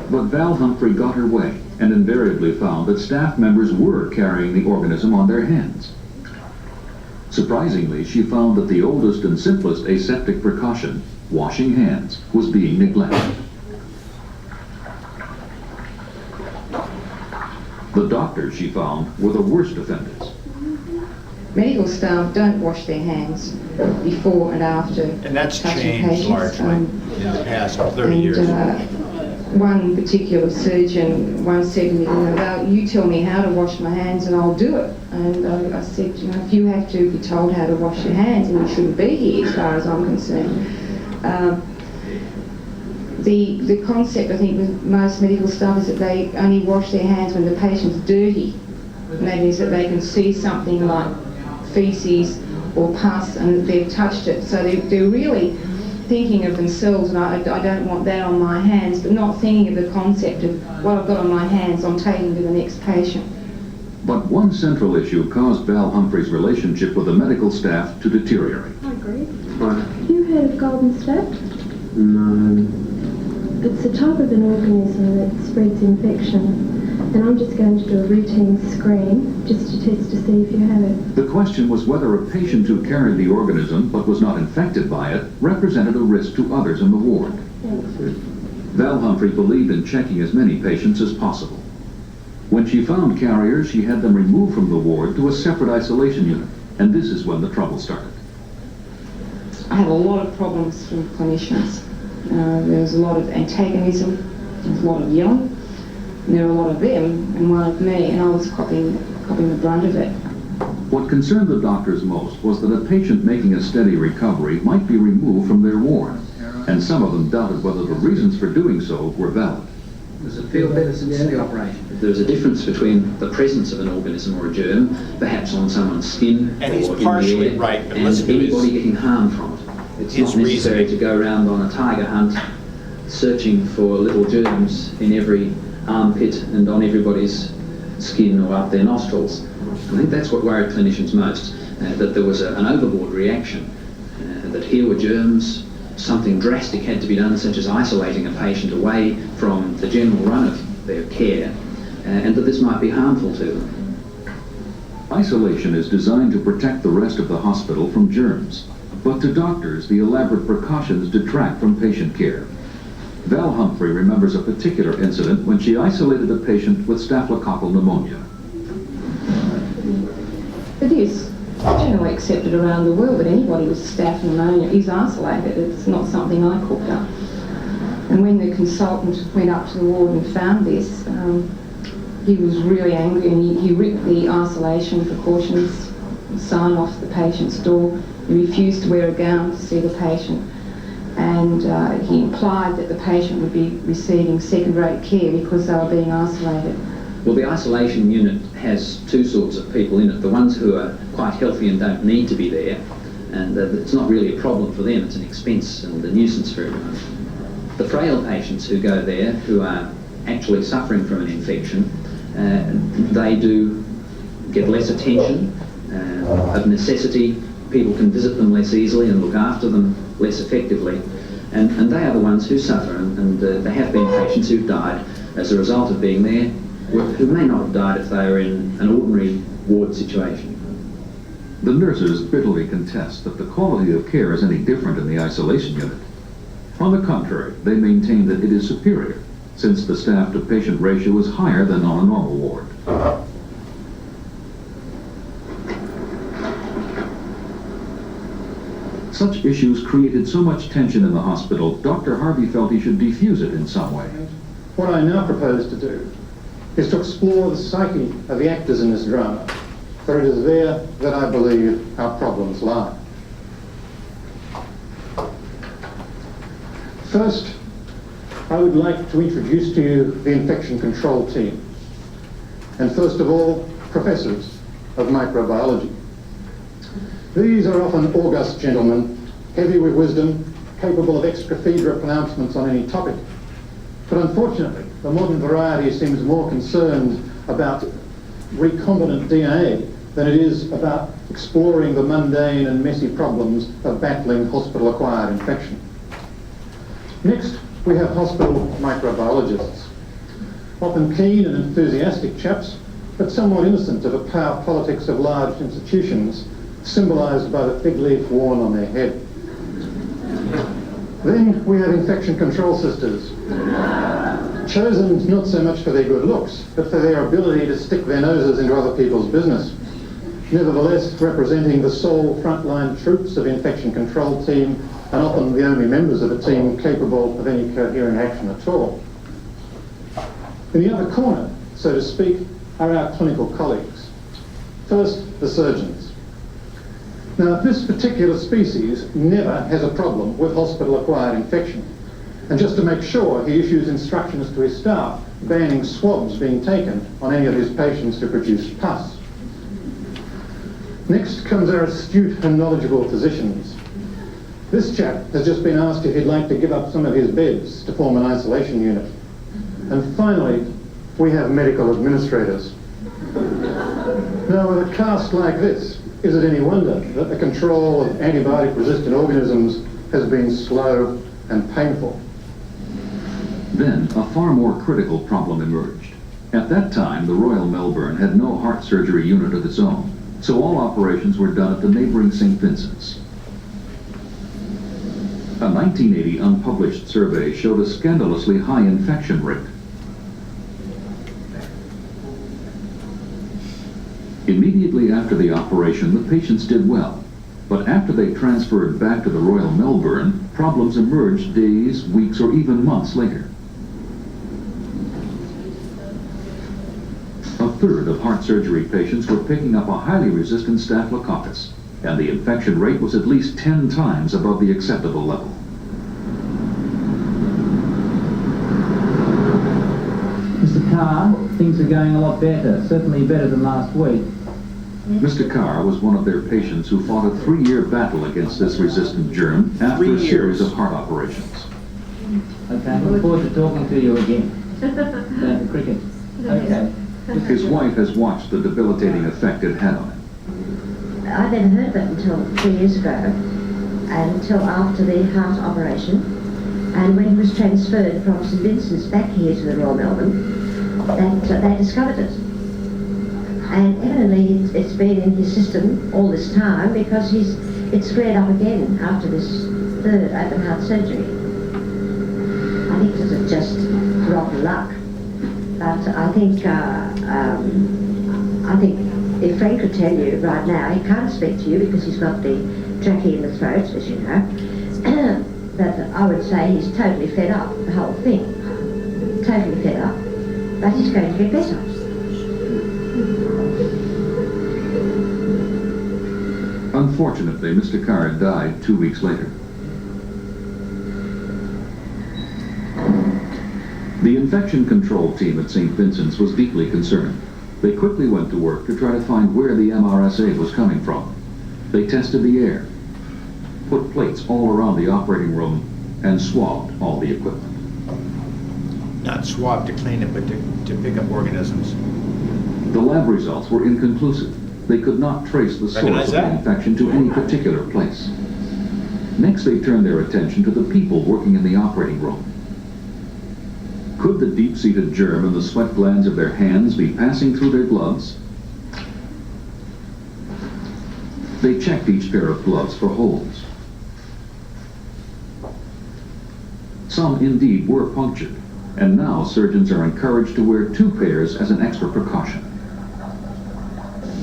But Val Humphrey got her way and invariably found that staff members were carrying the organism on their hands. Surprisingly, she found that the oldest and simplest aseptic precaution, washing hands, was being neglected. The doctors, she found, were the worst offenders. Medical staff don't wash their hands before and after And that's touching changed patients. largely in the past 30 years. One particular surgeon once said to me, "Well, you tell me how to wash my hands and I'll do it." And I said, if you have to be told how to wash your hands, then you shouldn't be here as far as I'm concerned. The concept, I think, with most medical staff is that they only wash their hands when the patient's dirty. And that is that they can see something like feces or pus and they've touched it. So they're really thinking of themselves, and I don't want that on my hands, but not thinking of the concept of what I've got on my hands, I'm taking to the next patient. But one central issue caused Val Humphrey's relationship with the medical staff to deteriorate. I agree. Have you heard of golden staph? No. It's a type of an organism that spreads infection, and I'm just going to do a routine screen just to test to see if you have it. The question was whether a patient who carried the organism but was not infected by it represented a risk to others in the ward. Val Humphrey believed in checking as many patients as possible. When she found carriers, she had them removed from the ward to a separate isolation unit, and this is when the trouble started. I had a lot of problems from clinicians. There was a lot of antagonism, there was a lot of yelling, and there were a lot of them and one of me, and I was copying the brunt of it. What concerned the doctors most was that a patient making a steady recovery might be removed from their ward, and some of them doubted whether the reasons for doing so were valid. Does it feel better since the operation? There's a difference between the presence of an organism or a germ, perhaps on someone's skin And he's or in partially the air, right, but and listen to his- anybody getting harmed from it. It's his not necessary reasoning. to go around on a tiger hunt searching for little germs in every armpit and on everybody's skin or up their nostrils. I think that's what worried clinicians most, that there was an overboard reaction, that here were germs, something drastic had to be done, such as isolating a patient away from the general run of their care, and that this might be harmful to them. Isolation is designed to protect the rest of the hospital from germs, but to doctors, the elaborate precautions detract from patient care. Val Humphrey remembers a particular incident when she isolated a patient with staphylococcal pneumonia. It is generally accepted around the world that anybody with staph pneumonia is isolated. It's not something I cooked up. And when the consultant went up to the ward and found this, he was really angry, and he ripped the isolation precautions sign off the patient's door. He refused to wear a gown to see the patient, and he implied that the patient would be receiving second-rate care because they were being isolated. Well, the isolation unit has two sorts of people in it. The ones who are quite healthy and don't need to be there, and it's not really a problem for them, it's an expense and a nuisance for everyone. The frail patients who go there, who are actually suffering from an infection, they do get less attention. Of necessity, people can visit them less easily and look after them less effectively, and they are the ones who suffer, and there have been patients who've died as a result of being there, who may not have died if they were in an ordinary ward situation. The nurses bitterly contest that the quality of care is any different in the isolation unit. On the contrary, they maintain that it is superior, since the staff-to-patient ratio is higher than on a normal ward. Such issues created so much tension in the hospital, Dr. Harvey felt he should defuse it in some way. What I now propose to do is to explore the psyche of the actors in this drama, for it is there that I believe our problems lie. First, I would like to introduce to you the infection control team, and first of all, professors of microbiology. These are often august gentlemen, heavy with wisdom, capable of ex-cathedra pronouncements on any topic. But unfortunately, the modern variety seems more concerned about recombinant DNA than it is about exploring the mundane and messy problems of battling hospital-acquired infection. Next, we have hospital microbiologists. Often keen and enthusiastic chaps, but somewhat innocent of the power politics of large institutions, symbolised by the fig leaf worn on their head. Then we have infection control sisters, chosen not so much for their good looks, but for their ability to stick their noses into other people's business. Nevertheless, representing the sole frontline troops of infection control team, and often the only members of a team capable of any coherent action at all. In the other corner, so to speak, are our clinical colleagues. First, the surgeons. Now, this particular species never has a problem with hospital-acquired infection. And just to make sure, he issues instructions to his staff banning swabs being taken on any of his patients who produce pus. Next comes our astute and knowledgeable physicians. This chap has just been asked if he'd like to give up some of his beds to form an isolation unit. And finally, we have medical administrators. Now, with a cast like this, is it any wonder that the control of antibiotic-resistant organisms has been slow and painful? Then, a far more critical problem emerged. At that time, the Royal Melbourne had no heart surgery unit of its own, so all operations were done at the neighbouring St. Vincent's. A 1980 unpublished survey showed a scandalously high infection rate. Immediately after the operation, the patients did well, but after they transferred back to the Royal Melbourne, problems emerged days, weeks, or even months later. A third of heart surgery patients were picking up a highly resistant Staphylococcus, and the infection rate was at least 10 times above the acceptable level. Mr. Carr, things are going a lot better, certainly better than last week. Mr. Carr was one of their patients who fought a 3-year battle against this resistant germ after a series of heart operations. Okay, look forward to talking to you again about the cricket. Okay. His wife has watched the debilitating effect it had on him. I never heard of it until 3 years ago, until after the heart operation. And when he was transferred from St Vincent's back here to the Royal Melbourne, they discovered it. And evidently it's been in his system all this time because it's squared up again after this third open heart surgery. I think this is just rotten luck. But I think if Frank could tell you right now, he can't speak to you because he's got the trachea in the throat, as you know. But I would say he's totally fed up with the whole thing. Totally fed up. But he's going to get better. Unfortunately, Mr. Carr died 2 weeks later. The infection control team at St. Vincent's was deeply concerned. They quickly went to work to try to find where the MRSA was coming from. They tested the air, put plates all around the operating room, and swabbed all the equipment. Not swab to clean it, but to pick up organisms. The lab results were inconclusive. They could not trace the source of the infection to any particular place. Next, they turned their attention to the people working in the operating room. Could the deep-seated germ in the sweat glands of their hands be passing through their gloves? They checked each pair of gloves for holes. Some indeed were punctured, and now surgeons are encouraged to wear 2 pairs as an extra precaution.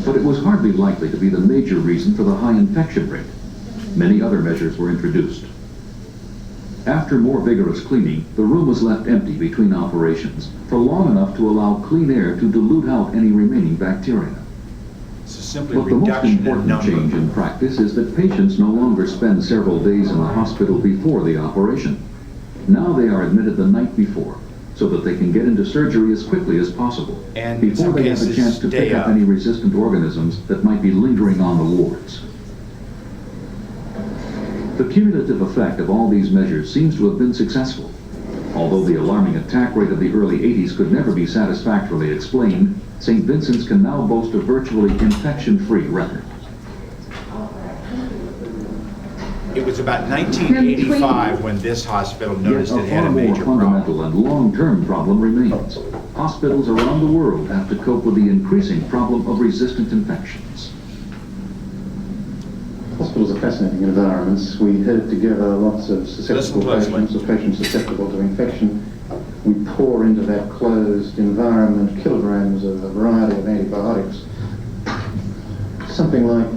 But it was hardly likely to be the major reason for the high infection rate. Many other measures were introduced. After more vigorous cleaning, the room was left empty between operations for long enough to allow clean air to dilute out any remaining bacteria. But the most important change in practice is that patients no longer spend several days in the hospital before the operation. Now they are admitted the night before, so that they can get into surgery as quickly as possible, and before they have a chance to pick up any resistant organisms that might be lingering on the wards. The cumulative effect of all these measures seems to have been successful. Although the alarming attack rate of the early 80s could never be satisfactorily explained, St. Vincent's can now boast a virtually infection-free record. It was about 1985 when this hospital noticed it had a major problem. Yet a far more fundamental and long-term problem remains. Hospitals around the world have to cope with the increasing problem of resistant infections. Hospitals are fascinating environments. We herd together lots of susceptible patients or patients susceptible to infection. We pour into that closed environment kilograms of a variety of antibiotics. Something like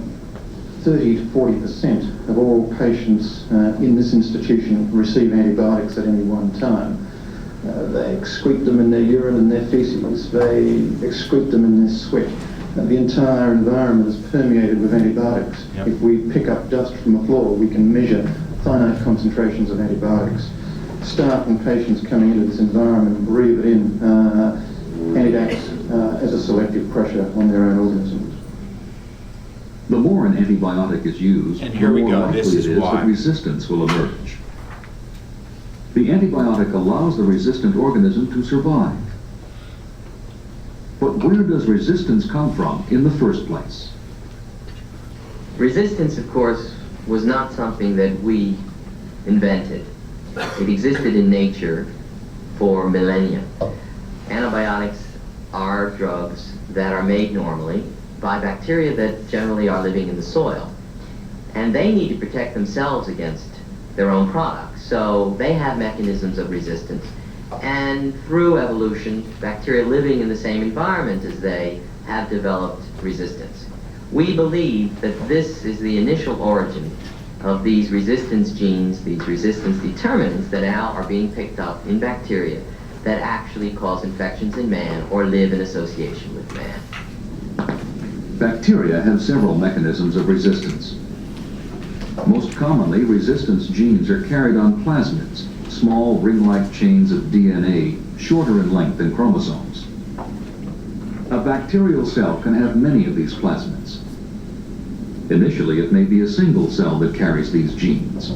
30 to 40% of all patients in this institution receive antibiotics at any one time. They excrete them in their urine and their feces. They excrete them in their sweat. The entire environment is permeated with antibiotics. Yep. If we pick up dust from the floor, we can measure finite concentrations of antibiotics. Staff and patients coming into this environment breathe it in, and it acts as a selective pressure on their own organisms. The more an antibiotic is used, And the here we more go. likely This is it is why. that resistance will emerge. The antibiotic allows the resistant organism to survive. But where does resistance come from in the first place? Resistance, of course, was not something that we invented. It existed in nature for millennia. Antibiotics are drugs that are made normally by bacteria that generally are living in the soil. And they need to protect themselves against their own products. So they have mechanisms of resistance. And through evolution, bacteria living in the same environment as they have developed resistance. We believe that this is the initial origin of these resistance genes, these resistance determinants that now are being picked up in bacteria that actually cause infections in man or live in association with man. Bacteria have several mechanisms of resistance. Most commonly, resistance genes are carried on plasmids, small ring-like chains of DNA, shorter in length than chromosomes. A bacterial cell can have many of these plasmids. Initially, it may be a single cell that carries these genes.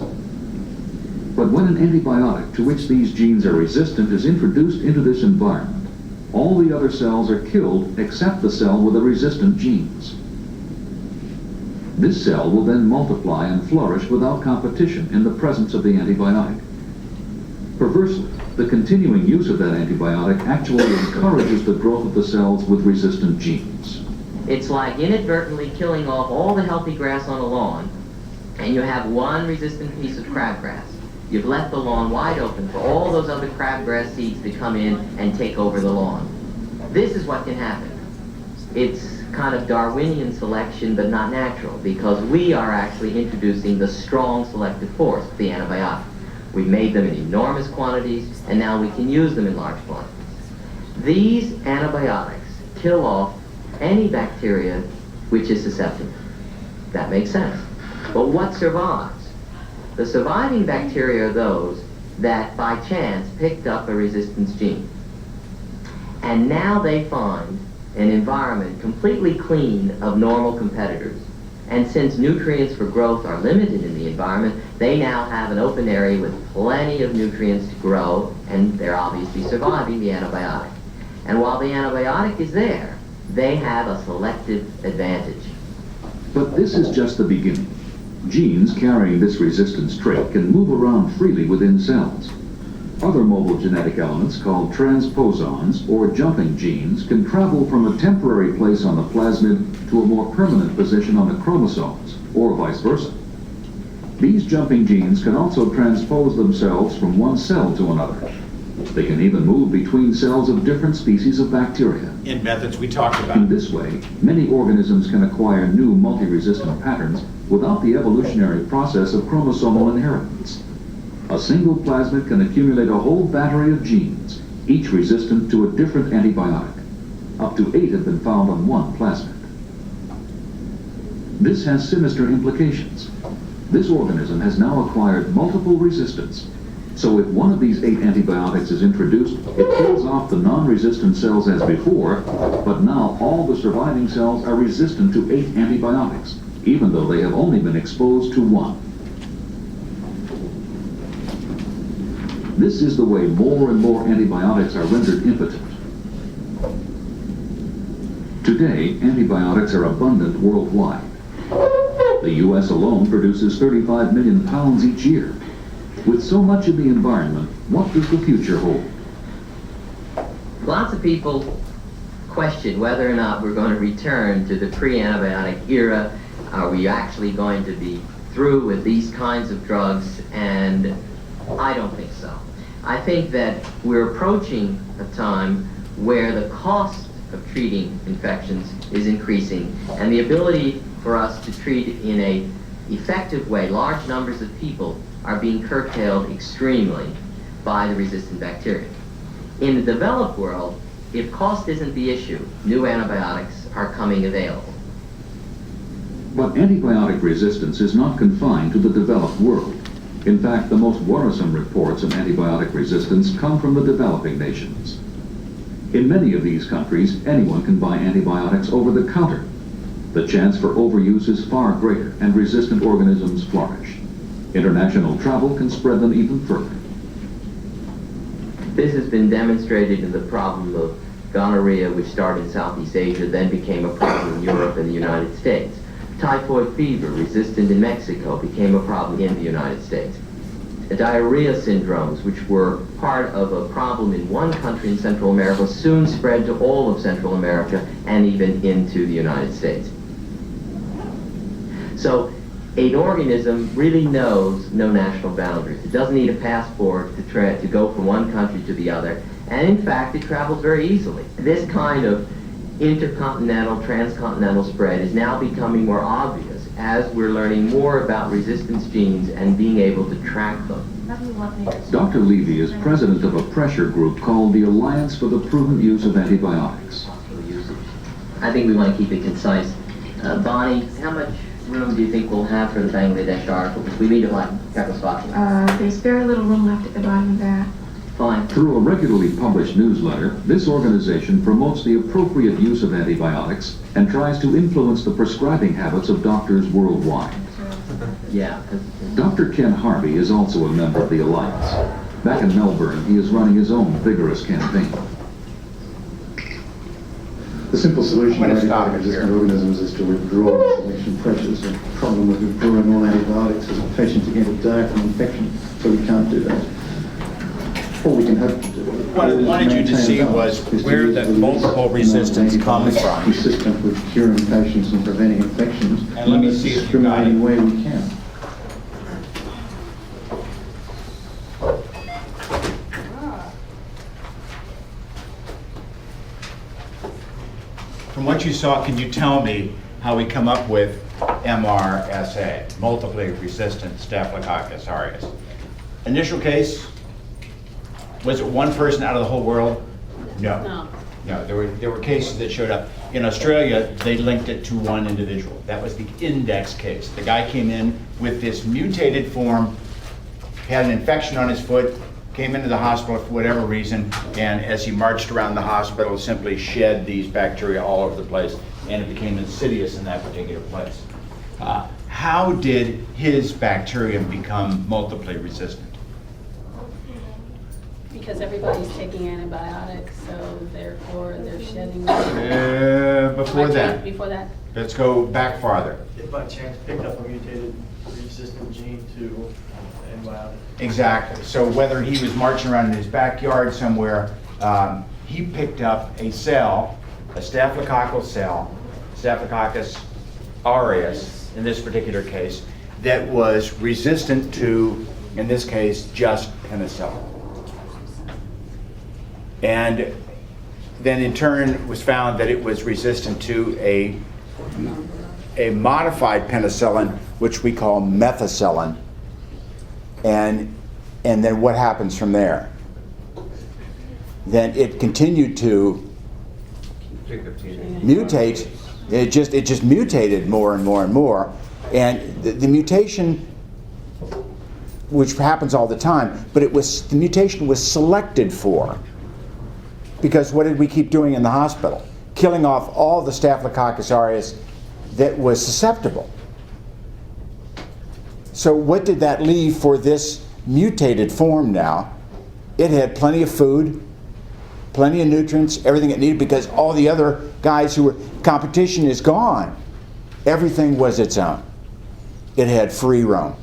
But when an antibiotic to which these genes are resistant is introduced into this environment, all the other cells are killed except the cell with the resistant genes. This cell will then multiply and flourish without competition in the presence of the antibiotic. Perversely, the continuing use of that antibiotic actually encourages the growth of the cells with resistant genes. It's like inadvertently killing off all the healthy grass on a lawn, and you have one resistant piece of crabgrass. You've left the lawn wide open for all those other crabgrass seeds to come in and take over the lawn. This is what can happen. It's kind of Darwinian selection, but not natural, because we are actually introducing the strong selective force, the antibiotic. We've made them in enormous quantities, and now we can use them in large quantities. These antibiotics kill off any bacteria which is susceptible. That makes sense. But what survives? The surviving bacteria are those that by chance picked up a resistance gene. And now they find an environment completely clean of normal competitors. And since nutrients for growth are limited in the environment, they now have an open area with plenty of nutrients to grow, and they're obviously surviving the antibiotic. And while the antibiotic is there, they have a selective advantage. But this is just the beginning. Genes carrying this resistance trait can move around freely within cells. Other mobile genetic elements called transposons, or jumping genes, can travel from a temporary place on the plasmid to a more permanent position on the chromosomes, or vice versa. These jumping genes can also transpose themselves from one cell to another. They can even move between cells of different species of bacteria. In methods we talked about. In this way, many organisms can acquire new multi-resistant patterns without the evolutionary process of chromosomal inheritance. A single plasmid can accumulate a whole battery of genes, each resistant to a different antibiotic. Up to 8 have been found on one plasmid. This has sinister implications. This organism has now acquired multiple resistance. So if one of these 8 antibiotics is introduced, it kills off the non-resistant cells as before, but now all the surviving cells are resistant to 8 antibiotics, even though they have only been exposed to one. This is the way more and more antibiotics are rendered impotent. Today, antibiotics are abundant worldwide. The U.S. alone produces 35 million pounds each year. With so much in the environment, what does the future hold? Lots of people question whether or not we're going to return to the pre-antibiotic era. Are we actually going to be through with these kinds of drugs? And I don't think so. I think that we're approaching a time where the cost of treating infections is increasing, and the ability for us to treat in a effective way large numbers of people are being curtailed extremely by the resistant bacteria. In the developed world, if cost isn't the issue, new antibiotics are coming available. But antibiotic resistance is not confined to the developed world. In fact, the most worrisome reports of antibiotic resistance come from the developing nations. In many of these countries, anyone can buy antibiotics over the counter. The chance for overuse is far greater, and resistant organisms flourish. International travel can spread them even further. This has been demonstrated in the problem of gonorrhea, which started in Southeast Asia, then became a problem in Europe and the United States. Typhoid fever, resistant in Mexico, became a problem in the United States. Diarrhea syndromes, which were part of a problem in one country in Central America, soon spread to all of Central America and even into the United States. So an organism really knows no national boundaries. It doesn't need a passport to go from one country to the other, and in fact it travels very easily. This kind of intercontinental, transcontinental spread is now becoming more obvious as we're learning more about resistance genes and being able to track them. Dr. Levy is president of a pressure group called the Alliance for the Prudent Use of Antibiotics. I think we want to keep it concise. Bonnie, how much room do you think we'll have for the Bangladesh article? Because we need to like Czechoslovakia. There's very little room left at the bottom of that. Fine. Through a regularly published newsletter, this organization promotes the appropriate use of antibiotics and tries to influence the prescribing habits of doctors worldwide. Yeah. Dr. Ken Harvey is also a member of the Alliance. Back in Melbourne, he is running his own vigorous campaign. The simple solution to antibiotic-resistant organisms is to withdraw selection pressures. The problem with withdrawing all antibiotics is the patient to get a die from infection, so we can't do that. All we can hope to do. What I wanted you to see was where the multiple resistance comes from. Consistent with curing patients and preventing infections. And let me see if you got it. Discriminating where we can. From what you saw, can you tell me how we come up with MRSA, multiply resistant Staphylococcus aureus? Initial case, was it one person out of the whole world? No. No, there were cases that showed up. In Australia, they linked it to one individual. That was the index case. The guy came in with this mutated form, had an infection on his foot, came into the hospital for whatever reason, and as he marched around the hospital, simply shed these bacteria all over the place, and it became insidious in that particular place. How did his bacterium become multiply resistant? Because everybody's taking antibiotics, so therefore they're shedding. Before that. Before that. Let's go back farther. If by chance picked up a mutated resistant gene to antibiotics. Exactly. So whether he was marching around in his backyard somewhere, he picked up a cell, a staphylococcal cell, Staphylococcus aureus in this particular case, that was resistant to, in this case, just penicillin. And then in turn was found that it was resistant to a modified penicillin, which we call methicillin. And then what happens from there? Then it continued to mutate. It just mutated more and more and more. And the mutation, which happens all the time, but the mutation was selected for. Because what did we keep doing in the hospital? Killing off all the Staphylococcus aureus that was susceptible. So what did that leave for this mutated form now? It had plenty of food, plenty of nutrients, everything it needed, because all the other guys who were, competition is gone. Everything was its own. It had free roam.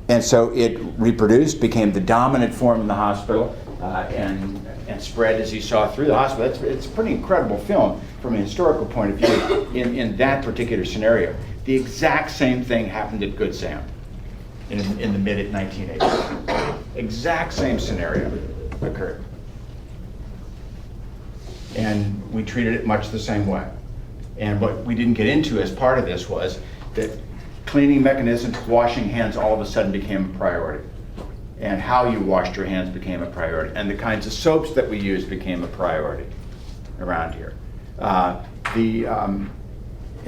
And so it reproduced, became the dominant form in the hospital, and spread, as you saw, through the hospital. It's a pretty incredible film from a historical point of view in that particular scenario. The exact same thing happened at Good Sam in the mid-1980s. Exact same scenario occurred. And we treated it much the same way. And what we didn't get into as part of this was that cleaning mechanisms, washing hands, all of a sudden became a priority. And how you washed your hands became a priority. And the kinds of soaps that we used became a priority around here. And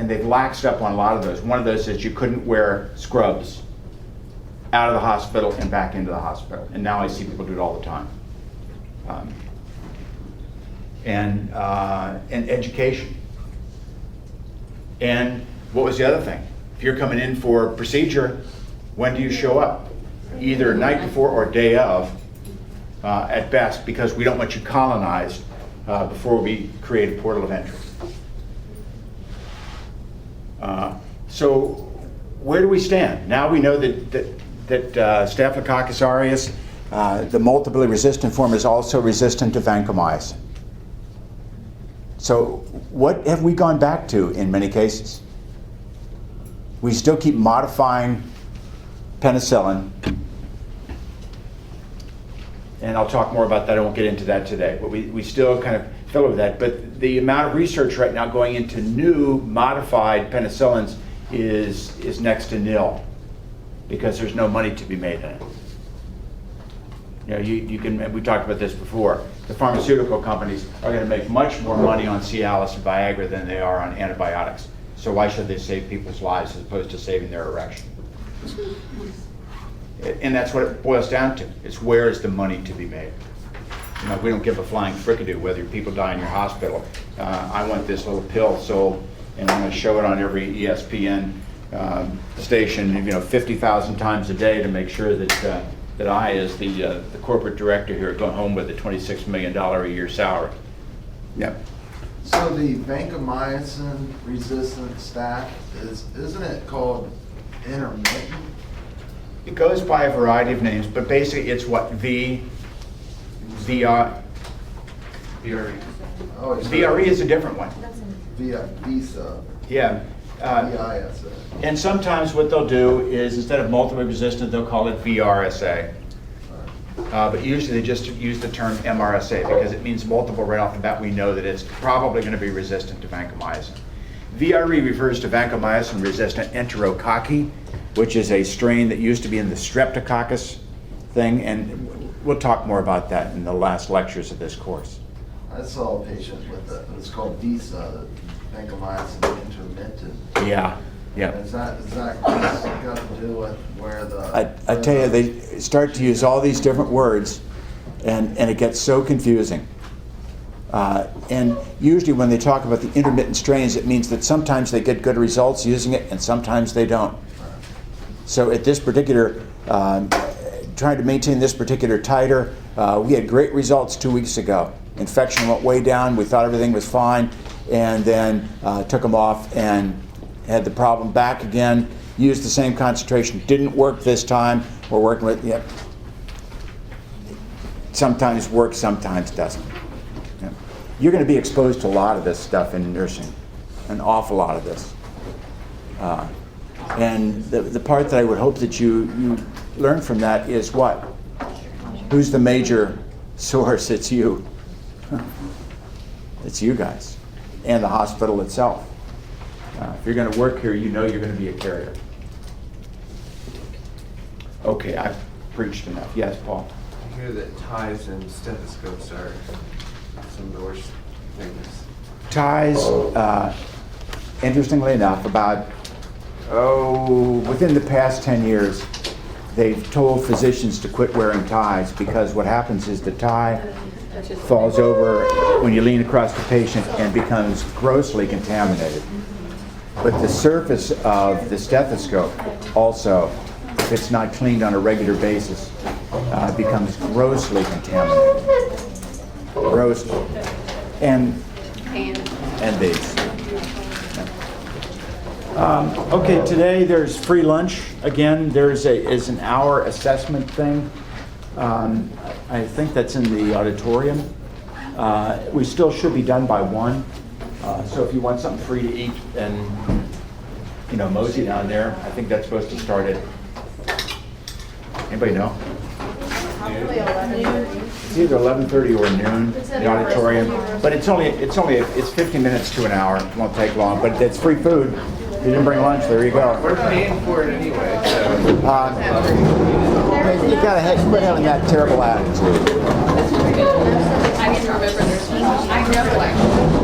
they've laxed up on a lot of those. One of those is you couldn't wear scrubs out of the hospital and back into the hospital. And now I see people do it all the time. And education. And what was the other thing? If you're coming in for a procedure, when do you show up? Either night before or day of, at best, because we don't want you colonized before we create a portal of entry. So where do we stand? Now we know that Staphylococcus aureus, the multiply resistant form, is also resistant to vancomycin. So what have we gone back to in many cases? We still keep modifying penicillin, and I'll talk more about that. I won't get into that today, but we still kind of fiddle with that. But the amount of research right now going into new modified penicillins is next to nil, because there's no money to be made in it. You know, you can, we talked about this before, the pharmaceutical companies are going to make much more money on Cialis and Viagra than they are on antibiotics. So why should they save people's lives as opposed to saving their erection? And that's what it boils down to. It's where is the money to be made? You know, we don't give a flying fricadoo whether people die in your hospital. I want this little pill sold, and I'm going to show it on every ESPN station, 50,000 times a day to make sure that that I, as the corporate director here, go home with a $26 million a year salary. Yep. So the vancomycin resistant staph, isn't it called intermittent? It goes by a variety of names, but basically it's what? VRE. Oh, VRE is a different one. Visa. Yeah. VISA. And sometimes what they'll do is, instead of multiply resistant, they'll call it VRSA. But usually they just use the term MRSA because it means multiple right off the bat. We know that it's probably going to be resistant to vancomycin. VRE refers to vancomycin-resistant enterococci, which is a strain that used to be in the streptococcus thing, and we'll talk more about that in the last lectures of this course. I saw a patient with it's called VISA, vancomycin intermittent. Yeah, yeah. Is that got to do with where the... I tell you, they start to use all these different words, and it gets so confusing. And usually when they talk about the intermittent strains, it means that sometimes they get good results using it, and sometimes they don't. So at this particular, trying to maintain this particular titer, we had great results 2 weeks ago. Infection went way down, we thought everything was fine, and then took them off and had the problem back again, used the same concentration, didn't work this time. We're working with, sometimes works, sometimes doesn't. Yeah. You're going to be exposed to a lot of this stuff in nursing, an awful lot of this. And the part that I would hope that you learn from that is what? Who's the major source? It's you. It's you guys and the hospital itself. If you're going to work here, you know you're going to be a carrier. Okay, I've preached enough. Yes, Paul? I hear that ties and stethoscopes are some of the worst things. Ties, interestingly enough, about within the past 10 years, they've told physicians to quit wearing ties, because what happens is the tie falls over when you lean across the patient and becomes grossly contaminated. But the surface of the stethoscope also, if it's not cleaned on a regular basis, becomes grossly contaminated. Grossly. And these. Okay, today there's free lunch. Again, is an hour assessment thing. I think that's in the auditorium. We still should be done by 1. So if you want something free to eat and, mosey down there, I think that's supposed to start at, anybody know? Probably 11:30. It's either 11:30 or noon, the auditorium. But it's 15 minutes to an hour. It won't take long, but it's free food. If you didn't bring lunch, there you go. We're paying for it anyway, so. You gotta quit having that terrible attitude. I didn't remember there's, I know like.